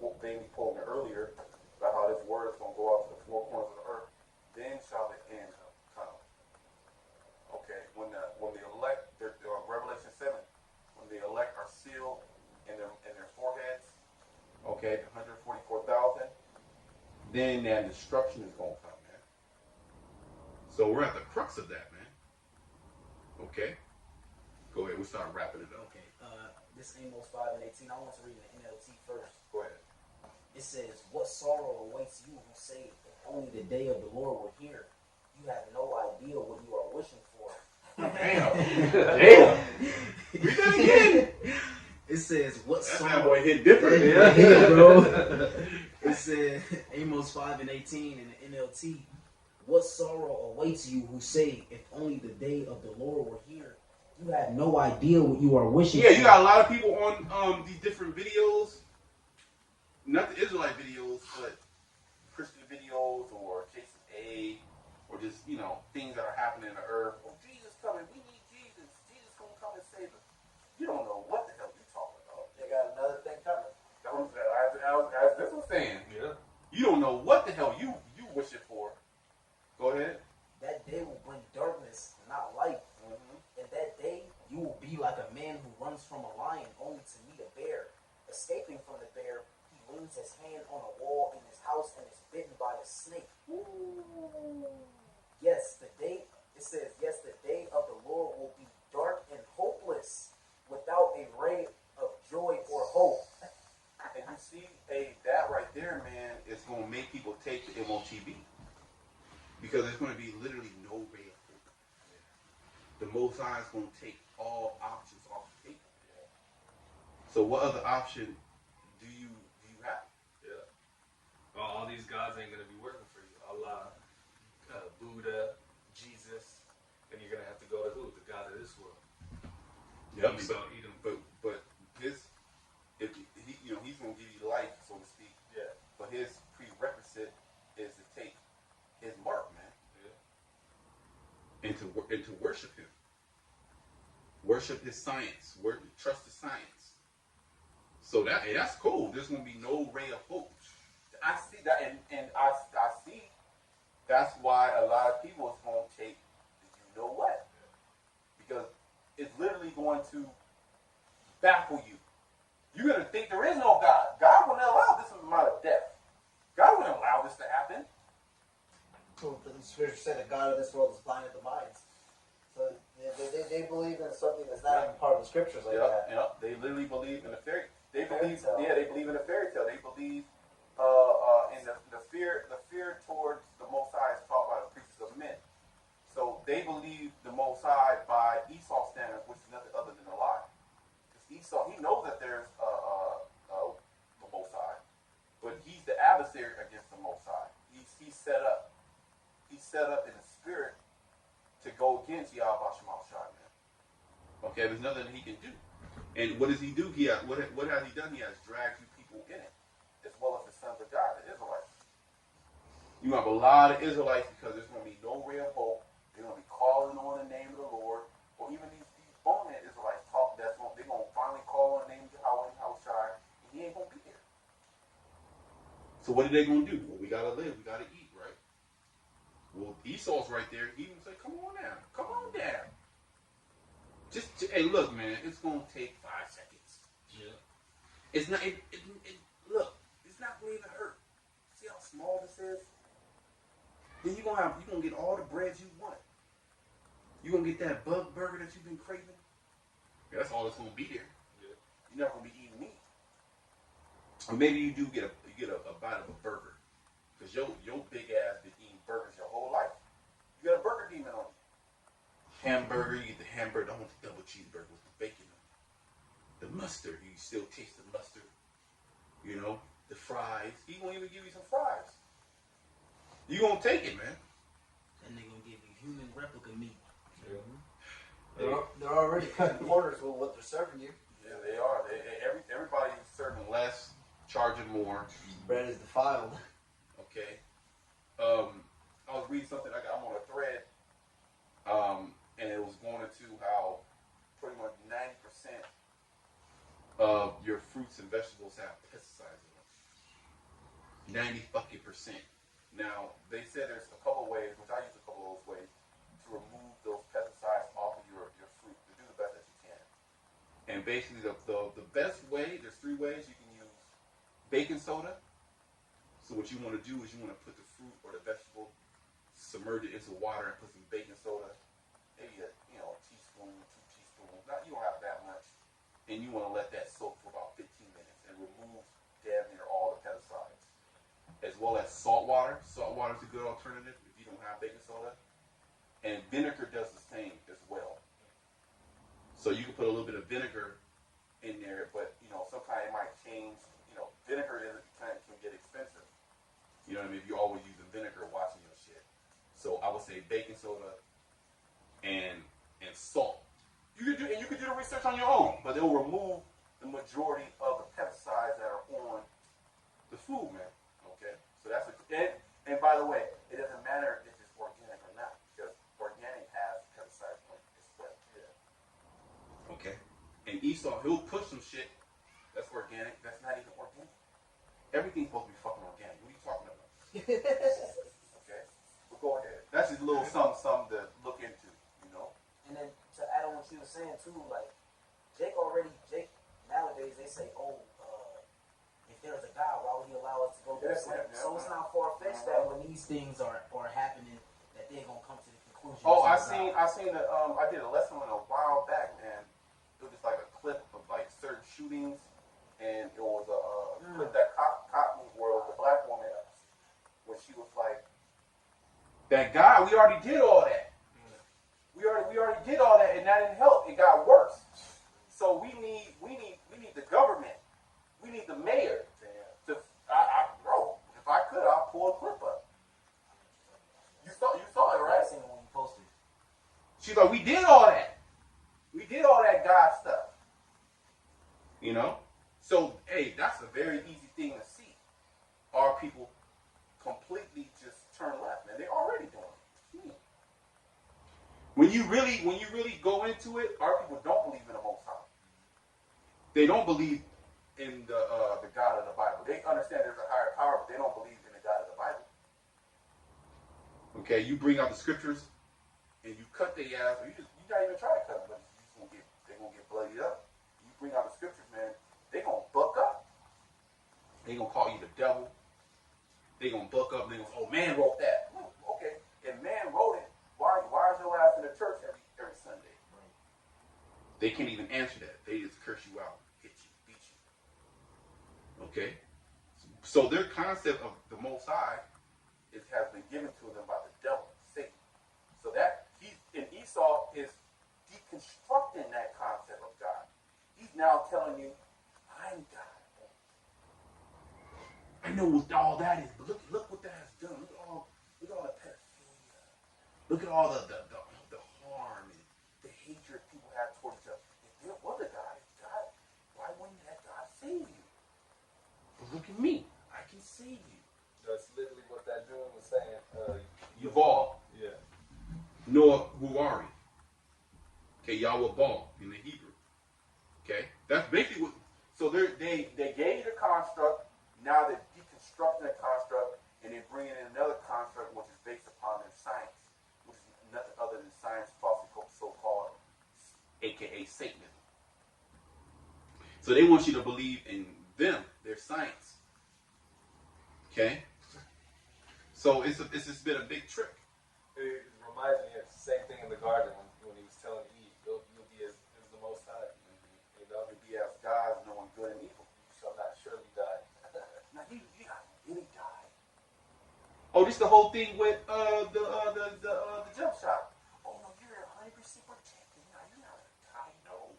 was mainly quoting earlier about how this word is gonna go out to the four corners of the earth. Then shall the end come. Okay, when the elect, Revelation 7, when the elect are sealed in their foreheads, okay, 144,000, then that destruction is gonna come, man. So we're at the crux of that, man. Okay, go ahead. We start wrapping it up. Okay, this Amos 5:18. I want to read the NLT first. Go ahead. It says, "What sorrow awaits you who say, if only the day of the Lord were here. You have no idea what you are wishing for." Damn. Damn. Read that again. It says, "What That sorrow?" boy hit different. Yeah, bro. It said, Amos 5:18 in the NLT. "What sorrow awaits you who say, if only the day of the Lord were here. You have no idea what you are wishing Yeah, for." you got a lot of people on these different videos. Not the Israelite videos, but Christian videos or Jason A, or just things that are happening in the earth. Oh, Jesus coming! We need Jesus. Jesus gonna come and save us. You don't know what the hell you talking about. They got another thing coming. As this was saying, Yeah. you don't know what the hell you wishing for. Go ahead. That day will bring darkness, not light. And that day, you will be like a man who runs from a lion only to meet a bear. Escaping from the bear, he leans his hand on a wall in his house and is bitten by a snake. Yes, the day of the Lord will be dark and hopeless, without a ray of joy or hope. And you see, that right there, man, is gonna make people take the MOTB. Because there's going to be literally no way of hope. The Most High is going to take all options off the table. So what other option do you have? Yeah. Well, all these gods ain't gonna be working for you. Allah, Buddha, Jesus, and you're gonna have to go to who? The God of this world. Yep. Esau, Edom. But his, if he, he's going to give you life, so to speak. Yeah. But his prerequisite is to take his mark, man. And to worship him. Worship his science. Trust his science. So that's cool. There's gonna be no ray of hope. I see that, and I see that's why a lot of people is gonna take the you know what? Because it's literally going to baffle you. You're gonna think there is no God. God wouldn't allow this amount of death. God wouldn't allow this to happen. So the scripture said the God of this world is blinded the minds. So they believe in something that's not even part of the scriptures like that. Yeah, they literally believe in a fairy. They Fairy believe, tale. they believe in a fairy tale. They believe in the fear towards the Most High is taught by the preachers of men. So they believe the Most High by Esau's standards, which is nothing other than a lie. Because Esau, he knows that there's the Most High, but he's the adversary against the Most High. He's set up. He's set up in the spirit to go against Yahweh Shema Shai, man. Okay, there's nothing he can do. And what does he do? What has he done? He has dragged you people in it, as well as the sons of God, the Israelites. You have a lot of Israelites because there's going to be no ray of hope. They're going to be calling on the name of the Lord, or even these bonehead Israelites talk. They're going to finally call on the name of Yahweh Shai, and he ain't going to be there. So what are they going to do? Well, we got to live. We got to eat, right? Well, Esau's right there. He even say, "Come on down. Come on down." Hey, look, man. It's gonna take 5 seconds. Yeah. It's not. Look, it's not gonna even hurt. See how small this is? Then you gonna get all the bread you want. You gonna get that bug burger that you've been craving. That's all that's gonna be there. Yeah. You're not gonna be eating meat. Or maybe you do get a bite of a burger. Because your big ass been eating burgers your whole life. You got a burger demon on you. Hamburger, you get the hamburger, I want the double cheeseburger with the bacon on it. The mustard, you still taste the mustard. You know, the fries. He won't even give you some fries. You gonna take it, man. That nigga gonna give you human replica meat. They're already cutting corners with what they're serving you. Yeah, they are. Everybody's serving less, charging more. Bread is defiled. Okay. I was reading something. I'm on a thread, and it was going into how pretty much 90% of your fruits and vegetables have pesticides in them. 90%. Now they said there's a couple ways, which I use a couple of those ways, to remove those pesticides off of your fruit to do the best that you can. And basically, the best way, there's 3 ways you can use baking soda. So what you want to do is you want to put the fruit or the vegetable, submerge it into water and put some baking soda, maybe a teaspoon, 2 teaspoons. Not, you don't have that much, and you want to let that soak for about 15 minutes and remove damn near all the pesticides, as well as salt water. Salt water is a good alternative if you don't have baking soda, and vinegar does the same as well. So you can put a little bit of vinegar in there, but sometimes it might change. Vinegar can get expensive. You know what I mean? If you're always using vinegar, watching your shit. So I would say baking soda and salt. You could do the research on your own, but they'll remove the majority of the pesticides that are on the food, man. Okay, so that's and by the way, it doesn't matter if it's organic or not, because organic has pesticides on it as well. Yeah. Okay, and Esau, he'll push some shit that's organic. That's not even organic. Everything's supposed to be fucking organic. What are you talking about? Okay, but go ahead. That's just a little something to look into, And then to add on what you were saying too, like Jake nowadays they say, if there's a God, why would he allow us to go through sin? So it's not far fetched that when these things are happening, that they're gonna come to the conclusion. Oh, I seen the I did a lesson on a while back, man. It was just like a clip of like certain shootings, and it was a clip that caught me where it was a black woman when she was like, "That guy, we already did all that. We already did all that, and that didn't help. It got worse. So we need the government. We need the mayor to. Bro, if I could, I'll pull a clip up. You saw it, right? I seen it when you posted. She's like, we did all that. We did all that God stuff. So, hey, that's a very easy thing to see. Our people completely just turn left, man. They're already doing it. When you really go into it, our people don't believe in the Most High. They don't believe in the God of the Bible. They understand there's a higher power, but they don't believe in the God of the Bible. Okay, you bring out the scriptures and you cut their ass, or you not even try to cut them, but they're gonna get bloodied up. You bring out the scriptures, man, they're gonna buck up. They're gonna call you the devil. They're gonna buck up and they're gonna say, oh, man wrote that. Okay, if man wrote it, why is your ass in the church every Sunday? Right. They can't even answer that. They just curse you out, hit you, beat you. Okay? So their concept of the Most High has been given to them by the devil, Satan. So that Esau is deconstructing that concept of God. He's now telling you, I'm God. I know what all that is, but look what that has done. Look at all the pedophilia. Look at all the harm and the hatred people have towards each other. If there was a God, why wouldn't that God save you? But look at me. I can save you. That's literally what that dude was saying. Yuval. Yeah. Noah Huari. Okay, Yahweh Baal in the Hebrew. Okay, that's basically what. So they gave you the construct. Now they're deconstructing the construct and they're bringing in another construct which is based upon their science, which is nothing other than science, falsely so-called, aka Satanism. So they want you to believe in them, their science. Okay. So it's just been a big trick. It reminds me of the same thing in the garden when he was telling Eve, you'll be as the Most High. Oh, this the whole thing with the jump shot. Oh no, you're 100% protected. No, you're not. I know.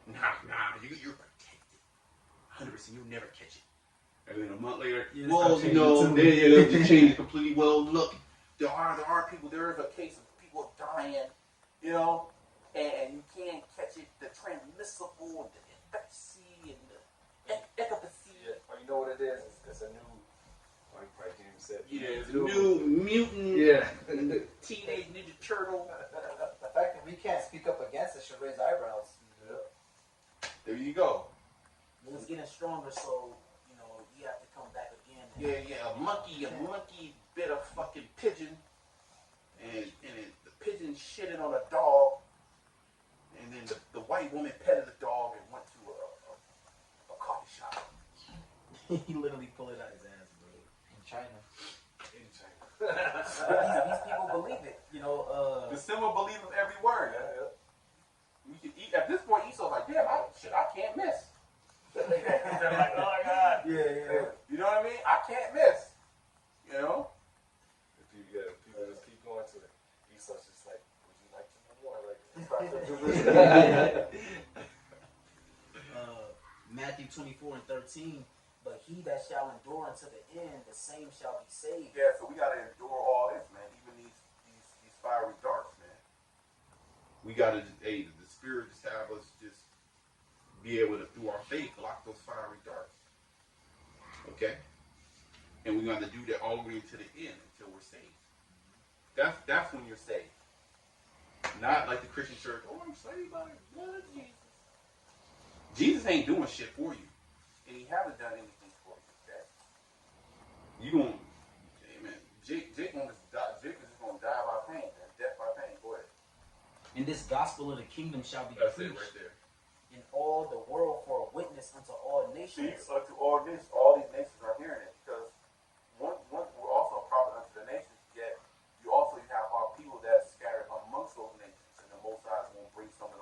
Nah, you're protected. 100%. You'll never catch it. And then a month later, Yeah, well, start you know, changing they just changed completely. Well, look, there are people. There is a case of people dying, you know, and you can't catch it. The transmissible, and the infectious, and the efficacy. Yeah. Or you know what it is? It's a new. Like James said. Yeah, it's a new mutant. Yeah. Teenage Ninja Turtle. The fact that we can't speak up against it should raise eyebrows. There you go. It's getting stronger, so you know you have to come back again. Yeah, a monkey bit a fucking pigeon, and the pigeon shitted on a dog, and then the white woman petted the dog and went to a coffee shop. He literally pulled it out his ass, bro. In China. In China. These people believe it, you know. The symbol believes every word. We can eat at this point. Esau's like, damn, I can't miss. They're like, oh my god. Yeah. You know what I mean? I can't miss. You know? People just keep going to it. Esau's just like, would you like to know more? Like, Matthew 24:13. But he that shall endure unto the end, the same shall be saved. Yeah, so we gotta endure all this, man. Even these fiery darts, man. We gotta the Spirit just have us just be able to, through our faith, block those fiery darts. Okay? And we got to do that all the way to the end until we're saved. That's when you're saved. Not like the Christian church, oh, I'm saved by the blood of Jesus. Jesus ain't doing shit for you. And he haven't done anything for you. Okay? You gonna, amen. Jake is just gonna die by pain, man. Death by pain. Go ahead. And this gospel of the kingdom shall be That's preached it right there. in all the world for a witness unto all nations. Unto all these nations are hearing it, because one we're also a prophet unto the nations, yet you also have our people that are scattered amongst those nations, and the Most High is going to bring some of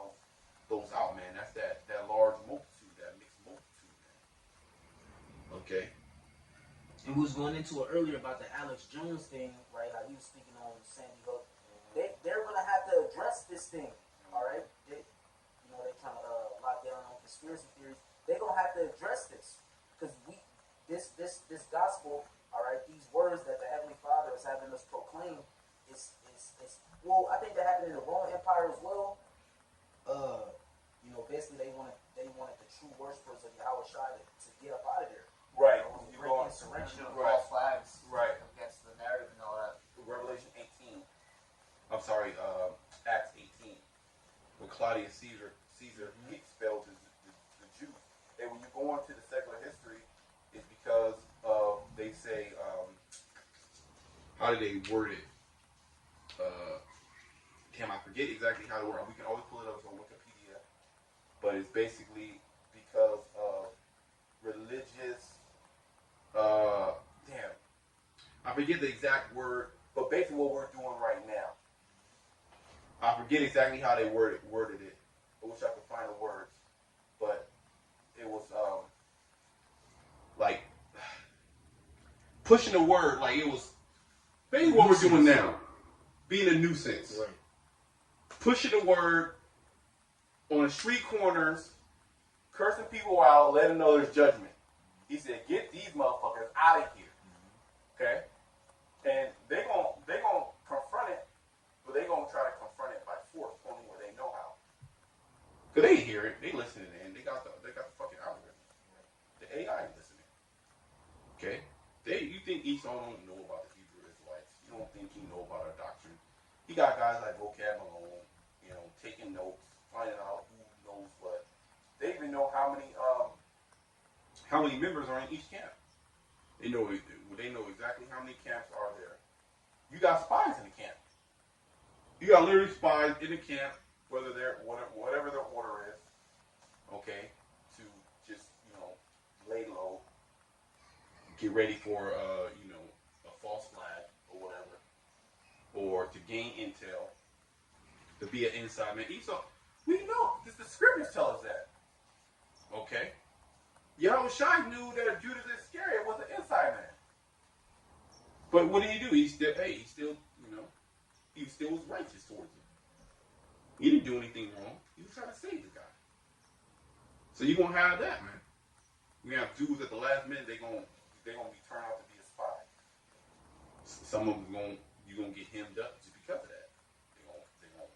those out, man. That's that large multitude, that mixed multitude, man. Okay. And we was going into it earlier about the Alex Jones thing, right? How he was speaking on Sandy Hook. They're gonna have to address this thing, all right? They're trying to lock down on conspiracy theories. They're gonna have to address this, because this gospel, all right, these words that the Heavenly Father is having us proclaim is well, I think that happened in the Roman Empire as well. Basically they wanted the true worshipers of Yahweh Shai to get up out of there. Right. You You're going insurrection of right. false flags. Right. Against the narrative and all that. Revelation 18. I'm sorry, Acts 18. When Claudius Caesar expelled the Jews. And when you go into the secular history, it's because they say, how did they word it? Damn, I forget exactly how to word it. We can always pull it up on Wikipedia. But it's basically because of religious, I forget the exact word, but basically what we're doing right now. I forget exactly how they worded it. I wish I could find the words, but it was like pushing the word, like it was basically what we're doing now, being a nuisance, Right. pushing the word on the street corners, cursing people out, letting them know there's judgment. He said, "Get these motherfuckers out of here." Okay, and they're gonna confront it, but they're gonna try to confront it by force, only where they know how. Cause they hear it, they listening, and they got the fucking algorithm. The AI is listening. Okay, you think Esau don't know about the Hebrew Israelites? You don't think he know about our doctrine? He got guys like Vocab Malone, taking notes, finding out who knows what. They even know how many members are in each camp. They know exactly how many camps are there. You got spies in the camp. You got literally spies in the camp, whether they're whatever their order is, okay, to just lay low, get ready for a false flag or whatever, or to gain intel, to be an inside man. Esau, we know the scriptures tell us that. Okay, Yahweh Shai knew that Judas Iscariot was an inside man. But what did he do? He still, you know, he still was righteous towards him. He didn't do anything wrong. He was trying to save the guy. So you're gonna have that, man. We have dudes at the last minute. They're gonna be turned out to be a spy. Some of them you're gonna get hemmed up just because of that. They gonna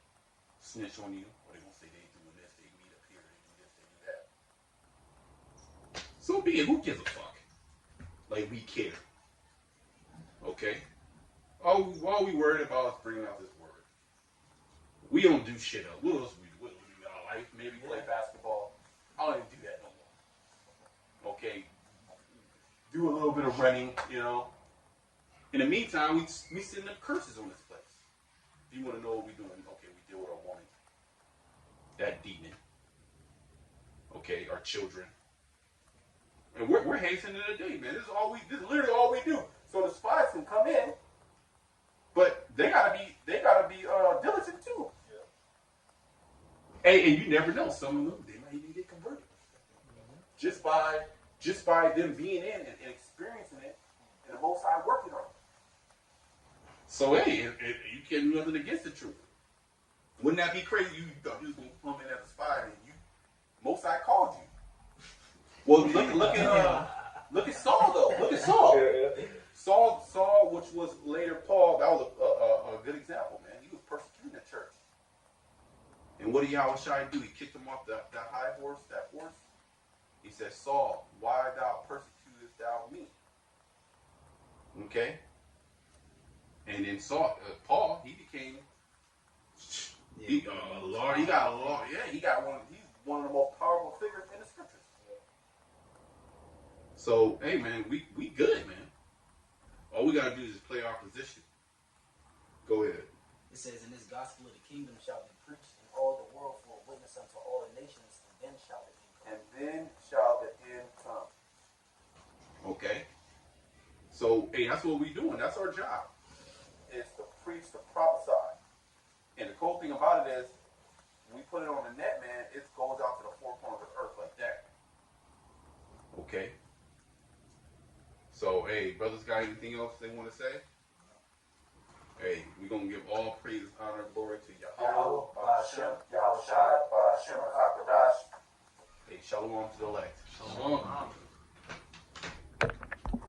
snitch on you, or they gonna say they doing this, they meet up here, they do this, they do that. So be it. Who gives a fuck? Like we care. Okay. All we worried about is bringing out this word. We don't do shit else. What else we do? What do we do in our life? Maybe play basketball. I don't even do that no more. Okay. Do a little bit of running, you know. In the meantime, we send up curses on this place. If you want to know what we're doing, okay, we deal with our woman. That demon. Okay, our children. And we're hastening the day, man. This is literally all we do. So the spies can come in, but they gotta be diligent too. Yeah. Hey, and you never know. Some of them, they might even get converted. Just by them being in and experiencing it, and the Most High working on it. So hey, you can't do nothing against the truth. Wouldn't that be crazy? You thought you was gonna come in as a spy, and Most High called you. Well, look at Saul though. Look at Saul. Saul, which was later Paul, that was a good example, man. He was persecuting the church. And what did Yahushua do? He kicked him off that high horse, that horse. He said, Saul, why thou persecutest thou me? Okay? And then Paul, he became Lord. He got a Lord. Yeah, he's one of the most powerful figures in the scriptures. So, hey, man, we good, man. All we gotta do is just play our position. Go ahead. It says, "In this gospel of the kingdom shall be preached in all the world for a witness unto all the nations, and then shall the end come." And then shall the end come. Okay. So, hey, that's what we're doing. That's our job. It's to preach, to prophesy. And the cool thing about it is, when we put it on the net, man, it goes out to the four corners of the earth like that. Okay. So, hey, brothers got anything else they want to say? Hey, we're going to give all praise, honor, glory to Yahweh, Ba'ashem, Yahushai, Ba'ashem, HaKadosh. Hey, shalom to the elect. Shalom.